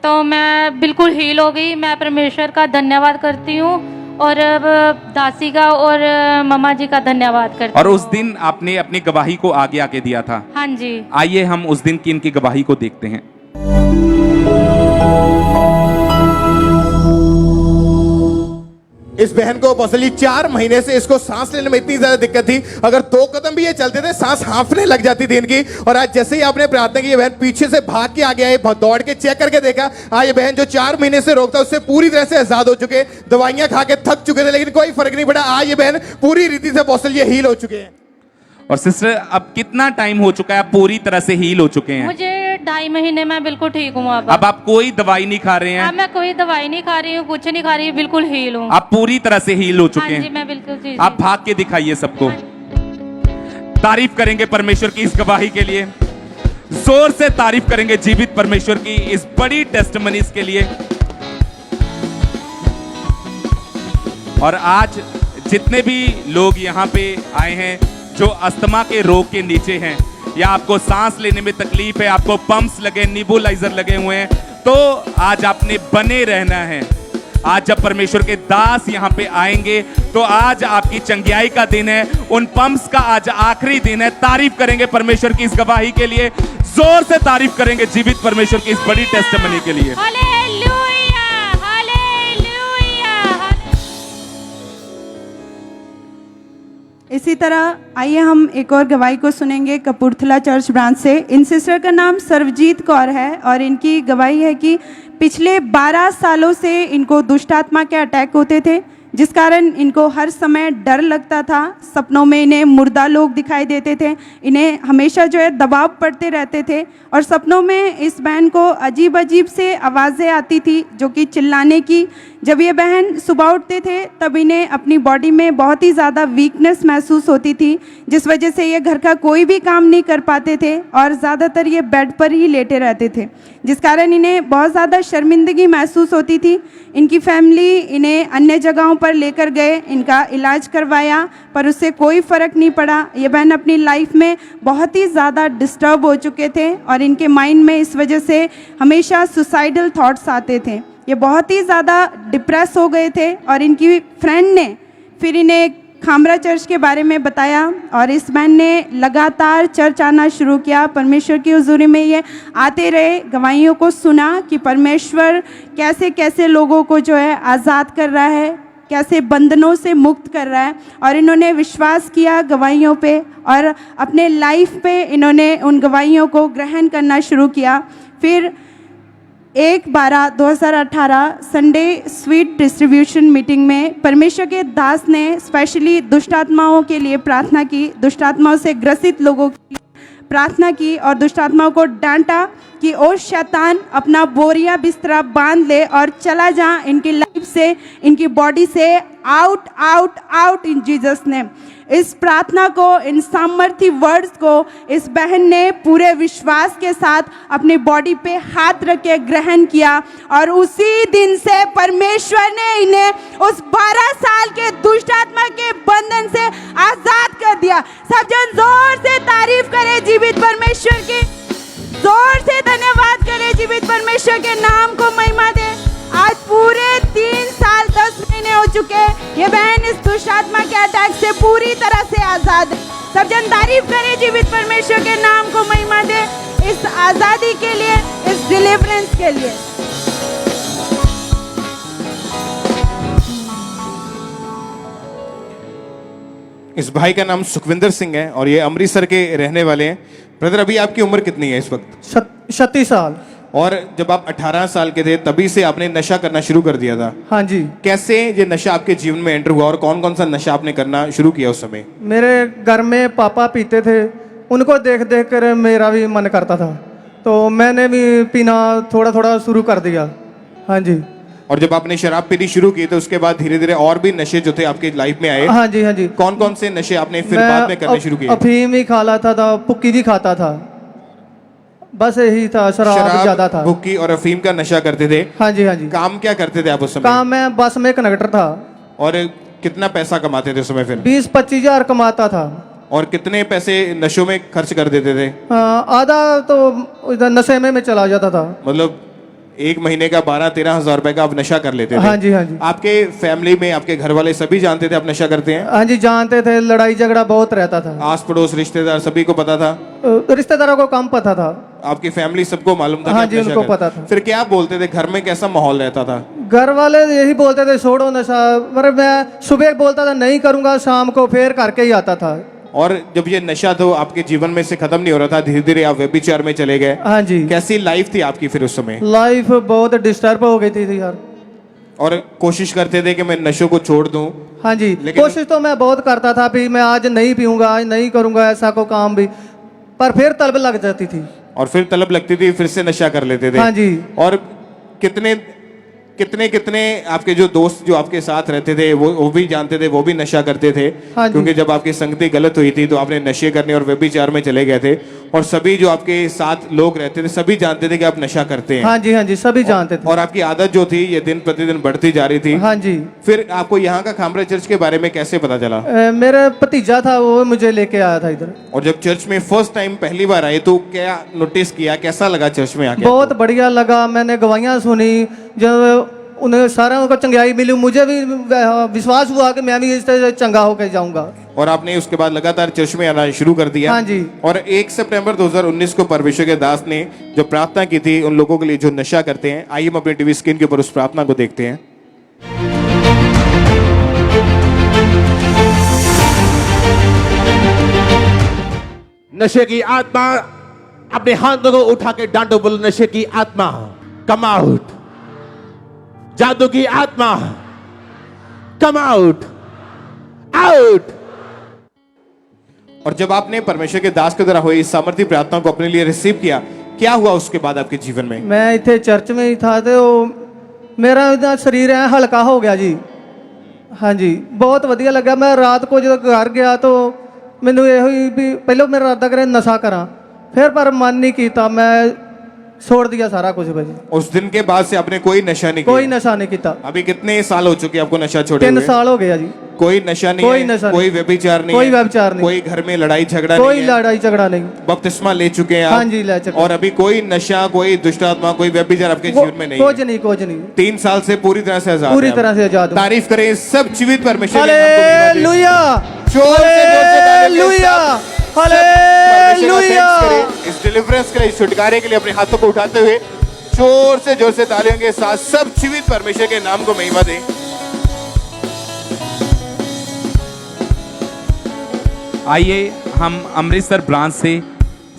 तो मैं बिल्कुल हील हो गई। मैं परमेश्वर का धन्यवाद करती हूँ और दासी का और मम्मा जी का धन्यवाद करती हूँ। और उस दिन आपने अपनी गवाही को आगे आके दिया था। हाँ जी। आइए हम उस दिन की इनकी गवाही को देखते हैं। इस बहन को अपोस्टल 4 महीने से इसको सांस लेने में इतनी ज्यादा दिक्कत थी, अगर 2 कदम भी ये चलते थे सांस हांफने लग जाती थी इनकी। और आज जैसे ही आपने प्रार्थना की, ये बहन पीछे से भाग के आगे आई, दौड़ के चेक करके देखा, ये बहन जो 4 महीने से रोकता उससे पूरी तरह से आजाद हो चुके, दवाइयां खा के थक चुके थे, लेकिन कोई फर्क नहीं पड़ा। आज ये बहन पूरी रीति से अपोस्टल ये हील हो चुके हैं। और सिस्टर, अब कितना टाइम हो चुका है आप पूरी तरह से हील हो चुके हैं? मुझे 2.5 महीने में बिल्कुल ठीक हूँ। अब आप कोई दवाई नहीं खा रहे हैं? मैं कोई दवाई नहीं खा रही हूँ, कुछ नहीं खा रही हूँ, बिल्कुल हील हूँ। आप पूरी तरह से हील हो चुके हाँ जी, हैं? मैं बिल्कुल ठीक आप भाग के दिखाइए सबको। तारीफ करेंगे परमेश्वर की इस गवाही के लिए, जोर से तारीफ करेंगे जीवित परमेश्वर की इस बड़ी टेस्टमनीज के लिए। और आज जितने भी लोग यहाँ पे आए हैं जो अस्थमा के रोग के नीचे हैं, या आपको सांस लेने में तकलीफ है, आपको पंप्स लगे, निबुलाइजर लगे हुए हैं, तो आज आपने बने रहना है। आज जब परमेश्वर के दास यहाँ पे आएंगे तो आज आपकी चंगियाई का दिन है, उन पंप्स का आज आखिरी दिन है। तारीफ करेंगे परमेश्वर की इस गवाही के लिए, जोर से तारीफ करेंगे जीवित परमेश्वर की इस बड़ी टेस्टमनी के लिए। Hallelujah, hallelujah. इसी तरह आइए हम एक और गवाही को सुनेंगे कपूरथला चर्च ब्रांच से। इन सिस्टर का नाम सर्वजीत कौर है और इनकी गवाही है कि पिछले 12 सालों से इनको दुष्ट आत्मा के अटैक होते थे, जिस कारण इनको हर समय डर लगता था। सपनों में इन्हें मुर्दा लोग दिखाई देते थे, इन्हें हमेशा जो है दबाव पड़ते रहते थे। और सपनों में इस बहन को अजीब अजीब से आवाज़ें आती थी जो कि चिल्लाने की। जब ये बहन सुबह उठते थे तब इन्हें अपनी बॉडी में बहुत ही ज़्यादा वीकनेस महसूस होती थी, जिस वजह से ये घर का कोई भी काम नहीं कर पाते थे और ज़्यादातर ये बेड पर ही लेटे रहते थे, जिस कारण इन्हें बहुत ज़्यादा शर्मिंदगी महसूस होती थी। इनकी फैमिली इन्हें अन्य जगहों पर लेकर गए, इनका इलाज करवाया, पर उससे कोई फ़र्क नहीं पड़ा। ये बहन अपनी लाइफ में बहुत ही ज़्यादा डिस्टर्ब हो चुके थे और इनके माइंड में इस वजह से हमेशा सुसाइडल थॉट्स आते थे। ये बहुत ही ज़्यादा डिप्रेस हो गए थे और इनकी फ्रेंड ने फिर इन्हें खामरा चर्च के बारे में बताया और इस बहन ने लगातार चर्च आना शुरू किया। परमेश्वर की हुजूरी में ये आते रहे, गवाहियों को सुना कि परमेश्वर कैसे कैसे लोगों को जो है आज़ाद कर रहा है, कैसे बंधनों से मुक्त कर रहा है। और इन्होंने विश्वास किया गवाहियों पे और अपने लाइफ पे इन्होंने उन गवाहियों को ग्रहण करना शुरू किया। फिर 1/12/2018 संडे स्वीट डिस्ट्रीब्यूशन मीटिंग में परमेश्वर के दास ने स्पेशली दुष्ट आत्माओं के लिए प्रार्थना की, दुष्ट आत्माओं से ग्रसित लोगों की प्रार्थना की और दुष्ट आत्माओं को डांटा कि ओ शैतान अपना बोरिया बिस्तरा बांध ले और चला जा इनकी लाइफ से, इनकी बॉडी से, out out out in Jesus name. इस प्रार्थना को, इन सामर्थी वर्ड्स को इस बहन ने पूरे विश्वास के साथ अपनी बॉडी पे हाथ रख के ग्रहण किया और उसी दिन से परमेश्वर ने इन्हें उस 12 साल के दुष्ट आत्मा के बंधन से आजाद कर दिया। सब जन जोर से तारीफ करें जीवित परमेश्वर की, जोर से धन्यवाद करें जीवित परमेश्वर के नाम को महिमा दे। आज पूरे 3 साल 10 महीने हो चुके, ये बहन इस दुष्ट आत्मा के अटैक से पूरी तरह से आजाद है। सब जन तारीफ करें जीवित परमेश्वर के नाम को महिमा दे इस आजादी के लिए, इस डिलीवरेंस के लिए। इस भाई का नाम सुखविंदर सिंह है और ये अमृतसर के रहने वाले हैं। ब्रदर, अभी आपकी उम्र कितनी है इस वक्त? 36 साल। और जब आप 18 साल के थे तभी से आपने नशा करना शुरू कर दिया था? हाँ जी। कैसे ये नशा आपके जीवन में एंटर हुआ और कौन कौन सा नशा आपने करना शुरू किया उस समय? मेरे घर में पापा पीते थे, उनको देख देख कर मेरा भी मन करता था, तो मैंने भी पीना थोड़ा थोड़ा शुरू कर दिया। हाँ जी। और जब आपने शराब पीनी शुरू की तो उसके बाद धीरे धीरे और भी नशे जो थे आपकी लाइफ में आए? हाँ जी, हाँ जी। कौन कौन से नशे आपने फिर बाद में करने शुरू किए? अफीम ही खा लाता था, पुक्की भी खाता था बस यही था, शराब ज्यादा था। हुक्की और अफीम का नशा करते थे। हाँ जी, हाँ जी। काम क्या करते थे आप उस समय? काम मैं बस में कंडक्टर था। और कितना पैसा कमाते थे उस समय? फिर 20-25 हजार कमाता था। और कितने पैसे नशों में खर्च कर देते थे? आधा तो इधर नशे में चला जाता था। मतलब एक महीने का 12-13 हजार रुपए का आप नशा कर लेते थे? हाँ जी, हाँ जी। आपके फैमिली में आपके घर वाले सभी जानते थे आप नशा करते हैं? हाँ जी, जानते थे। लड़ाई झगड़ा बहुत रहता था। आस पड़ोस रिश्तेदार सभी को पता था? रिश्तेदारों को कम पता था। आपकी फैमिली सबको मालूम था? हाँ कि जी, आप नशा उनको कर- पता था। फिर क्या बोलते थे? घर में कैसा माहौल रहता था? घर वाले यही बोलते थे छोड़ो नशा, पर मैं सुबह बोलता था नहीं करूंगा, शाम को फिर करके ही आता था। और जब ये नशा तो आपके जीवन में से खत्म नहीं हो रहा था, धीरे धीरे आप व्यभिचार में चले गए। हाँ जी। कैसी लाइफ थी आपकी फिर उस समय? लाइफ बहुत डिस्टर्ब हो गई थी यार। और कोशिश करते थे कि मैं नशों को छोड़ दूं? हाँ जी, कोशिश तो मैं बहुत करता था भी मैं आज नहीं पीऊंगा, आज नहीं करूंगा ऐसा को काम भी, पर फिर तलब लग जाती थी। और फिर तलब लगती थी, फिर से नशा कर लेते थे? हाँ जी। और कितने कितने कितने आपके जो दोस्त जो आपके साथ रहते थे वो भी जानते थे, वो भी नशा करते थे? हाँ जी। क्योंकि जब आपकी संगति गलत हुई थी तो आपने नशे करने और व्यभिचार में चले गए थे, और सभी जो आपके साथ लोग रहते थे सभी जानते थे कि आप नशा करते हैं? हाँ जी, हाँ जी, सभी जानते थे। और आपकी आदत जो थी ये दिन प्रतिदिन बढ़ती जा रही थी? हाँ जी। फिर आपको यहाँ का खामरा चर्च के बारे में कैसे पता चला? मेरा भतीजा था, वो मुझे लेके आया था इधर। और जब चर्च में फर्स्ट टाइम पहली बार आए तो क्या नोटिस किया, कैसा लगा चर्च में आके? बहुत बढ़िया लगा। मैंने गवाहियाँ सुनी, जब उन्हें सारा को चंगाई मिली, मुझे भी विश्वास हुआ कि मैं भी इस तरह चंगा होकर जाऊंगा। और आपने उसके बाद लगातार चर्च में आना शुरू कर दिया? हाँ जी। और 1 सितंबर 2019 को परमेश्वर के दास ने जो प्रार्थना की थी उन लोगों के लिए जो नशा करते हैं, आइए हम अपने टीवी स्क्रीन के ऊपर उस प्रार्थना को देखते हैं। नशे की आत्मा, अपने हाथों को उठा के डांटो, बोलो नशे की आत्मा कम आउट। जादू की आत्मा कम आउट, आउट। और जब आपने परमेश्वर के दास के द्वारा हुई इस सामर्थ्य प्रार्थना को अपने लिए रिसीव किया, क्या हुआ उसके बाद आपके जीवन में? मैं इतने चर्च में ही था तो मेरा इतना शरीर है हल्का हो गया जी। हाँ जी, बहुत बढ़िया लगा। मैं रात को जब घर गया तो मैंने ये हुई भी पहले मेरा इरादा करे नशा करा, फिर पर मन नहीं किया, मैं छोड़ दिया सारा कुछ भाई। उस दिन के बाद से आपने कोई नशा नहीं किया? कोई नशा नहीं किया। अभी कितने साल हो चुके आपको नशा छोड़े 3 हुए? साल हो गया जी। कोई नशा नहीं कोई है? नशा कोई नहीं। व्यभिचार नहीं कोई है? व्यभिचार नहीं। कोई घर में लड़ाई झगड़ा कोई नहीं है? लड़ाई झगड़ा नहीं। बपतिस्मा ले चुके हैं आप? हाँ जी, ले चुके। और अभी कोई नशा, कोई दुष्ट आत्मा, कोई व्यभिचार आपके जीवन में नहीं कुछ है? नहीं, कुछ नहीं। 3 साल से पूरी तरह से आजाद पूरी हैं आप। तरह से आजाद हूं। तारीफ करें सब जीवित परमेश्वर के नाम को। हालेलुया, जोर से हालेलुया, हालेलुया। इस डिलीवरेंस के लिए, इस छुटकारे के लिए अपने हाथों को उठाते हुए जोर से तालियों के साथ सब जीवित परमेश्वर के नाम को महिमा दें। आइए हम अमृतसर ब्रांच से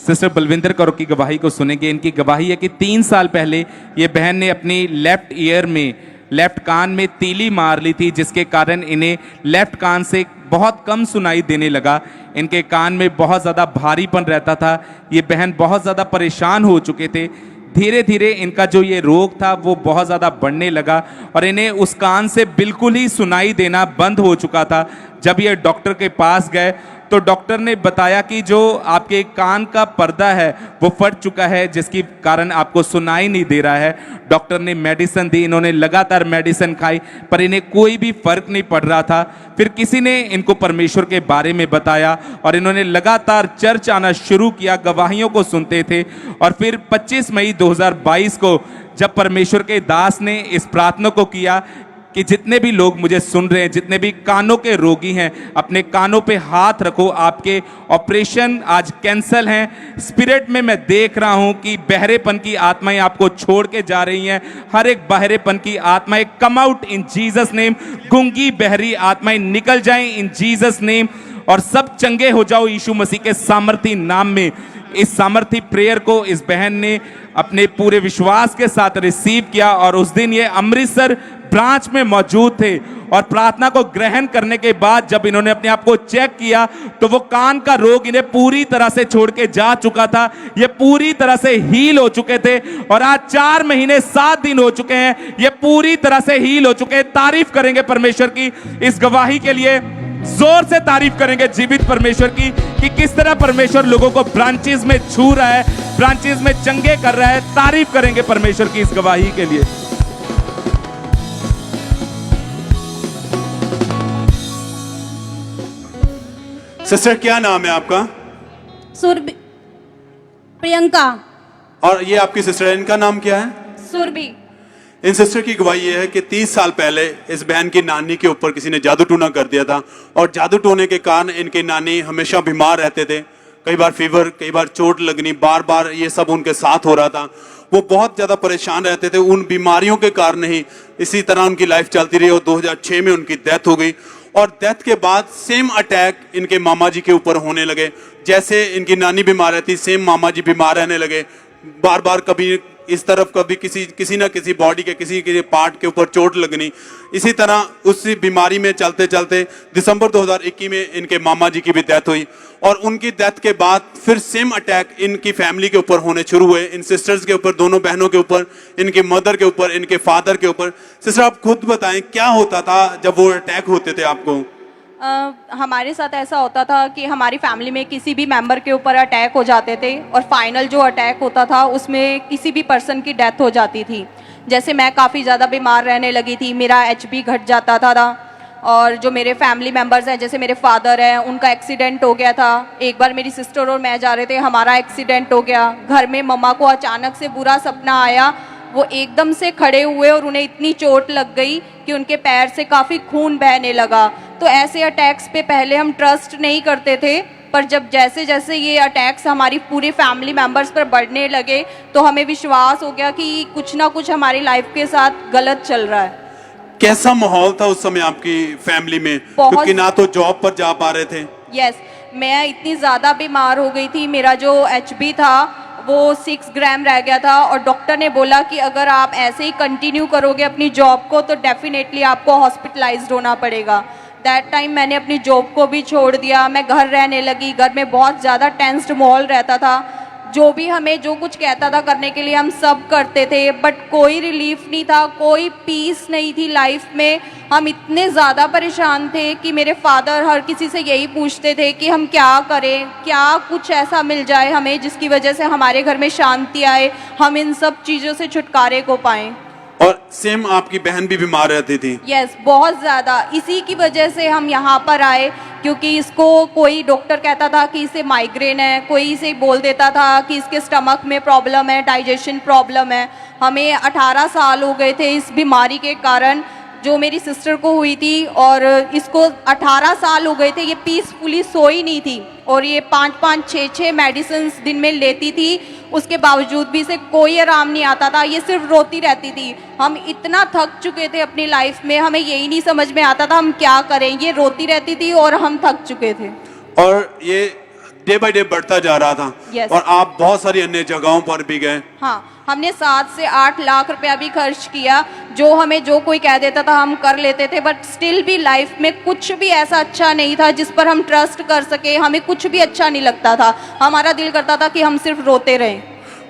सिस्टर बलविंदर कौर की गवाही को सुनेंगे। इनकी गवाही है कि 3 साल पहले ये बहन ने अपनी लेफ्ट ईयर में, लेफ्ट कान में तीली मार ली थी, जिसके कारण इन्हें लेफ्ट कान से बहुत कम सुनाई देने लगा। इनके कान में बहुत ज़्यादा भारीपन रहता था। ये बहन बहुत ज़्यादा परेशान हो चुके थे। धीरे धीरे इनका जो ये रोग था वो बहुत ज़्यादा बढ़ने लगा और इन्हें उस कान से बिल्कुल ही सुनाई देना बंद हो चुका था। जब ये डॉक्टर के पास गए तो डॉक्टर ने बताया कि जो आपके कान का पर्दा है वो फट चुका है, जिसके कारण आपको सुनाई नहीं दे रहा है। डॉक्टर ने मेडिसिन दी, इन्होंने लगातार मेडिसिन खाई पर इन्हें कोई भी फर्क नहीं पड़ रहा था। फिर किसी ने इनको परमेश्वर के बारे में बताया और इन्होंने लगातार चर्च आना शुरू किया, गवाहियों को सुनते थे। और फिर 25 मई 2022 को जब परमेश्वर के दास ने इस प्रार्थना को किया कि जितने भी लोग मुझे सुन रहे हैं, जितने भी कानों के रोगी हैं, अपने कानों पे हाथ रखो, आपके ऑपरेशन आज कैंसल हैं। स्पिरिट में मैं देख रहा हूं कि बहरेपन की आत्माएं आपको छोड़ के जा रही हैं। हर एक बहरेपन की आत्माएं come out in Jesus name. गूंगी बहरी आत्माएं निकल जाएं इन जीसस नेम और सब चंगे हो जाओ यीशु मसीह के सामर्थी नाम में। इस सामर्थी प्रेयर को इस बहन ने अपने पूरे विश्वास के साथ रिसीव किया और उस दिन ये अमृतसर ब्रांच में मौजूद थे। और प्रार्थना को ग्रहण करने के बाद जब इन्होंने अपने आप को चेक किया तो वो कान का रोग इन्हें पूरी तरह से छोड़ के जा चुका था। ये पूरी तरह से हील हो चुके थे और आज 4 महीने 7 दिन हो चुके हैं, ये पूरी तरह से हील हो चुके हैं। तारीफ करेंगे परमेश्वर की इस गवाही के लिए। जोर से तारीफ करेंगे जीवित परमेश्वर की कि किस तरह परमेश्वर लोगों को ब्रांचेस में छू रहा है, ब्रांचेस में चंगे कर रहा है। तारीफ करेंगे परमेश्वर की इस गवाही के लिए। सिस्टर क्या नाम है आपका? सुरभि, प्रियंका। और ये आपकी सिस्टर है, इनका नाम क्या है? सुरभि। इन सिस्टर की गवाही ये है कि 30 साल पहले इस बहन की नानी के ऊपर किसी ने जादू टूना कर दिया था और जादू टोने के कारण इनकी नानी हमेशा बीमार रहते थे। कई बार फीवर, कई बार चोट लगनी, बार बार ये सब उनके साथ हो रहा था। वो बहुत ज्यादा परेशान रहते थे उन बीमारियों के कारण ही। इसी तरह उनकी लाइफ चलती रही और 2006 में उनकी डेथ हो गई। और डेथ के बाद सेम अटैक इनके मामा जी के ऊपर होने लगे। जैसे इनकी नानी बीमार रहती, सेम मामा जी बीमार रहने लगे। बार बार कभी इस तरफ, कभी किसी ना किसी बॉडी के किसी पार्ट के ऊपर चोट लगनी। इसी तरह उसी बीमारी में चलते चलते दिसंबर 2021 में इनके मामा जी की भी डेथ हुई। और उनकी डेथ के बाद फिर सेम अटैक इनकी फैमिली के ऊपर होने शुरू हुए, इन सिस्टर्स के ऊपर, दोनों बहनों के ऊपर, इनके मदर के ऊपर, इनके फादर के ऊपर। सिस्टर आप खुद बताएं क्या होता था जब वो अटैक होते थे आपको? हमारे साथ ऐसा होता था कि हमारी फैमिली में किसी भी मेंबर के ऊपर अटैक हो जाते थे और फाइनल जो अटैक होता था उसमें किसी भी पर्सन की डेथ हो जाती थी। जैसे मैं काफ़ी ज़्यादा बीमार रहने लगी थी, मेरा एचबी घट जाता था। और जो मेरे फैमिली मेंबर्स हैं, जैसे मेरे फादर हैं, उनका एक्सीडेंट हो गया था। एक बार मेरी सिस्टर और मैं जा रहे थे, हमारा एक्सीडेंट हो गया। घर में मम्मा को अचानक से बुरा सपना आया, वो एकदम से खड़े हुए और उन्हें इतनी चोट लग गई कि उनके पैर से काफ़ी खून बहने लगा। तो ऐसे अटैक्स पे पहले हम ट्रस्ट नहीं करते थे, पर जब जैसे जैसे ये अटैक्स हमारी पूरी फैमिली मेंबर्स पर बढ़ने लगे तो हमें विश्वास हो गया कि कुछ ना कुछ हमारी लाइफ के साथ गलत चल रहा है। कैसा माहौल था उस समय आपकी फैमिली में? क्योंकि ना तो जॉब पर जा पा रहे थे। यस, मैं इतनी ज़्यादा बीमार हो गई थी, मेरा जो एचबी था वो 6 ग्राम रह गया था और डॉक्टर ने बोला कि अगर आप ऐसे ही कंटिन्यू करोगे अपनी जॉब को तो डेफिनेटली आपको हॉस्पिटलाइज्ड होना पड़ेगा। दैट टाइम मैंने अपनी जॉब को भी छोड़ दिया, मैं घर रहने लगी। घर में बहुत ज़्यादा टेंस्ड माहौल रहता था, जो भी हमें जो कुछ कहता था करने के लिए हम सब करते थे, बट कोई रिलीफ नहीं था, कोई पीस नहीं थी लाइफ में। हम इतने ज़्यादा परेशान थे कि मेरे फादर हर किसी से यही पूछते थे कि हम क्या करें, क्या कुछ ऐसा मिल जाए हमें जिसकी वजह से हमारे घर में शांति आए, हम इन सब चीज़ों से छुटकारे को पाएं। और सेम आपकी बहन भी बीमार रहती थी? यस, बहुत ज़्यादा। इसी की वजह से हम यहाँ पर आए, क्योंकि इसको कोई डॉक्टर कहता था कि इसे माइग्रेन है, कोई इसे बोल देता था कि इसके स्टमक में प्रॉब्लम है, डाइजेशन प्रॉब्लम है। हमें 18 साल हो गए थे इस बीमारी के कारण, जो मेरी सिस्टर को हुई थी, और इसको 18 साल हो गए थे। ये पीसफुली सोई नहीं थी और ये 5-5, 6-6 मेडिसिन दिन में लेती थी, उसके बावजूद भी इसे कोई आराम नहीं आता था, ये सिर्फ रोती रहती थी। हम इतना थक चुके थे अपनी लाइफ में, हमें यही नहीं समझ में आता था हम क्या करें। ये रोती रहती थी और हम थक चुके थे और ये डे बाय डे बढ़ता जा रहा था। Yes. और आप बहुत सारी अन्य जगहों पर भी गए। हाँ, हमने 7 से 8 लाख रुपया भी खर्च किया। जो हमें जो कोई कह देता था हम कर लेते थे, बट स्टिल भी लाइफ में कुछ भी ऐसा अच्छा नहीं था जिस पर हम ट्रस्ट कर सके। हमें कुछ भी अच्छा नहीं लगता था, हमारा दिल करता था कि हम सिर्फ रोते रहें।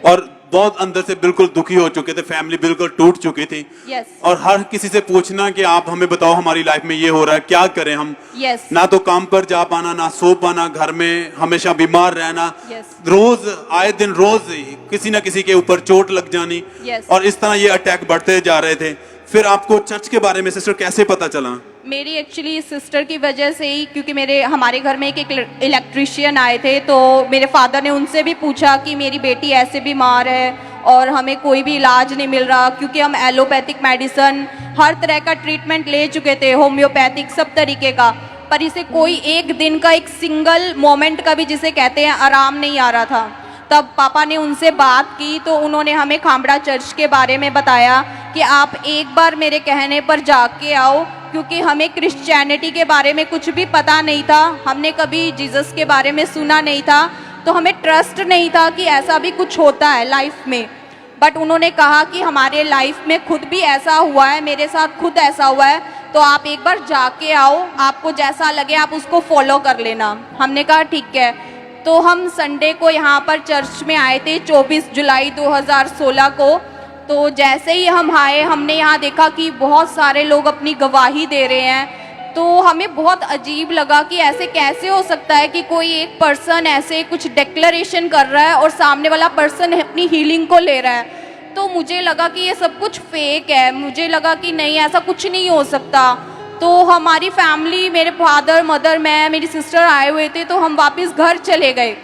और बहुत अंदर से बिल्कुल दुखी हो चुके थे, फैमिली बिल्कुल टूट चुकी थी। Yes. और हर किसी से पूछना कि आप हमें बताओ हमारी लाइफ में ये हो रहा है, क्या करें हम। Yes. ना तो काम पर जा पाना, ना सो पाना, घर में हमेशा बीमार रहना। Yes. रोज आए दिन रोज किसी ना किसी के ऊपर चोट लग जानी। Yes. और इस तरह ये अटैक बढ़ते जा रहे थे। फिर आपको चर्च के बारे में सिस्टर कैसे पता चला? मेरी एक्चुअली सिस्टर की वजह से ही, क्योंकि हमारे घर में एक इलेक्ट्रिशियन आए थे, तो मेरे फादर ने उनसे भी पूछा कि मेरी बेटी ऐसे बीमार है और हमें कोई भी इलाज नहीं मिल रहा, क्योंकि हम एलोपैथिक मेडिसिन हर तरह का ट्रीटमेंट ले चुके थे, होम्योपैथिक सब तरीके का, पर इसे कोई एक दिन का, एक सिंगल मोमेंट का भी जिसे कहते हैं आराम नहीं आ रहा था। तब पापा ने उनसे बात की तो उन्होंने हमें खामड़ा चर्च के बारे में बताया कि आप एक बार मेरे कहने पर जाके आओ, क्योंकि हमें क्रिश्चियनिटी के बारे में कुछ भी पता नहीं था, हमने कभी जीसस के बारे में सुना नहीं था, तो हमें ट्रस्ट नहीं था कि ऐसा भी कुछ होता है लाइफ में। बट उन्होंने कहा कि हमारे लाइफ में खुद भी ऐसा हुआ है, मेरे साथ खुद ऐसा हुआ है, तो आप एक बार जाके आओ, आपको जैसा लगे आप उसको फॉलो कर लेना। हमने कहा ठीक है। तो हम संडे को यहाँ पर चर्च में आए थे 24 जुलाई 2016 को। तो जैसे ही हम आए, हमने यहाँ देखा कि बहुत सारे लोग अपनी गवाही दे रहे हैं। तो हमें बहुत अजीब लगा कि ऐसे कैसे हो सकता है कि कोई एक पर्सन ऐसे कुछ डिक्लेरेशन कर रहा है और सामने वाला पर्सन अपनी हीलिंग को ले रहा है। तो मुझे लगा कि ये सब कुछ फेक है, मुझे लगा कि नहीं ऐसा कुछ नहीं हो सकता। तो हमारी फैमिली, मेरे फादर मदर, मैं, मेरी सिस्टर आए हुए थे, तो हम वापस घर चले गए।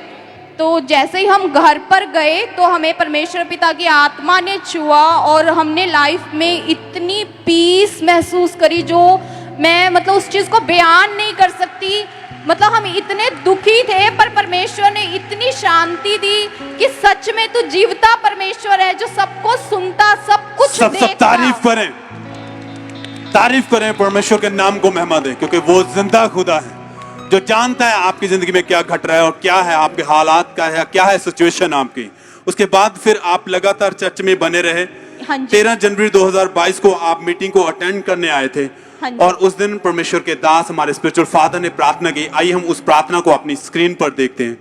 तो जैसे ही हम घर पर गए तो हमें परमेश्वर पिता की आत्मा ने छुआ और हमने लाइफ में इतनी पीस महसूस करी जो मैं मतलब उस चीज़ को बयान नहीं कर सकती। मतलब हम इतने दुखी थे पर परमेश्वर ने इतनी शांति दी कि सच में तू जीवता परमेश्वर है जो सबको सुनता, सब कुछ सब देखता। तारीफ करें परमेश्वर के नाम को महिमा दें, क्योंकि वो जिंदा खुदा है जो जानता है आपकी जिंदगी में क्या घट रहा है और क्या है आपके हालात का है, क्या है सिचुएशन आपकी। उसके बाद फिर आप लगातार चर्च में बने रहे। हाँ जी। 13 जनवरी 2022 को आप मीटिंग को अटेंड करने आए थे। हाँ जी। और उस दिन परमेश्वर के दास हमारे स्पिरिचुअल फादर ने प्रार्थना की। आइए हम उस प्रार्थना को अपनी स्क्रीन पर देखते हैं।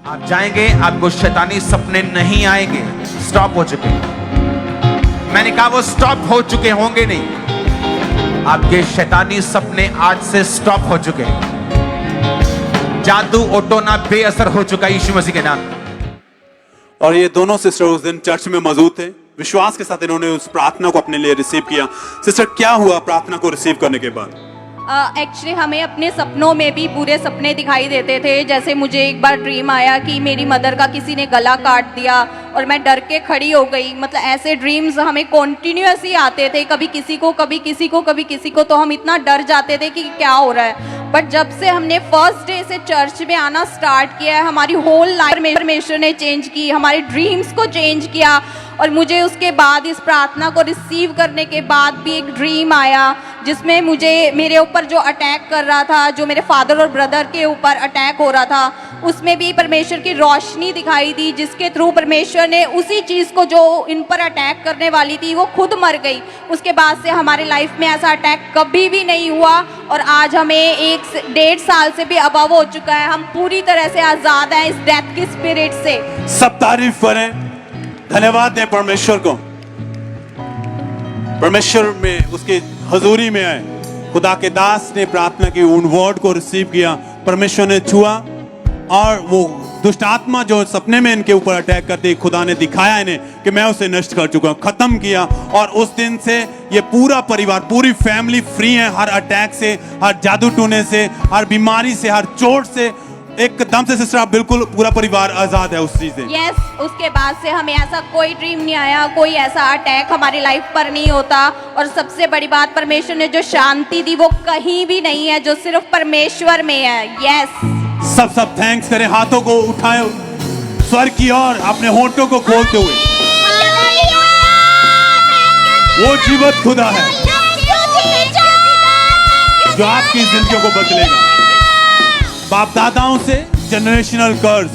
आप जाएंगे, आपको शैतानी सपने नहीं आएंगे, स्टॉप हो चुके। मैंने कहा वो स्टॉप हो चुके होंगे नहीं, आपके शैतानी सपने आज से स्टॉप हो चुके। जादू ओटोना बेअसर हो चुका यीशु मसीह के नाम। और ये दोनों सिस्टर उस दिन चर्च में मौजूद थे। विश्वास के साथ इन्होंने उस प्रार्थना को अपने लिए रिसीव किया। सिस्टर, क्या हुआ प्रार्थना को रिसीव करने के बाद? एक्चुअली हमें अपने सपनों में भी पूरे सपने दिखाई देते थे। जैसे मुझे एक बार ड्रीम आया कि मेरी मदर का किसी ने गला काट दिया और मैं डर के खड़ी हो गई। मतलब ऐसे ड्रीम्स हमें कॉन्टिन्यूस ही आते थे, कभी किसी को कभी किसी को कभी किसी को। तो हम इतना डर जाते थे कि क्या हो रहा है। बट जब से हमने फर्स्ट डे से चर्च में आना स्टार्ट किया है, हमारी होल लाइफ परमेश्वर ने चेंज की, हमारे ड्रीम्स को चेंज किया। और मुझे उसके बाद इस प्रार्थना को रिसीव करने के बाद भी एक ड्रीम आया जिसमें मुझे मेरे ऊपर जो अटैक कर रहा था, जो मेरे फादर और ब्रदर के ऊपर अटैक हो रहा था, उसमें भी परमेश्वर की रोशनी दिखाई दी, जिसके थ्रू परमेश्वर ने उसी चीज़ को जो इन पर अटैक करने वाली थी वो खुद मर गई। उसके बाद से हमारे लाइफ में ऐसा अटैक कभी भी नहीं हुआ और आज हमें 1-1.5 साल से भी अबव हो चुका है। हम पूरी तरह से आज़ाद हैं इस डेथ की स्पिरिट से। सब तारीफ करें, धन्यवाद दें परमेश्वर को। परमेश्वर में उसके हजूरी में आए, खुदा के दास ने प्रार्थना की, उन वर्ड को रिसीव किया, परमेश्वर ने छुआ और वो दुष्ट आत्मा जो सपने में इनके ऊपर अटैक करती, खुदा ने दिखाया इन्हें कि मैं उसे नष्ट कर चुका हूं, खत्म किया। और उस दिन से ये पूरा परिवार, पूरी फैमिली फ्री है हर अटैक से, हर जादू टूने से, हर बीमारी से, हर चोट से। एकदम से सिस्टर, आप बिल्कुल पूरा परिवार आजाद है उस चीज से। यस, उसके बाद से हमें ऐसा कोई ड्रीम नहीं आया, कोई ऐसा अटैक हमारी लाइफ पर नहीं होता। और सबसे बड़ी बात, परमेश्वर ने जो शांति दी वो कहीं भी नहीं है, जो सिर्फ परमेश्वर में है। यस, सब थैंक्स करें, हाथों को उठाए स्वर की ओर, अपने होठों को खोलते हुए। वो जीवित खुदा है जो आपकी जिंदगी को बदलेगा। बाप दादाओं से जनरेशनल कर्ज,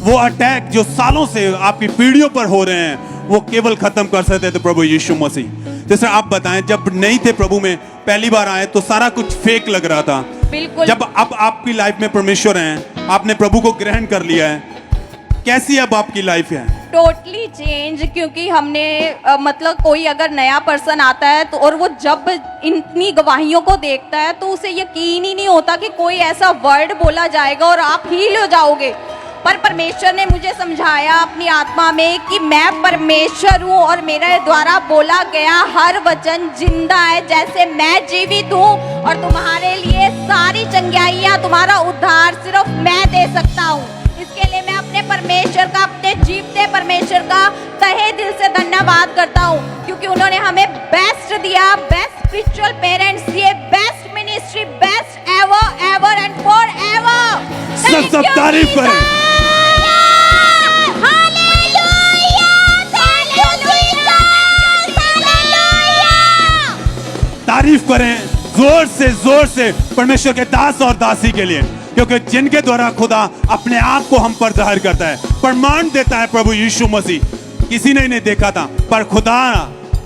वो अटैक जो सालों से आपकी पीढ़ियों पर हो रहे हैं, वो केवल खत्म कर सकते थे प्रभु यीशु मसीह। जैसे आप बताएं, जब नहीं थे प्रभु में, पहली बार आए तो सारा कुछ फेक लग रहा था। बिल्कुल। जब अब आपकी लाइफ में परमेश्वर हैं, आपने प्रभु को ग्रहण कर लिया है, कैसी अब आपकी लाइफ है? Totally change. क्योंकि हमने मतलब कोई अगर नया पर्सन आता है तो और वो जब इतनी गवाहियों को देखता है तो उसे यकीन ही नहीं होता कि कोई ऐसा वर्ड बोला जाएगा और आप हील हो जाओगे। पर परमेश्वर ने मुझे समझाया अपनी आत्मा में कि मैं परमेश्वर हूँ और मेरे द्वारा बोला गया हर वचन जिंदा है। जैसे मैं जीवित हूँ और तुम्हारे लिए सारी चंगाइयाँ, तुम्हारा उद्धार सिर्फ मैं दे सकता हूँ। इसके लिए मैं अपने परमेश्वर का, अपने जीवते परमेश्वर का तहे दिल से धन्यवाद करता हूँ, क्योंकि उन्होंने हमें बेस्ट दिया, बेस्ट स्पिरिचुअल पेरेंट्स दिए, best ministry, best ever ever and for ever. सब तारीफ करें। तारीफ करें जोर से परमेश्वर के दास और दासी के लिए, क्योंकि जिनके द्वारा खुदा अपने आप को हम पर जाहिर करता है, प्रमाण देता है प्रभु यीशु मसीह। किसी ने इन्हें देखा था पर खुदा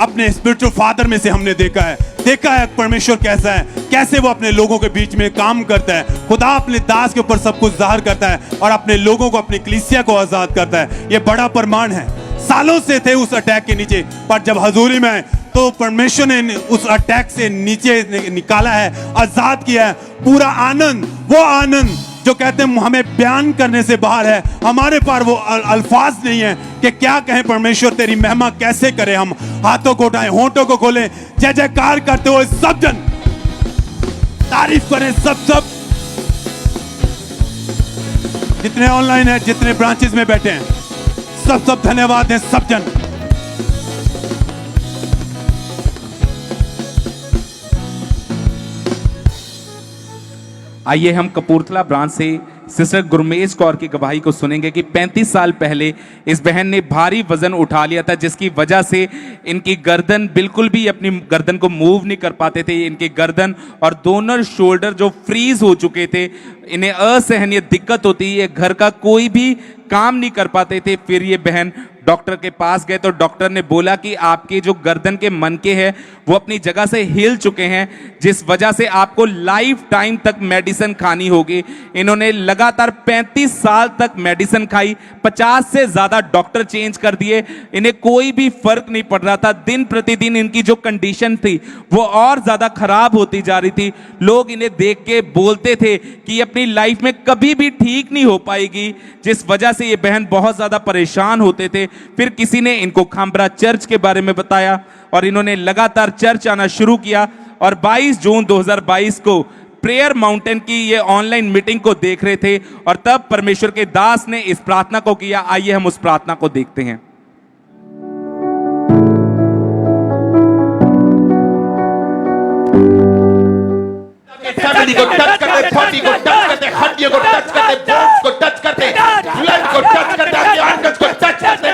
अपने स्पिरिचुअल फादर में से हमने देखा है परमेश्वर कैसा है, कैसे वो अपने लोगों के बीच में काम करता है। खुदा अपने दास के ऊपर सब कुछ जाहिर करता है और अपने लोगों को, अपनी कलीसिया को आजाद करता है। ये बड़ा प्रमाण है। सालों से थे उस अटैक के नीचे, पर जब हजूरी में आए तो परमेश्वर ने उस अटैक से नीचे निकाला है, आजाद किया है। पूरा आनंद, वो आनंद जो कहते हैं हमें बयान करने से बाहर है। हमारे पास वो अल्फाज नहीं है कि क्या कहें परमेश्वर तेरी महिमा कैसे करें। हम हाथों को उठाएं, होंठों को खोलें, जय जयकार करते हुए सब जन तारीफ करें। सब जितने ऑनलाइन है, जितने ब्रांचेस में बैठे हैं, सब धन्यवाद हैं सब जन। आइए हम कपूरथला ब्रांच से सिस्टर गुरमेश कौर की गवाही को सुनेंगे कि 35 साल पहले इस बहन ने भारी वजन उठा लिया था, जिसकी वजह से इनकी गर्दन बिल्कुल भी अपनी गर्दन को मूव नहीं कर पाते थे। इनकी गर्दन और दोनों शोल्डर जो फ्रीज हो चुके थे, इन्हें असहनीय दिक्कत होती है, घर का कोई भी काम नहीं कर पाते थे। फिर ये बहन डॉक्टर के पास गए तो डॉक्टर ने बोला कि आपके जो गर्दन के मनके हैं वो अपनी जगह से हिल चुके हैं, जिस वजह से आपको लाइफ टाइम तक मेडिसिन खानी होगी। इन्होंने लगातार 35 साल तक मेडिसिन खाई, 50 से ज्यादा डॉक्टर चेंज कर दिए, इन्हें कोई भी फर्क नहीं पड़ रहा था। दिन प्रतिदिन इनकी जो कंडीशन थी वो और ज्यादा खराब होती जा रही थी। लोग इन्हें देख के बोलते थे कि अपनी लाइफ में कभी भी ठीक नहीं हो पाएगी, जिस वजह से ये बहन बहुत ज्यादा परेशान होते थे। फिर किसी ने इनको खामबरा चर्च के बारे में बताया और इन्होंने लगातार चर्च आना शुरू किया और 22 जून 2022 को प्रेयर माउंटेन की ये ऑनलाइन मीटिंग को देख रहे थे और तब परमेश्वर के दास ने इस प्रार्थना को किया। आइए हम उस प्रार्थना को देखते हैं। फैमिली को टच करते, बॉडी को टच करते, हड्डियों को टच करते, बोन्स को टच करते, ब्लड को टच करते, ऑर्गन्स को टच करते,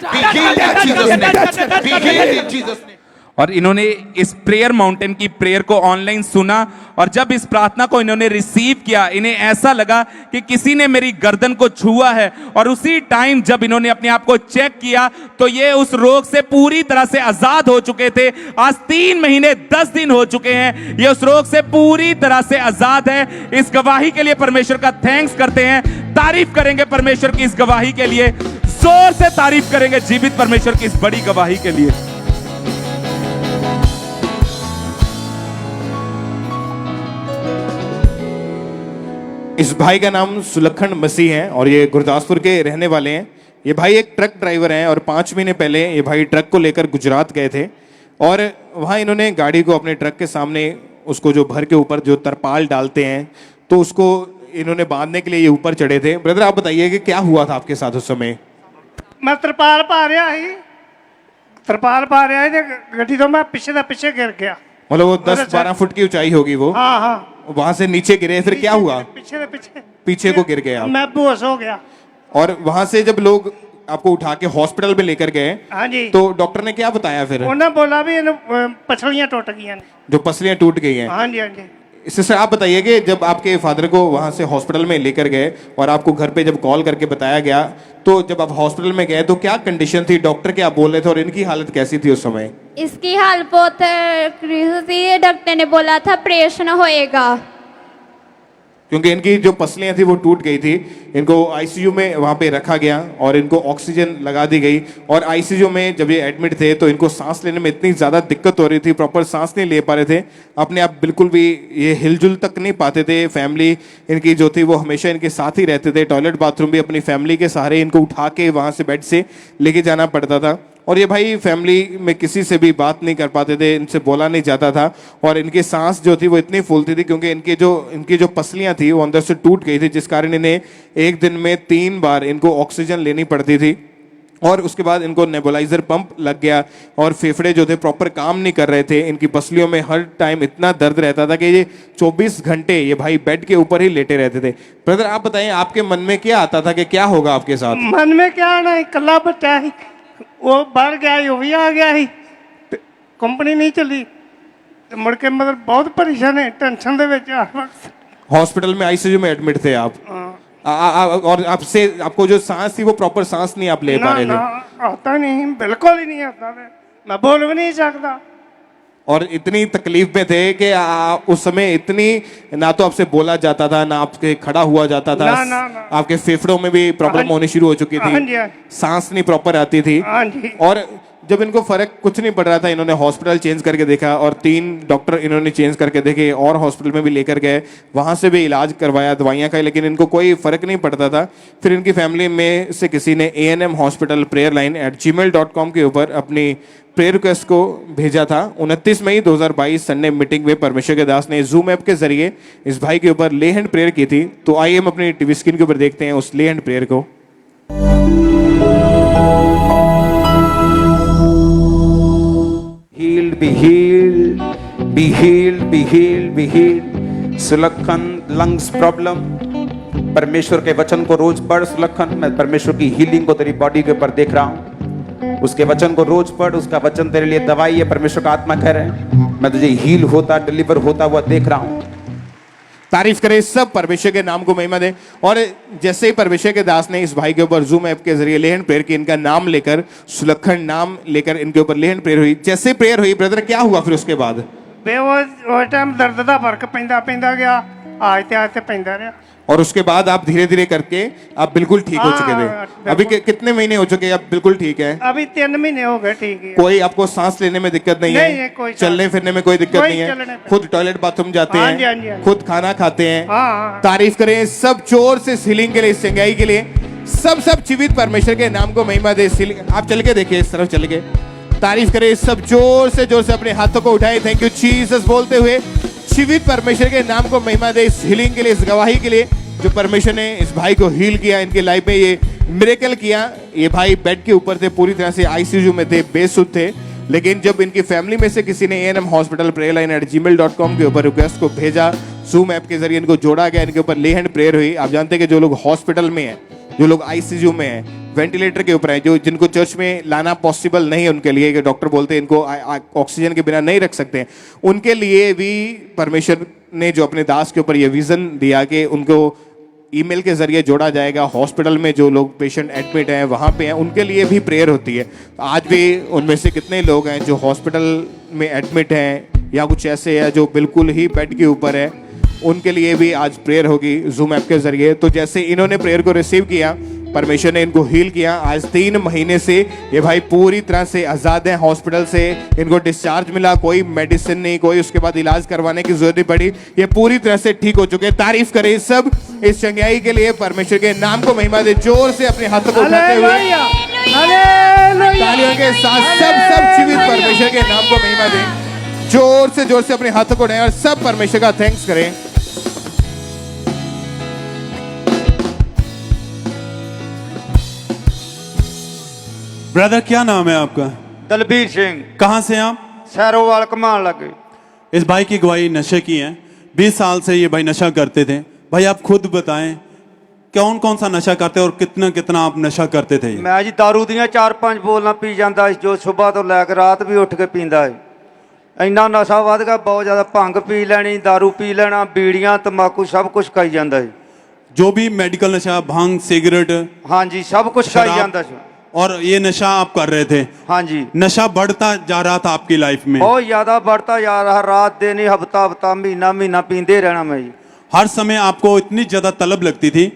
be healed in Jesus name, be healed in Jesus name। और इन्होंने इस प्रेयर माउंटेन की प्रेयर को ऑनलाइन सुना और जब इस प्रार्थना को इन्होंने रिसीव किया, इन्हें ऐसा लगा कि किसी ने मेरी गर्दन को छुआ है। और उसी टाइम जब इन्होंने अपने आप को चेक किया तो ये उस रोग से पूरी तरह से आजाद हो चुके थे। आज 3 महीने 10 दिन हो चुके हैं, ये उस रोग से पूरी तरह से आजाद है। इस गवाही के लिए परमेश्वर का थैंक्स करते हैं, तारीफ करेंगे परमेश्वर की इस गवाही के लिए, जोर से तारीफ करेंगे जीवित परमेश्वर की इस बड़ी गवाही के लिए। इस भाई का नाम सुलखन मसीह है और ये गुरदासपुर के रहने वाले हैं। ये भाई एक ट्रक ड्राइवर हैं और 5 महीने पहले ये भाई ट्रक को लेकर गुजरात गए थे और वहाँ इन्होंने गाड़ी को अपने ट्रक के सामने उसको जो भर के ऊपर जो तरपाल डालते हैं तो उसको इन्होंने बांधने के लिए ये ऊपर चढ़े थे। ब्रदर आप बताइए कि क्या हुआ था आपके साथ उस समय? मैं तरपाल पा रहा ही गड्डी तो मैं पीछे गिर गया। मतलब वो 10-12 फुट की ऊंचाई होगी वो। हाँ। वहां से नीचे गिरे, फिर क्या हुआ? पीछे को गिर गए आप? मैं बेहोश हो गया। और वहां से जब लोग आपको उठा के हॉस्पिटल में लेकर गए, हाँ जी, तो डॉक्टर ने क्या बताया फिर? उन्होंने बोला भी पसलियां टूट गई हैं। जो पसलियां टूट गई हैं? हाँ जी, हाँ जी। इससे आप बताइए कि जब आपके फादर को वहां से हॉस्पिटल में लेकर गए और आपको घर पे जब कॉल करके बताया गया, तो जब आप हॉस्पिटल में गए तो क्या कंडीशन थी, डॉक्टर क्या बोल रहे थे और इनकी हालत कैसी थी उस समय? इसकी हालत बहुत थी, डॉक्टर ने बोला था ऑपरेशन होएगा क्योंकि इनकी जो पसलियां थी वो टूट गई थी। इनको आईसीयू में वहाँ पे रखा गया और इनको ऑक्सीजन लगा दी गई और आईसीयू में जब ये एडमिट थे तो इनको सांस लेने में इतनी ज़्यादा दिक्कत हो रही थी, प्रॉपर सांस नहीं ले पा रहे थे, अपने आप बिल्कुल भी ये हिलजुल तक नहीं पाते थे। फैमिली इनकी जो थी वो हमेशा इनके साथ ही रहते थे, टॉयलेट बाथरूम भी अपनी फैमिली के सहारे इनको उठा के वहाँ से बेड से लेके जाना पड़ता था। और ये भाई फैमिली में किसी से भी बात नहीं कर पाते थे, इनसे बोला नहीं जाता था और इनकी सांस जो थी वो इतनी फूलती थी क्योंकि इनकी जो पसलियां थी वो अंदर से टूट गई थी, जिस कारण इन्हें एक दिन में 3 बार इनको ऑक्सीजन लेनी पड़ती थी। और उसके बाद इनको नेबुलाइजर पंप लग गया और फेफड़े जो थे प्रॉपर काम नहीं कर रहे थे। इनकी पसलियों में हर टाइम इतना दर्द रहता था कि ये 24 घंटे ये भाई बेड के ऊपर ही लेटे रहते थे। ब्रदर आप बताइए आपके मन में क्या आता था कि क्या होगा आपके साथ? मन में क्या आना, कला बच्चा ही वो बढ़ गया ही, वो भी आ गया ही, कंपनी नहीं चली, मुड़ के मतलब बहुत परेशान है, टेंशन दे विच हर वक्त। हॉस्पिटल में आईसीयू में एडमिट थे आप? और आपसे आपको जो सांस थी वो प्रॉपर सांस नहीं आप ले पा ना रहे ना थे आता नहीं, बिल्कुल ही नहीं आता मैं बोल भी नहीं सकता। और इतनी तकलीफ में थे कि उस समय इतनी ना तो आपसे बोला जाता था ना आपके खड़ा हुआ जाता था। ना। आपके फेफड़ों में भी प्रॉब्लम होनी शुरू हो चुकी हाँ जी, थी, हाँ। सांस नहीं प्रॉपर आती थी। हाँ जी। और जब इनको फर्क कुछ नहीं पड़ रहा था, इन्होंने हॉस्पिटल चेंज करके देखा और 3 डॉक्टर इन्होंने चेंज करके देखे और हॉस्पिटल में भी लेकर गए, वहां से भी इलाज करवाया, दवाइयां खाई, लेकिन इनको कोई फर्क नहीं पड़ता था। फिर इनकी फैमिली में से किसी ने ANM hospital prayer line @gmail.com के ऊपर अपनी प्रेयर रिक्वेस्ट को भेजा था। 29 मई 2022 संडे मीटिंग में परमेश्वर के दास ने जूम ऐप के जरिए इस भाई के ऊपर ले हैंड प्रेयर की थी। तो आइए हम अपनी टीवी स्क्रीन के ऊपर देखते हैं उस ले हैंड प्रेयर को। Healed, be healed, be healed, be healed, be healed. Sulakshan lungs problem, परमेश्वर के वचन को रोज पढ़ सुलक्षण। मैं परमेश्वर की हीलिंग को तेरी बॉडी के ऊपर देख रहा हूँ। उसके वचन को रोज पढ़, उसका वचन तेरे लिए दवाई है। परमेश्वर का आत्मा कह रहे हैं मैं तुझे हील होता, डिलीवर होता हुआ देख रहा हूँ। तारीफ करें सब, परमेश्वर के नाम को महिमा दें। और जैसे ही परमेश्वर के दास ने इस भाई के ऊपर जूम ऐप के जरिए ले हैंड प्रेयर की, इनका नाम लेकर, सुलक्षण नाम लेकर इनके ऊपर ले हैंड प्रेयर हुई। जैसे प्रेयर हुई ब्रदर, क्या हुआ फिर उसके बाद? वो टाइम दर्द का फर्क पैंदा गया, आज ते पैंदा रहा। और उसके बाद आप धीरे धीरे करके आप बिल्कुल ठीक हो चुके थे। अभी कितने महीने हो चुके हैं आप बिल्कुल ठीक है? अभी 3 महीने हो गए ठीक है। कोई आपको सांस लेने में दिक्कत नहीं है? कोई चलने फिरने में कोई दिक्कत नहीं है? खुद टॉयलेट बाथरूम जाते हाँ जी, हाँ हैं, जी। खुद खाना खाते हैं? हाँ। तारीफ करें सब जोर से इस हीलिंग के लिए, इस चंगाई के लिए। सब जीवित परमेश्वर के नाम को महिमा दे। आप चल के देखिए, इस तरफ चल के तारीफ करें सब जोर से अपने हाथों को उठाए, थैंक यू जीसस बोलते हुए जीवित परमेश्वर के नाम को महिमा दे इस हीलिंग के लिए, इस गवाही के लिए जो परमेश्वर ने इस भाई को हील किया, इनके लाइफ में ये मिरेकल किया। ये भाई बेड के ऊपर थे, पूरी तरह से ICU में थे, बेसुध थे, लेकिन जब इनकी फैमिली में से किसी ने ANM hospital prayer line @gmail.com के ऊपर रिक्वेस्ट को भेजा, जूम ऐप के जरिए इनको जोड़ा गया, इनके ऊपर ले हैंड प्रेयर हुई। आप जानते हैं कि जो लोग हॉस्पिटल में हैं, जो लोग ICU में हैं, वेंटिलेटर के ऊपर हैं, जो जिनको चर्च में लाना पॉसिबल नहीं है उनके लिए, कि डॉक्टर बोलते हैं इनको ऑक्सीजन के बिना नहीं रख सकते, उनके लिए भी परमेश्वर ने जो अपने दास के ऊपर ये विजन दिया कि उनको ईमेल के जरिए जोड़ा जाएगा। हॉस्पिटल में जो लोग पेशेंट एडमिट हैं, वहाँ पे हैं, उनके लिए भी प्रेयर होती है। आज भी उनमें से कितने लोग हैं जो हॉस्पिटल में एडमिट हैं या कुछ ऐसे है जो बिल्कुल ही बेड के ऊपर है, उनके लिए भी आज प्रेयर होगी जूम ऐप के जरिए। तो जैसे इन्होंने प्रेयर को रिसीव किया, परमेश्वर ने इनको हील किया। आज 3 महीने से ये भाई पूरी तरह से आज़ाद हैं हॉस्पिटल से, इनको डिस्चार्ज मिला, कोई मेडिसिन नहीं, कोई उसके बाद इलाज करवाने की जरूरत नहीं पड़ी, ये पूरी तरह से ठीक हो चुके हैं। तारीफ करें सब इस चंगाई के लिए, परमेश्वर के नाम को महिमा दे। जोर से अपने हाथों को उठाते हुए तालियों के साथ सब जीवित परमेश्वर के नाम को महिमा दें। जोर से अपने हाथों को उठाएं और सब परमेश्वर का थैंक्स करें। ब्रदर क्या नाम है आपका? दलबीर सिंह। कहाँ से आप? सैरोवाल कमान लगे। इस भाई की गवाही नशे की है। 20 साल से ये भाई नशा करते थे। भाई आप खुद बताएं कौन कौन सा नशा करते और कितना कितना आप नशा करते थे? मैं जी दारू दियां 4-5 बोलना पी जाता जो सुबह तो लैके रात भी उठ के पींदा है। इन्ना नशा वध गया, बहुत ज्यादा भंग पी लेनी, दारू पी लेना, बीड़ियां तंबाकू सब कुछ खाई जाता है। जो भी मेडिकल नशा, भांग, सिगरेट, हाँ जी सब कुछ खाई जाता है। और ये नशा आप कर रहे थे? हाँ जी। नशा बढ़ता जा रहा था आपकी लाइफ में? बहुत ज्यादा बढ़ता जा रहा, रात दिन ही, हफ्ता महीना पींदे रहना मैं जी। हर समय आपको इतनी ज्यादा तलब लगती थी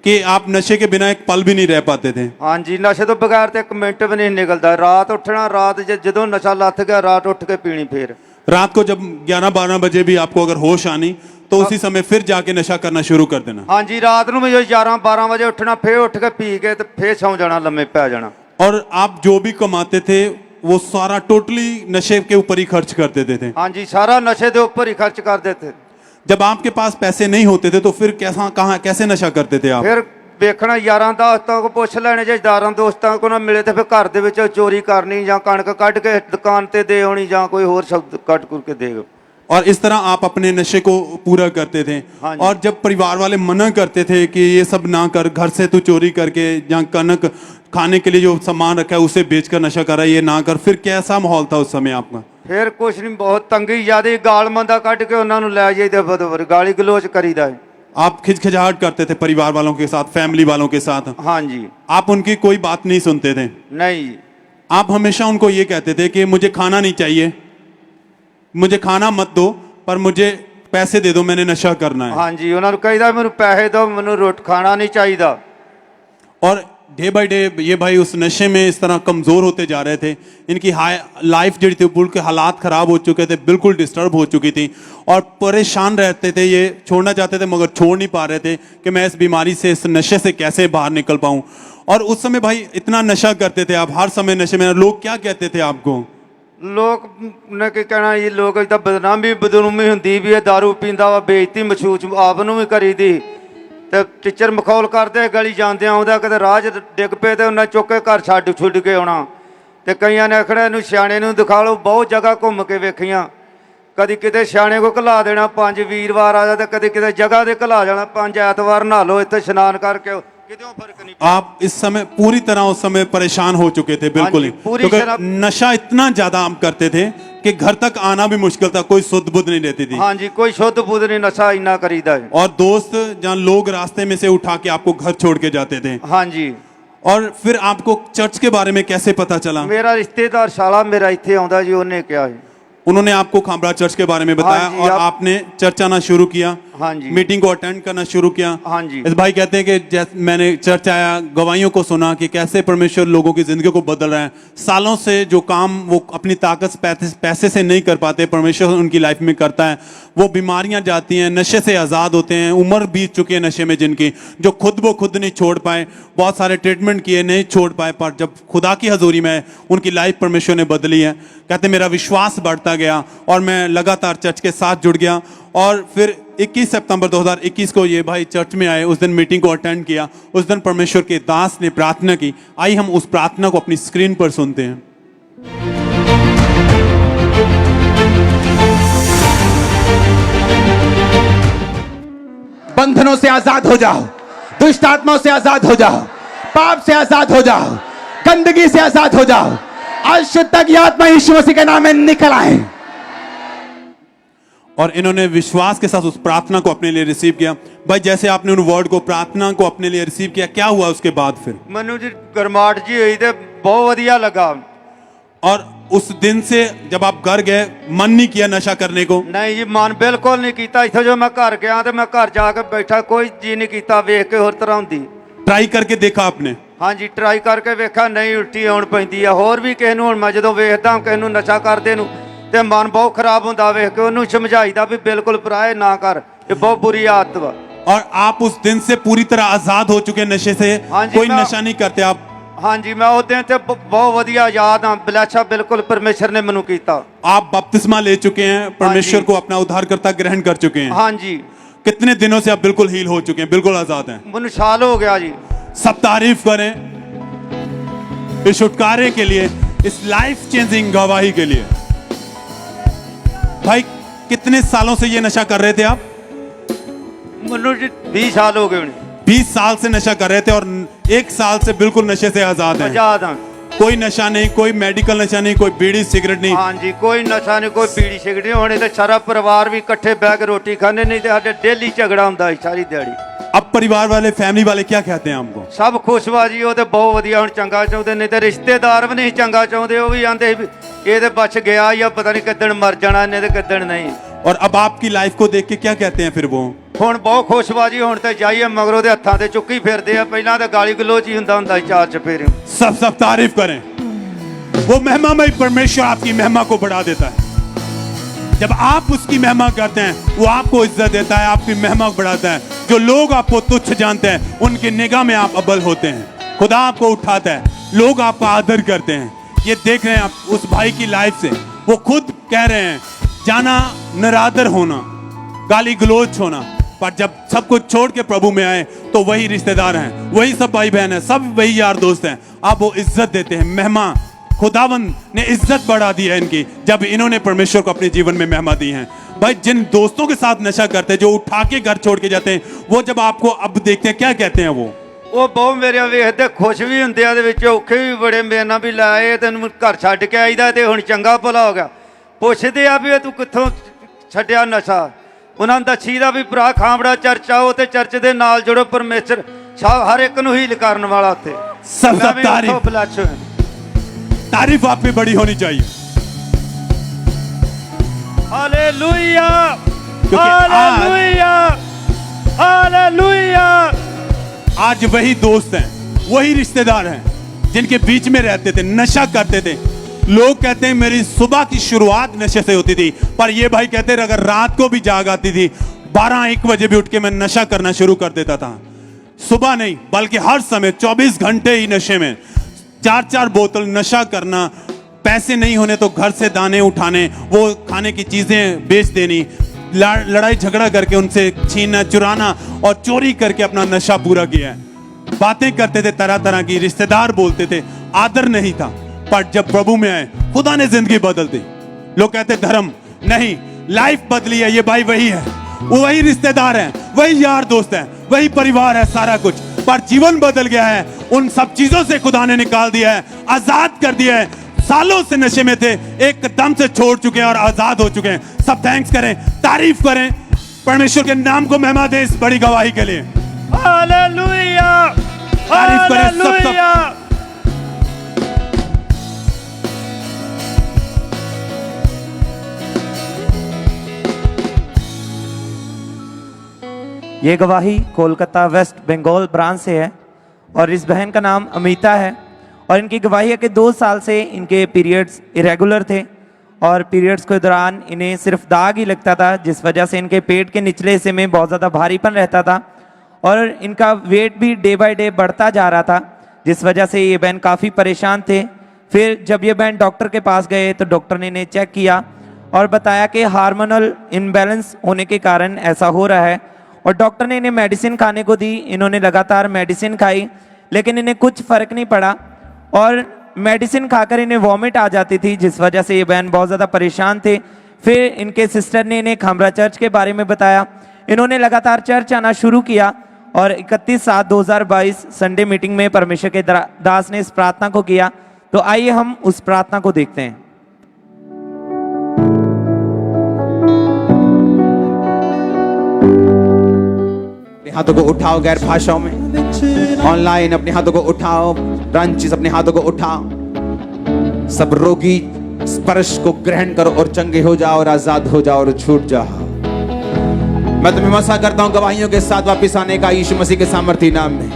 कि आप नशे के बिना एक पल भी नहीं रह पाते थे? हाँ जी, नशे तो बगैर तो 1 मिनट भी नहीं निकलता। रात उठना, रात जो नशा लथ गया, रात उठ के पीनी। फिर रात को जब 11-12 बजे भी आपको अगर होश आनी तो उसी समय फिर जाके नशा करना शुरू कर देना? हाँ जी, रात में 11-12 बजे उठना, फिर उठ के पी के तो फिर सौ जाना, लम्बे पै जाना। और आप जो भी कमाते थे वो सारा टोटली नशे के ऊपर ही खर्च कर देते थे? हाँ जी, सारा नशे के ऊपर ही खर्च कर देते। जब आपके पास पैसे नहीं होते थे तो फिर कैसे नशा करते थे आप? फिर वेखना यारां दोस्तां को पुछ लेने, जे यारां दोस्तां को ना मिले तो फिर घर दे विच चोरी करनी, या कणक कढ़ के दुकान ते दे आनी, या कोई होर शब्द कट कुट के दे। और इस तरह आप अपने नशे को पूरा करते थे। हाँ। और जब परिवार वाले मना करते थे कि ये सब ना कर, घर से तू चोरी करके या कनक खाने के लिए जो सामान रखा है उसे बेचकर नशा कर रहा है, ये ना कर, फिर कैसा माहौल था उस समय आपका? फिर कुछ नहीं, बहुत तंगी ज्यादा, गाल मंदा कट के उन्होंने लै जाइए, गाली गलोच करीदा है। आप खिचखिचाहट करते थे परिवार वालों के साथ, फैमिली वालों के साथ। हाँ जी। आप उनकी कोई बात नहीं सुनते थे। नहीं जी। आप हमेशा उनको ये कहते थे कि मुझे खाना नहीं चाहिए, मुझे खाना मत दो, पर मुझे पैसे दे दो, मैंने नशा करना है। हाँ जी, उन्होंने कहीदा मैनू पैसे दो, मैनू रोट खाना नहीं चाहिए। और डे बाय डे ये भाई उस नशे में इस तरह कमज़ोर होते जा रहे थे। इनकी हाई लाइफ जी थी बिल्कुल हालात ख़राब हो चुके थे, बिल्कुल डिस्टर्ब हो चुकी थी और परेशान रहते थे। ये छोड़ना चाहते थे मगर छोड़ नहीं पा रहे थे कि मैं इस बीमारी से, इस नशे से कैसे बाहर निकल पाऊँ। और उस समय भाई इतना नशा करते थे आप, हर समय नशे में। लोग क्या कहते थे आपको? लोग ने की कहना, ये लोग इतना बदनामी बदनूमी होंगी भी, दारू पींदा वा, बेइज्जती महसूस आप नूं भी करी दी। ਤੇ ਟੀਚਰ ਮਖੌਲ ਕਰਦੇ ਗਲੀ ਜਾਂਦੇ ਆਉਂਦਾ, ਕਦੇ ਰਾਜ ਡਿੱਗ ਪਏ ਤੇ ਉਹਨਾਂ ਚੁੱਕ ਕੇ ਘਰ ਛੱਡ ਕੇ ਆਉਣਾ। ਤੇ ਕਈਆਂ ਨੇ ਆਖਣਾ ਇਹਨੂੰ ਸਿਆਣੇ ਨੂੰ ਦਿਖਾ ਲਓ, ਬਹੁਤ ਜਗ੍ਹਾ ਘੁੰਮ ਕੇ ਵੇਖੀਆਂ। ਕਦੀ ਕਿਤੇ ਸਿਆਣੇ ਕੋ ਘਲਾ ਦੇਣਾ 5 ਵੀਰਵਾਰ ਆ ਜਾ, ਤੇ ਕਦੇ ਕਿਤੇ ਜਗ੍ਹਾ ਦੇ ਘਲਾ ਜਾਣਾ 5 ਐਤਵਾਰ ਨਹਾ ਲਓ ਇੱਥੇ ਇਸ਼ਨਾਨ ਕਰਕੇ, ਕਿਤੋਂ ਫਰਕ नहीं। आप इस समय पूरी तरह उस समय परेशान हो चुके थे बिल्कुल ही, क्योंकि नशा इतना ज्यादा आप करते थे कि घर तक आना भी मुश्किल था, कोई शुद्ध बुद्ध नहीं रहती थी। हाँ जी, कोई शुद्ध बुद्ध नहीं, नशा इतना करीदा है। और दोस्त जहाँ लोग रास्ते में से उठा के आपको घर छोड़ के जाते थे। हाँ जी। और फिर आपको चर्च के बारे में कैसे पता चला? मेरा रिश्तेदार शाला मेरा इत्थे आंदा जी, उन्हें क्या है, उन्होंने आपको खामरा चर्च के बारे में बताया। हाँ जी, और आपने चर्च आना शुरू किया। हाँ जी। मीटिंग को अटेंड करना शुरू किया। हाँ जी। इस भाई कहते हैं कि मैंने चर्च आया, गवाहियों को सुना कि कैसे परमेश्वर लोगों की जिंदगी को बदल रहा है। सालों से जो काम वो अपनी ताकत पैसे से नहीं कर पाते, परमेश्वर उनकी लाइफ में करता है। वो बीमारियां जाती हैं, नशे से आज़ाद होते हैं। उम्र बीत चुकी है नशे में जिनकी, जो खुद नहीं छोड़ पाए, बहुत सारे ट्रीटमेंट किए नहीं छोड़ पाए, पर जब खुदा की हजूरी में उनकी लाइफ परमेश्वर ने बदली है। कहते मेरा विश्वास बढ़ता गया और मैं लगातार चर्च के साथ जुड़ गया। और फिर 21 सितंबर 2021 को ये भाई चर्च में आए, उस दिन मीटिंग को अटेंड किया। उस दिन परमेश्वर के दास ने प्रार्थना की। आइए हम उस प्रार्थना को अपनी स्क्रीन पर सुनते हैं। बंधनों से आजाद हो जाओ, दुष्ट आत्माओं से आजाद हो जाओ, पाप से आजाद हो जाओ, गंदगी से आजाद हो जाओ। अशुद्ध की आत्मा यीशु मसीह के नाम में निकल आए। और इन्होंने विश्वास के साथ उस प्रार्थना को अपने लिए रिसीव किया। भाई जैसे आपने उन वर्ड को, प्रार्थना को अपने लिए रिसीव किया, क्या हुआ उसके बाद? फिर मनु जी गरमाट जी हुई थे, बहुत बढ़िया लगा। और उस दिन से जब आप घर गए, मन नहीं किया नशा करने को? नहीं जी, मन बिल्कुल नहीं किया। इतना जो मैं घर गया तो मैं घर जाके बैठा, कोई जी नहीं किया, वेख के होर तरह होंदी। ट्राई करके देखा आपने? हाँ जी, ट्राई करके वेखा, नहीं उल्टी आउण पैंदी है। होर भी किसी नूं, मैं जो वेखदा किसी नूं नशा करदे नूं ते मन बहुत खराब होंदा, वेख के उन्होंने समझाईदा भी बिल्कुल भराए ना कर, ये बहुत बुरी आदत वा। और आप उस दिन से पूरी तरह आजाद हो चुके नशे से? हाँ जी, कोई नशा नहीं करते आप? हाँ जी, मैं उस दिन से बहुत बढ़िया याद हाँ, ब्लैसा बिल्कुल परमेश्वर ने मनु कीता। आप बपतिस्मा ले चुके हैं, परमेश्वर को अपना उद्धारकर्ता ग्रहण कर चुके हैं। हाँ जी। कितने दिनों से आप बिल्कुल हील हो चुके हैं, बिल्कुल आजाद हैं? मनु साल हो गया जी। सब तारीफ करें इस छुटकारे के लिए, इस लाइफ चेंजिंग गवाही के लिए। भाई कितने सालों से ये नशा कर रहे थे आप? मनु जी 20 साल हो गए। 20 साल से नशा कर रहे थे और 1 साल से बिल्कुल नशे से आजाद हैं। आजाद हैं। कोई नशा नहीं, कोई मेडिकल नशा नहीं, कोई बीड़ी सिगरेट नहीं। हाँ जी, कोई नशा नहीं, कोई बीड़ी सिगरेट नहीं। होने तो सारा परिवार भी इकट्ठे बह के रोटी खाने, नहीं तो डेली झगड़ा होंदा है सारी दिहाड़ी। अब परिवार वाले, फैमिली वाले क्या कहते हैं आपको? सब खुश वा जी, वो तो बहुत वधिया हुण चंगा चाहते, नहीं तो रिश्तेदार भी नहीं चंगा चाहते। वो भी आंदे ये तो बच गया या पता नहीं किदन मर जाना, नहीं तो किदन नहीं। और अब आपकी लाइफ को देख के क्या कहते हैं फिर वो? ਹੁਣ ਬਹੁਤ ਖੁਸ਼ ਬਾਜੀ, ਹੁਣ ਤੇ ਜਾਈਏ ਮਗਰੋਂ ਦੇ ਹੱਥਾਂ ਤੇ ਚੁੱਕੀ ਫਿਰਦੇ ਆ, ਪਹਿਲਾਂ ਤਾਂ ਗਾਲੀ ਗਲੋਚ ਹੀ ਹੁੰਦਾ ਚਾਰ ਚਫੇਰੇ। सब तारीफ करें। वो महिमामय परमेश्वर आपकी महिमा को बढ़ा देता है। जब आप उसकी महिमा करते हैं, वो आपको इज्जत देता है, आपकी महिमा बढ़ाता है। जो लोग आपको तुच्छ जानते हैं, उनकी निगाह में आप अव्वल होते हैं। खुदा आपको उठाता है, लोग आपका आदर करते हैं। ये देख रहे हैं आप उस भाई की लाइफ से, वो खुद कह रहे हैं जाना निरादर होना, गाली गलोच होना, पर जब सब कुछ छोड़ के प्रभु में आए तो वही रिश्तेदार हैं, वही सब भाई बहन हैं, सब वही यार दोस्त हैं। आप वो इज्जत देते हैं। महिमा, खुदावंद ने इज्जत बढ़ा दी है इनकी, जब इन्होंने परमेश्वर को अपने जीवन में महिमा दी है। भाई जिन दोस्तों के साथ नशा करते हैं, जो उठा के घर छोड़ के जाते हैं, वो जब आपको अब देखते हैं क्या कहते हैं? वो बहुत मेरे ਵੇਖਦੇ ਖੁਸ਼ ਵੀ ਹੁੰਦੇ ਆ, ਦੇ ਵਿੱਚ ਔਖੇ ਵੀ ਬੜੇ, ਮੇਰੇ ਨਾਲ ਵੀ ਲਾਏ ਤੈਨੂੰ ਘਰ ਛੱਡ ਕੇ ਆਈਦਾ ਤੇ ਹੁਣ ਚੰਗਾ ਭਲਾ ਹੋ ਗਿਆ। ਪੁੱਛਦੇ ਆ ਵੀ ਤੂੰ ਕਿੱਥੋਂ ਛੱਡਿਆ ਨਸ਼ਾ, ਉਹਨਾਂ ਨੂੰ ਦੱਸੀਦਾ ਵੀ ਭਰਾ ਖਾਂਬੜਾ ਚਰਚ ਆਓ ਤੇ ਚਰਚ ਦੇ ਨਾਲ ਜੁੜੋ ਪਰਮੇਸ਼ਰ ਹਰ ਇੱਕ ਨੂੰ ਹੀਲ ਕਰਨ ਵਾਲਾ ਉੱਥੇ सब तारीफ ਬਲੈਸ ਹੋਏ तारीफ आप पे बड़ी होनी चाहिए हालेलुया क्योंकि हालेलुया हालेलुया आज वही दोस्त हैं, वही रिश्तेदार हैं जिनके बीच में रहते थे, नशा करते थे। लोग कहते हैं मेरी सुबह की शुरुआत नशे से होती थी, पर ये भाई कहते हैं अगर रात को भी जाग आती थी 12-1 बजे भी उठ के मैं नशा करना शुरू कर देता था। सुबह नहीं बल्कि हर समय 24 घंटे ही नशे में, 4-4 बोतल नशा करना, पैसे नहीं होने तो घर से दाने उठाने, वो खाने की चीजें बेच देनी, लड़ाई झगड़ा करके उनसे छीनना, चुराना और चोरी करके अपना नशा पूरा किया है। बातें करते थे तरह तरह की, रिश्तेदार बोलते थे, आदर नहीं था। पर जब प्रभु में आए खुदा ने जिंदगी बदल दी। लोग कहते धर्म नहीं, लाइफ बदली है। ये भाई वही है, वो वही रिश्तेदार है, वही यार दोस्त है, वही परिवार है, सारा कुछ, पर जीवन बदल गया है। उन सब चीजों से खुदा ने निकाल दिया है, आजाद कर दिया है। सालों से नशे में थे, एकदम से छोड़ चुके हैं और आजाद हो चुके हैं। सब थैंक्स करें, तारीफ करें, परमेश्वर के नाम को महिमा दें इस बड़ी गवाही के लिए। हालेलुया तारीफ करें सब। ये गवाही कोलकाता वेस्ट बंगाल ब्रांच से है और इस बहन का नाम अमिता है और इनकी गवाही है कि 2 साल से इनके पीरियड्स इरेगुलर थे और पीरियड्स के दौरान इन्हें सिर्फ दाग ही लगता था, जिस वजह से इनके पेट के निचले हिस्से में बहुत ज़्यादा भारीपन रहता था और इनका वेट भी डे बाय डे बढ़ता जा रहा था, जिस वजह से ये बहन काफ़ी परेशान थे। फिर जब ये बहन डॉक्टर के पास गए तो डॉक्टर ने इन्हें चेक किया और बताया कि हार्मोनल इम्बैलेंस होने के कारण ऐसा हो रहा है और डॉक्टर ने इन्हें मेडिसिन खाने को दी। इन्होंने लगातार मेडिसिन खाई लेकिन इन्हें कुछ फ़र्क नहीं पड़ा और मेडिसिन खाकर इन्हें वॉमिट आ जाती थी, जिस वजह से ये बहन बहुत ज़्यादा परेशान थे। फिर इनके सिस्टर ने इन्हें खामरा चर्च के बारे में बताया। इन्होंने लगातार चर्च आना शुरू किया और 31/7/2022 संडे मीटिंग में परमेश्वर के दास ने इस प्रार्थना को किया। तो आइए हम उस प्रार्थना को देखते हैं। हाथों को उठाओ गैर भाषाओं में, ऑनलाइन अपने हाथों को उठाओ, ब्रांचेस अपने हाथों को उठाओ। सब रोगी स्पर्श को ग्रहण करो और चंगे हो जाओ और आजाद हो जाओ और छूट जाओ। मैं तुम्हें मसा करता हूं गवाहियों के साथ वापस आने का यीशु मसीह के सामर्थी नाम में।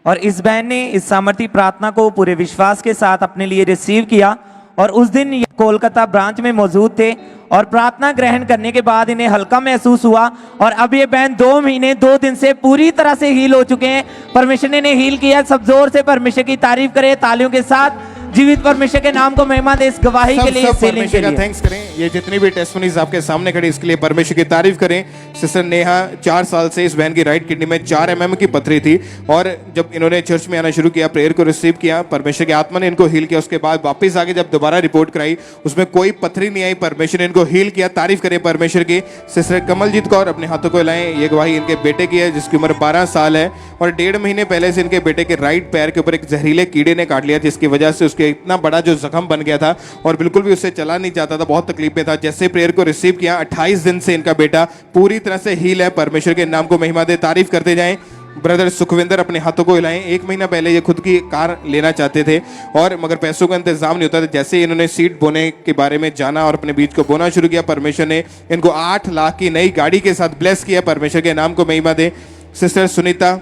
और इस बहन ने इस सामर्थी प्रार्थना को पूरे विश्वास के साथ अपने लिए रिसीव किया और उस दिन ये कोलकाता ब्रांच में मौजूद थे और प्रार्थना ग्रहण करने के बाद इन्हें हल्का महसूस हुआ और अब ये बहन 2 महीने 2 दिन से पूरी तरह से हील हो चुके हैं। परमेश्वर ने इन्हें हील किया। सब जोर से परमेश्वर की तारीफ करें तालियों के साथ। जीवित परमेश्वर के नाम को महिमा दे इस गवाही के लिए, परमेश्वर का थैंक्स करें। ये जितनी भी टेस्टिमनीज आपके सामने खड़ी इसके लिए परमेश्वर की तारीफ करें। सिस्टर नेहा 4 साल से इस बहन की राइट किडनी में 4 mm की पथरी थी और जब इन्होंने चर्च में आना शुरू किया, प्रेयर को रिसीव किया, परमेश्वर की आत्मा ने इनको हील किया। उसके बाद वापस आके जब दोबारा रिपोर्ट कराई उसमें कोई पथरी नहीं आई, परमेश्वर ने इनको हील किया। तारीफ करें परमेश्वर की। सिस्टर कमलजीत कौर अपने हाथों को लाएं। ये गवाही इनके बेटे की है जिसकी उम्र 12 साल है और 1.5 महीने पहले से इनके बेटे के राइट पैर के ऊपर एक जहरीले कीड़े ने काट लिया, जिसकी वजह से उसके इतना बड़ा जो जख्म बन गया था और बिल्कुल भी उससे चला नहीं जाता था, बहुत तकलीफ में था। जैसे प्रेयर को रिसीव किया 28 दिन से इनका बेटा पूरी तरह से हील है। परमेश्वर के नाम को महिमा दे, तारीफ करते जाएं। ब्रदर सुखविंदर अपने हाथों को हिलाएं। 1 महीना पहले ये खुद की कार लेना चाहते थे और मगर पैसों का इंतजाम नहीं होता था। जैसे इन्होंने सीड बोने के बारे में जाना और अपने बीज को बोना शुरू किया, परमेश्वर ने इनको 8 लाख की नई गाड़ी के साथ ब्लेस किया। परमेश्वर के नाम को महिमा दे। सिस्टर सुनीता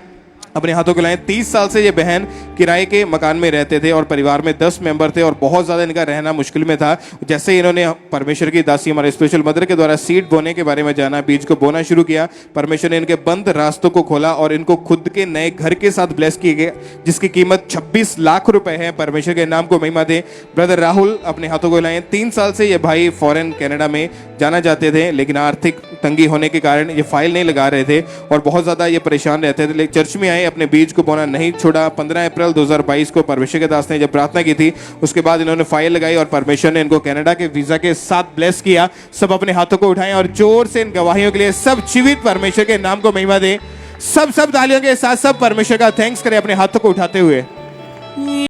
अपने हाथों को लाएं। 30 साल से ये बहन किराए के मकान में रहते थे और परिवार में 10 मेंबर थे और बहुत ज़्यादा इनका रहना मुश्किल में था। जैसे इन्होंने परमेश्वर की दासी हमारे स्पेशल मदर के द्वारा सीड बोने के बारे में जाना, बीज को बोना शुरू किया, परमेश्वर ने इनके बंद रास्तों को खोला और इनको खुद के नए घर के साथ ब्लेस किए गए, जिसकी कीमत 26 लाख रुपए है। परमेश्वर के नाम को महिमा दे। ब्रदर राहुल अपने हाथों को लाएं। 3 साल से ये भाई फॉरेन कनाडा में जाना चाहते थे लेकिन आर्थिक तंगी होने के कारण ये फाइल नहीं लगा रहे थे और बहुत ज़्यादा ये परेशान रहते थे। लेकिन चर्च में आए, अपने बीज को बोना नहीं छोड़ा। 15 अप्रैल 2022 को परमेश्वर के दास ने जब प्रार्थना की थी उसके बाद इन्होंने फाइल लगाई और परमेश्वर ने इनको कनाडा के वीजा के साथ ब्लेस किया। सब अपने हाथों को उठाएं और जोर से इन गवाहियों के लिए सब जीवित परमेश्वर के नाम को महिमा दें। सब तालियों के साथ सब परमेश्वर का थैंक्स करें अपने हाथों को उठाते हुए।